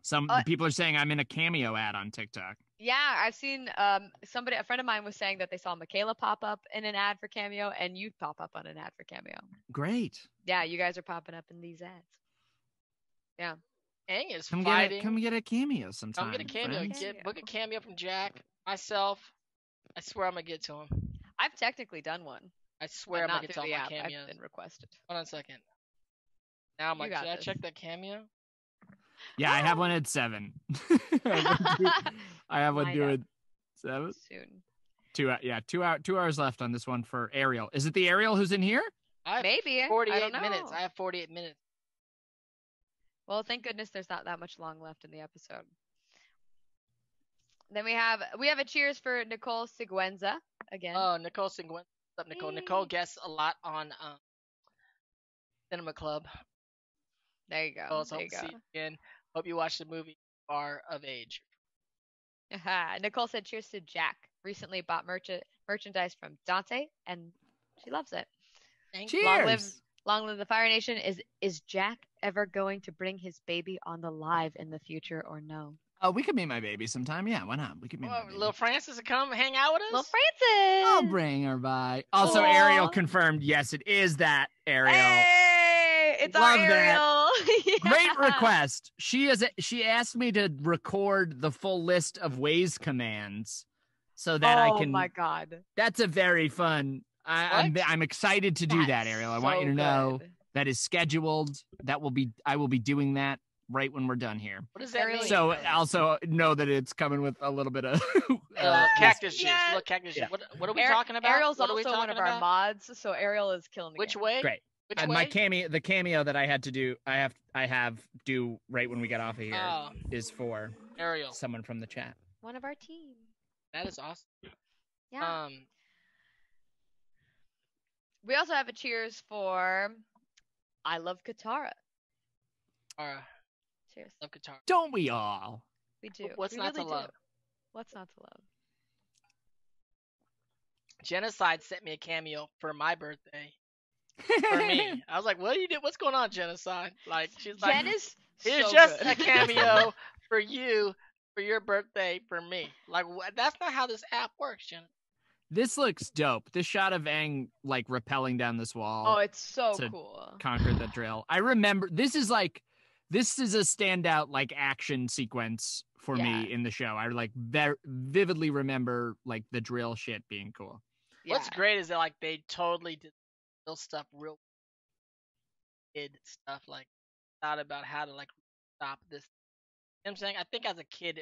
Some people are saying I'm in a Cameo ad on TikTok. Yeah, I've seen a friend of mine was saying that they saw Michaela pop up in an ad for Cameo and you pop up on an ad for Cameo. Great. Yeah, you guys are popping up in these ads. Yeah. Aang is come fighting. Come get a Cameo sometime. Come get a Cameo. Book a Cameo from Jack. Myself. I swear I'm going to get to him. I've technically done one. I swear I'm going to get to all my Cameos. I've been requested. Hold on a second. Now I'm like, should I check that Cameo? Yeah, I have one at 7. I have one due at 7. Soon. 2 hours left on this one for Ariel. Is it the Ariel who's in here? Maybe. 48 minutes. I have 48 minutes. Well, thank goodness there's not that much long left in the episode. Then we have a cheers for Nicole Siguenza again. Oh, Nicole Siguenza. What's up, Nicole? Nicole guests a lot on Cinema Club. There you go. So hope to see you again. Hope you watch the movie Bar of Age. Nicole said cheers to Jack. Recently bought merchandise from Dante, and she loves it. Cheers! Long live the Fire Nation. Is Jack ever going to bring his baby on the live in the future or no? Oh, we could meet my baby sometime. Yeah, why not? We could meet my baby. Little Francis to come hang out with us? Little Francis! I'll bring her by. Also, Ariel confirmed, yes, it is that Ariel. Hey, it's our Ariel. Yeah. Great request. She asked me to record the full list of Waze commands so that I can. Oh my God. That's a very fun. I'm excited to do that, Ariel. I want you to know that is scheduled. I will be doing that right when we're done here. What does that mean? So also know that it's coming with a little bit of cactus juice. Look, cactus juice. What are we talking about? Ariel's also one of our mods, so Ariel is killing the Which game. way? Great. And my cameo that I had to do, I have do right when we get off of here is for Ariel, someone from the chat. One of our team. That is awesome. Yeah. We also have a cheers for I Love Katara. Cheers. Love Katara. Don't we all? We do. What's not to love? What's not to love? Genocide sent me a cameo for my birthday. For me. I was like, what do you do? What's going on, Genocide? Like, she's like, here's so just good. a cameo for you for your birthday for me. Like, that's not how this app works, Genocide. This looks dope. This shot of Aang like rappelling down this wall. Oh, it's so to cool. Conquer the drill. I remember this is a standout like action sequence for me in the show. I like vividly remember like the drill shit being cool. Yeah. What's great is that like they totally did real stuff, real kid stuff, like thought about how to like stop this. You know what I'm saying? I think as a kid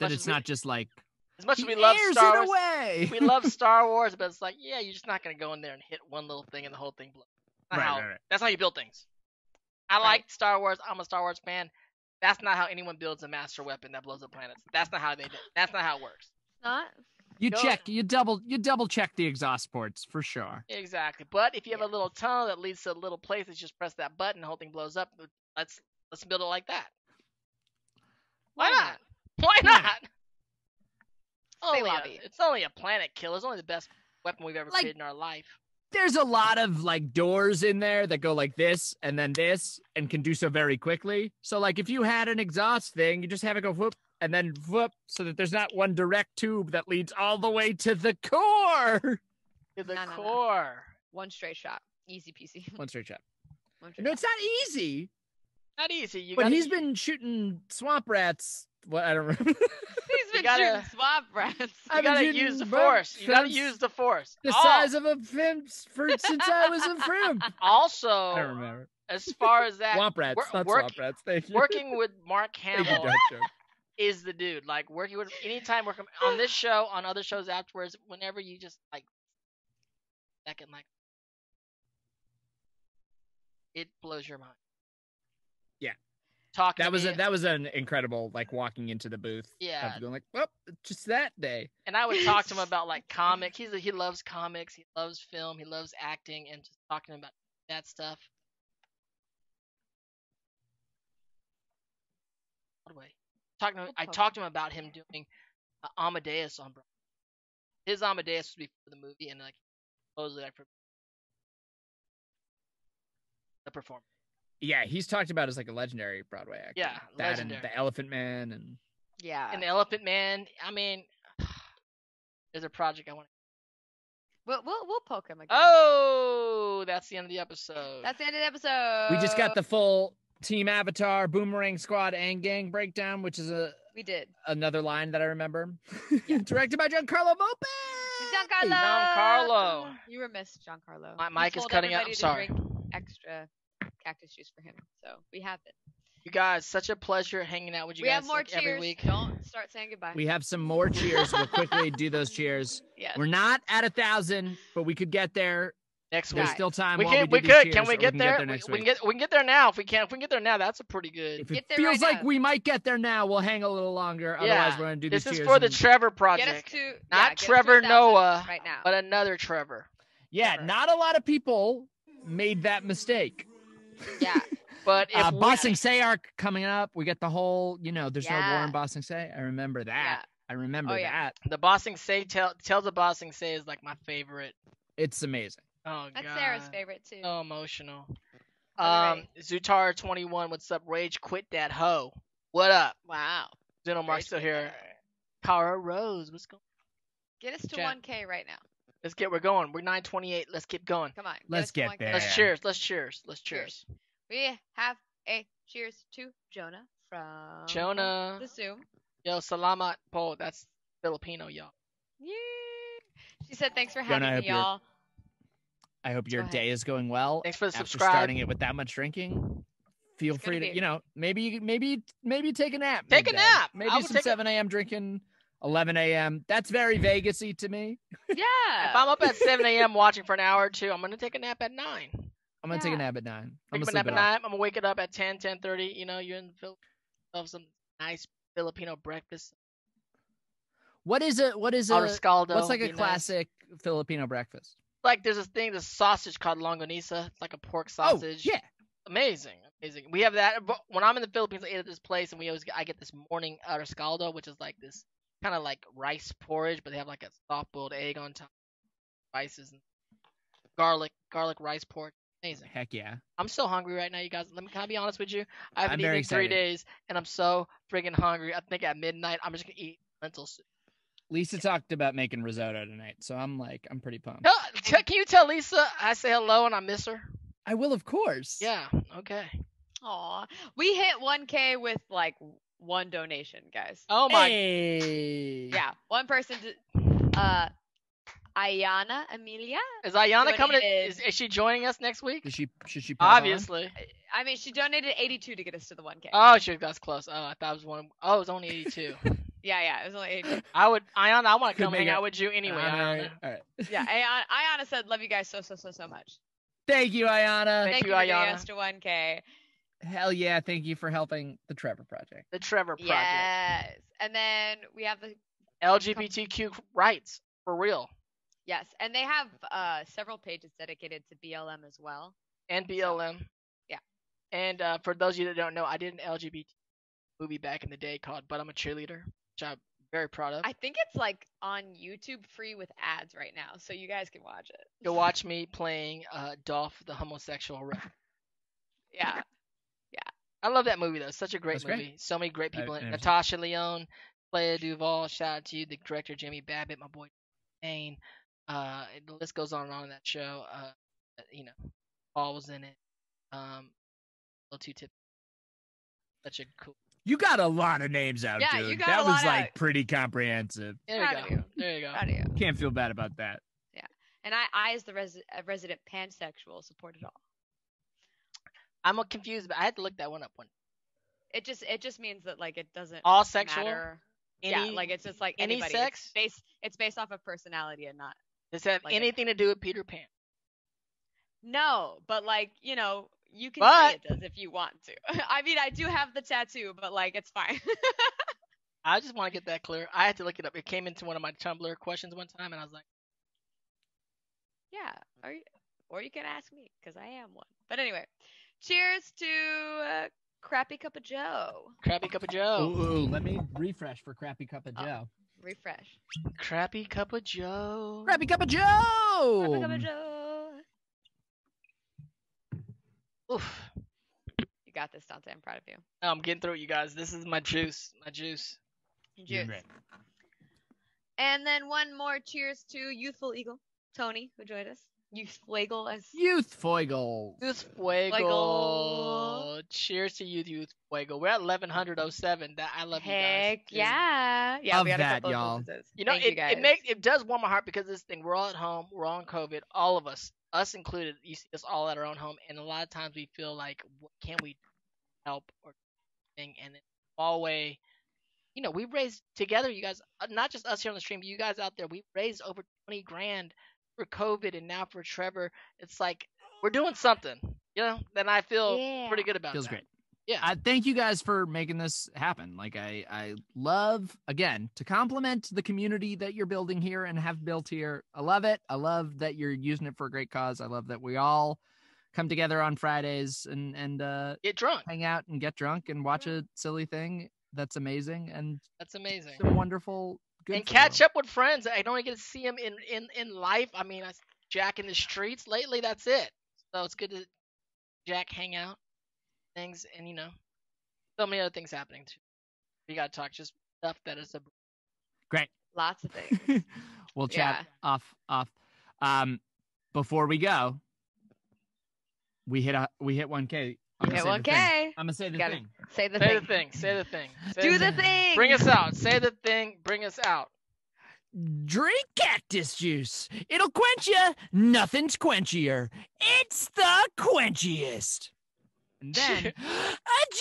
that it's not just like as much as we love Star Wars, away. We love Star Wars, but it's like, yeah, you're just not gonna go in there and hit one little thing and the whole thing blows. Right. That's how you build things. I like Star Wars. I'm a Star Wars fan. That's not how anyone builds a master weapon that blows up planets. That's not how they do. That's not how it works. Not. You double check the exhaust ports for sure. Exactly. But if you have a little tunnel that leads to a little place, it's just press that button, the whole thing blows up. Let's build it like that. Why not? Why not? It's only a planet killer. It's only the best weapon we've ever created in our life. There's a lot of like doors in there that go like this and then this and can do so very quickly. So like if you had an exhaust thing, you just have it go whoop and then whoop so that there's not one direct tube that leads all the way to the core. To the core. No. One straight shot. Easy peasy. One straight shot. No, it's not easy. Not easy. But he's been shooting swamp rats. What I don't remember. He's You been gotta- shooting swamp rats. You I've been gotta shooting use the bird force. You gotta shrimps use the force. The Oh, size of a since I was a shrimp. I Also, don't remember. as far as that, Swamp rats, not work- swamp rats. Thank you. working with Mark Thank you, Hamill Dutch joke. is the dude. Like working with anytime working on this show, on other shows afterwards, whenever you just like second like it blows your mind. Yeah. Talking That was to me, that was an incredible like walking into the booth. Yeah. Of going like, well, just that day. and I would talk to him about like comics. He loves comics, he loves film, he loves acting, and just talking about that stuff. By the way, I talked to him about him doing Amadeus on Broadway. His Amadeus was before the movie, and like supposedly like the performance. Yeah, he's talked about as like a legendary Broadway actor. Yeah, that legendary. and the Elephant Man and Yeah. And the Elephant Man. I mean, there's a project I want. We'll poke him again. Oh, that's the end of the episode. That's the end of the episode. we just got the full Team Avatar, Boomerang Squad, and Gang breakdown, which is We did. another line that I remember. Directed by Giancarlo Volpe. Giancarlo. Giancarlo. You were missed, Giancarlo. My He mic is told cutting out. everybody I'm to sorry. drink extra cactus juice for him, so we have it. You guys, such a pleasure hanging out with you We guys have more like, cheers. every week. Don't start saying goodbye. We have some more cheers. We'll quickly do those cheers. Yes. We're not at 1,000, but we could get there. Next There's week. still time. We while can. we We do these could. cheers, Can we or get there? next We week. can get there now. If we can get there now, that's a pretty good. If it Get there feels right like now. we might get there now, we'll hang a little longer. Yeah. Otherwise, we're gonna do This these is cheers. for the and- Trevor Get us project, to not get us to Trevor 1,000 Noah, right now. but another Trevor. Yeah, Trevor. not a lot of people made that mistake. Yeah. But if we, Bossing Say arc coming up. We get the whole, there's no war Yeah. in Bossing Say. I remember that. Yeah. I remember Oh, yeah. that. the Bossing Say Tales of Bossing Say is like my favorite. It's amazing. Oh That's god. Sarah's favorite too. So emotional. Alright. Zutara21, what's up? Rage quit that hoe. What up? Wow. Xenomark still here. Cara Rose, what's going? Get us to Chat. 1K right now. We're going. We're 928. Let's keep going. Come on. Let's us to get 1K. there. Let's cheers. Let's cheers. Let's cheers. We have a cheers to Jonah from Jonah. the Zoom. Yo, salamat po. That's Filipino, y'all. Yeah. She said thanks for Jonah, having I me, hope you're- y'all. I hope your Go ahead. day is going well. Thanks for the After subscribe. starting it with that much drinking, feel It's gonna free to, be- maybe take a nap. Take a midday. nap. I Maybe would some take a- 7 a.m. drinking, 11 a.m. That's very Vegas-y to me. Yeah. If I'm up at 7 a.m. watching for an hour or two, I'm gonna take a nap at 9. I'm gonna take a Yeah. nap at 9. I'm Take gonna a sleep nap it at off. 9. I'm gonna wake it up at 10, 10:30. You know, you're in the Philippines. Have some nice Filipino breakfast. What is a Autoscaldo. what's like be a nice. classic Filipino breakfast? Like there's this sausage called longanisa. It's like a pork sausage. Oh, yeah. Amazing. We have that. But when I'm in the Philippines, I eat at this place, and I get this morning autoscaldo, which is like this kind of like rice porridge, but they have like a soft-boiled egg on top, spices, and garlic rice pork. Amazing. Heck yeah. I'm so hungry right now, you guys. Can I be honest with you? I haven't I'm eaten very in 3 excited. days, and I'm so friggin' hungry. I think at midnight, I'm just gonna eat lentil soup. Lisa talked about making risotto tonight, so I'm pretty pumped. Can you tell Lisa I say hello and I miss her? I will, of course. Yeah. Okay. Aw. We hit 1K with like one donation, guys. Oh my. Hey. Yeah. One person Ayana Amelia. Is Ayana coming? Donated- Is she joining us next week? Should she pop on? Obviously. I mean, she donated 82 to get us to the 1K. Oh, sure, that's close. Oh, I thought it was one. Oh, it was only 82. Yeah, it was only 82. I want to Could come make hang it- out with you anyway. Ayana. All right. Yeah, Ayana said, "Love you guys so much." Thank you, Ayana. Thank you, you for getting Ayana. us to 1K. Hell yeah. Thank you for helping the Trevor Project. The Trevor Project. Yes, and then we have the LGBTQ rights for real. yes, and they have several pages dedicated to BLM as well. And BLM. Yeah. And for those of you that don't know, I did an LGBT movie back in the day called "But I'm a Cheerleader," which I'm very proud of. I think it's like on YouTube free with ads right now, so you guys can watch it. Go watch me playing Dolph the homosexual rep. Yeah. I love that movie though. It's such a great That's great. movie. So many great people in it. I've- Natasha Lyonne, Clea Duvall, shout out to you, the director Jimmy Babbitt, my boy Payne. The list goes on and on in that show. Paul was in it. Little two tip. Such a cool. You got a lot of names out, Yeah, dude. you got that a was lot like out. pretty comprehensive. There Proud you of go. you. There you go. Proud of you. Can't feel bad about that. And I as the resident pansexual, support it all. I'm confused, but I had to look that one up. It just means that like it doesn't All sexual? matter. Any, yeah, like it's just like any anybody. sex? It's based off of personality and not. Does it have like anything to do with Peter Pan? No, but like you know, you can But- say it does if you want to. I mean, I do have the tattoo, but like it's fine. I just want to get that clear. I had to look it up. It came into one of my Tumblr questions one time, and I was like, yeah, or you can ask me because I am one. But anyway, cheers to Crappy Cup of Joe. Crappy Cup of Joe. Ooh, let me refresh for Crappy Cup of Oh. Joe. Refresh. Crappy Cup of Joe. Crappy Cup of Joe! Crappy Cup of Joe. Oof. You got this, Dante. I'm proud of you. No, I'm getting through it, you guys. This is my juice. My juice. You're Juice. great. And then one more cheers to Youthful Eagle, Tony, who joined us. Youthful Eagle as Youth Foigle. Youth Fuego. Cheers to Youth Fuego. We're at 1107. That I love you guys. heck Dude. yeah. Yeah, Love we got a that, couple y'all. of visitors. You know, Thank you guys. it does warm my heart because this thing, we're all at home, we're all on COVID, all of us included. You see us all at our own home, and a lot of times we feel like, what can we help or thing? And in a small way, you know, we raised together, you guys, not just us here on the stream, but you guys out there. We raised over 20 grand for COVID, and now for Trevor, it's like we're doing something, you know. Then I feel pretty good about Feels that. great. Yeah. Thank you guys for making this happen. Like I love, again, to compliment the community that you're building here and have built here. I love it. I love that you're using it for a great cause. I love that we all come together on Fridays and Get drunk. hang out and get drunk and watch a silly thing. That's amazing. And That's amazing. some wonderful good And for the catch world. up with friends. I don't get to see them in life. I mean, I see Jack in the streets lately. That's it. So it's good to Jack hang out, things, and you know, so many other things happening too. We gotta talk just stuff that is a. Great. Lots of things. We'll chat off. Before we go, we hit 1K. I'm gonna Hit say the 1K. thing. I'm gonna say the Gotta thing. Say the Say thing. the thing. Say the thing. Say Do the thing. Bring us out. Say the thing. Bring us out. Drink cactus juice. It'll quench you. Nothing's quenchier. It's the quenchiest. And then a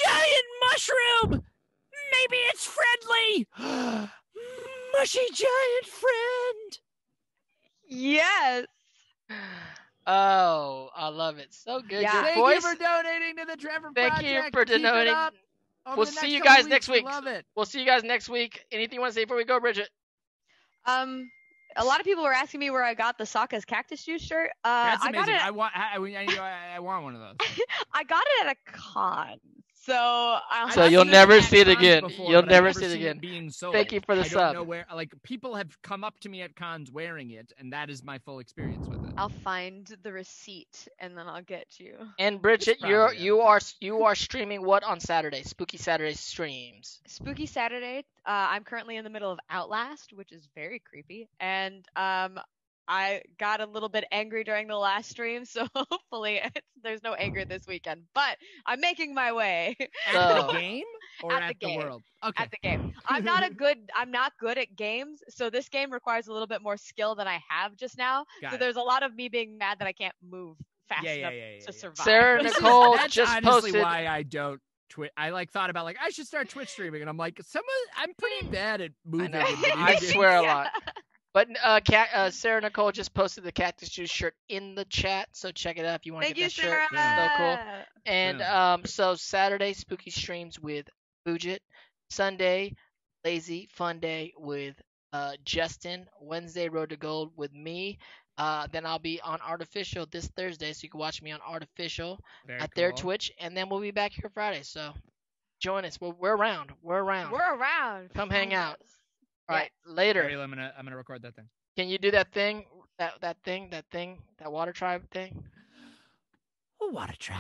giant mushroom. Maybe it's friendly. Mushy giant friend. Yes. Oh, I love it. So good. Yeah. Your Thank voice. you for donating to the Trevor Thank Project. you for Keep it donating. up over We'll the see you couple guys weeks. next We week. love it. We'll see you guys next week. Anything you want to say before we go, Bridget? A lot of people were asking me where I got the Sokka's cactus juice shirt. That's I got amazing. it. I want one of those. I got it at a con. So So I've you'll seen it never at see it cons again. before, You'll but I've never see it seen again. Being sold. Thank you for the I sub. don't know where. Like people have come up to me at cons wearing it, and that is my full experience with it. I'll find the receipt and then I'll get you. And Bridget, It's probably you are streaming what on Saturday? Spooky Saturday streams. Spooky Saturday. I'm currently in the middle of Outlast, which is very creepy, and I got a little bit angry during the last stream, so hopefully there's no anger this weekend. But I'm making my way. At So- the game or At at, the the game. world? Okay. At the game. I'm not good at games, so this game requires a little bit more skill than I have just now. Got So it. there's a lot of me being mad that I can't move fast enough to survive. Sarah Nicole That's just honestly posted. why I don't Twitch. I thought about I should start Twitch streaming, and I'm like, I'm pretty bad at moving. know. in video I games. swear a lot. But Sarah Nicole just posted the Cactus Juice shirt in the chat, so check it out if you want to Thank get you, that Sarah. shirt. So cool. And so Saturday spooky streams with Brigitte, Sunday lazy fun day with Jesten, Wednesday Road to Gold with me. Then I'll be on Artificial this Thursday, so you can watch me on Artificial Very at their cool. Twitch, and then we'll be back here Friday. So join us. We're around. We're around. We're around. Come hang Find out. us. All right, later. Ariel, I'm gonna record that thing. Can you do that thing? That water tribe thing? What a try.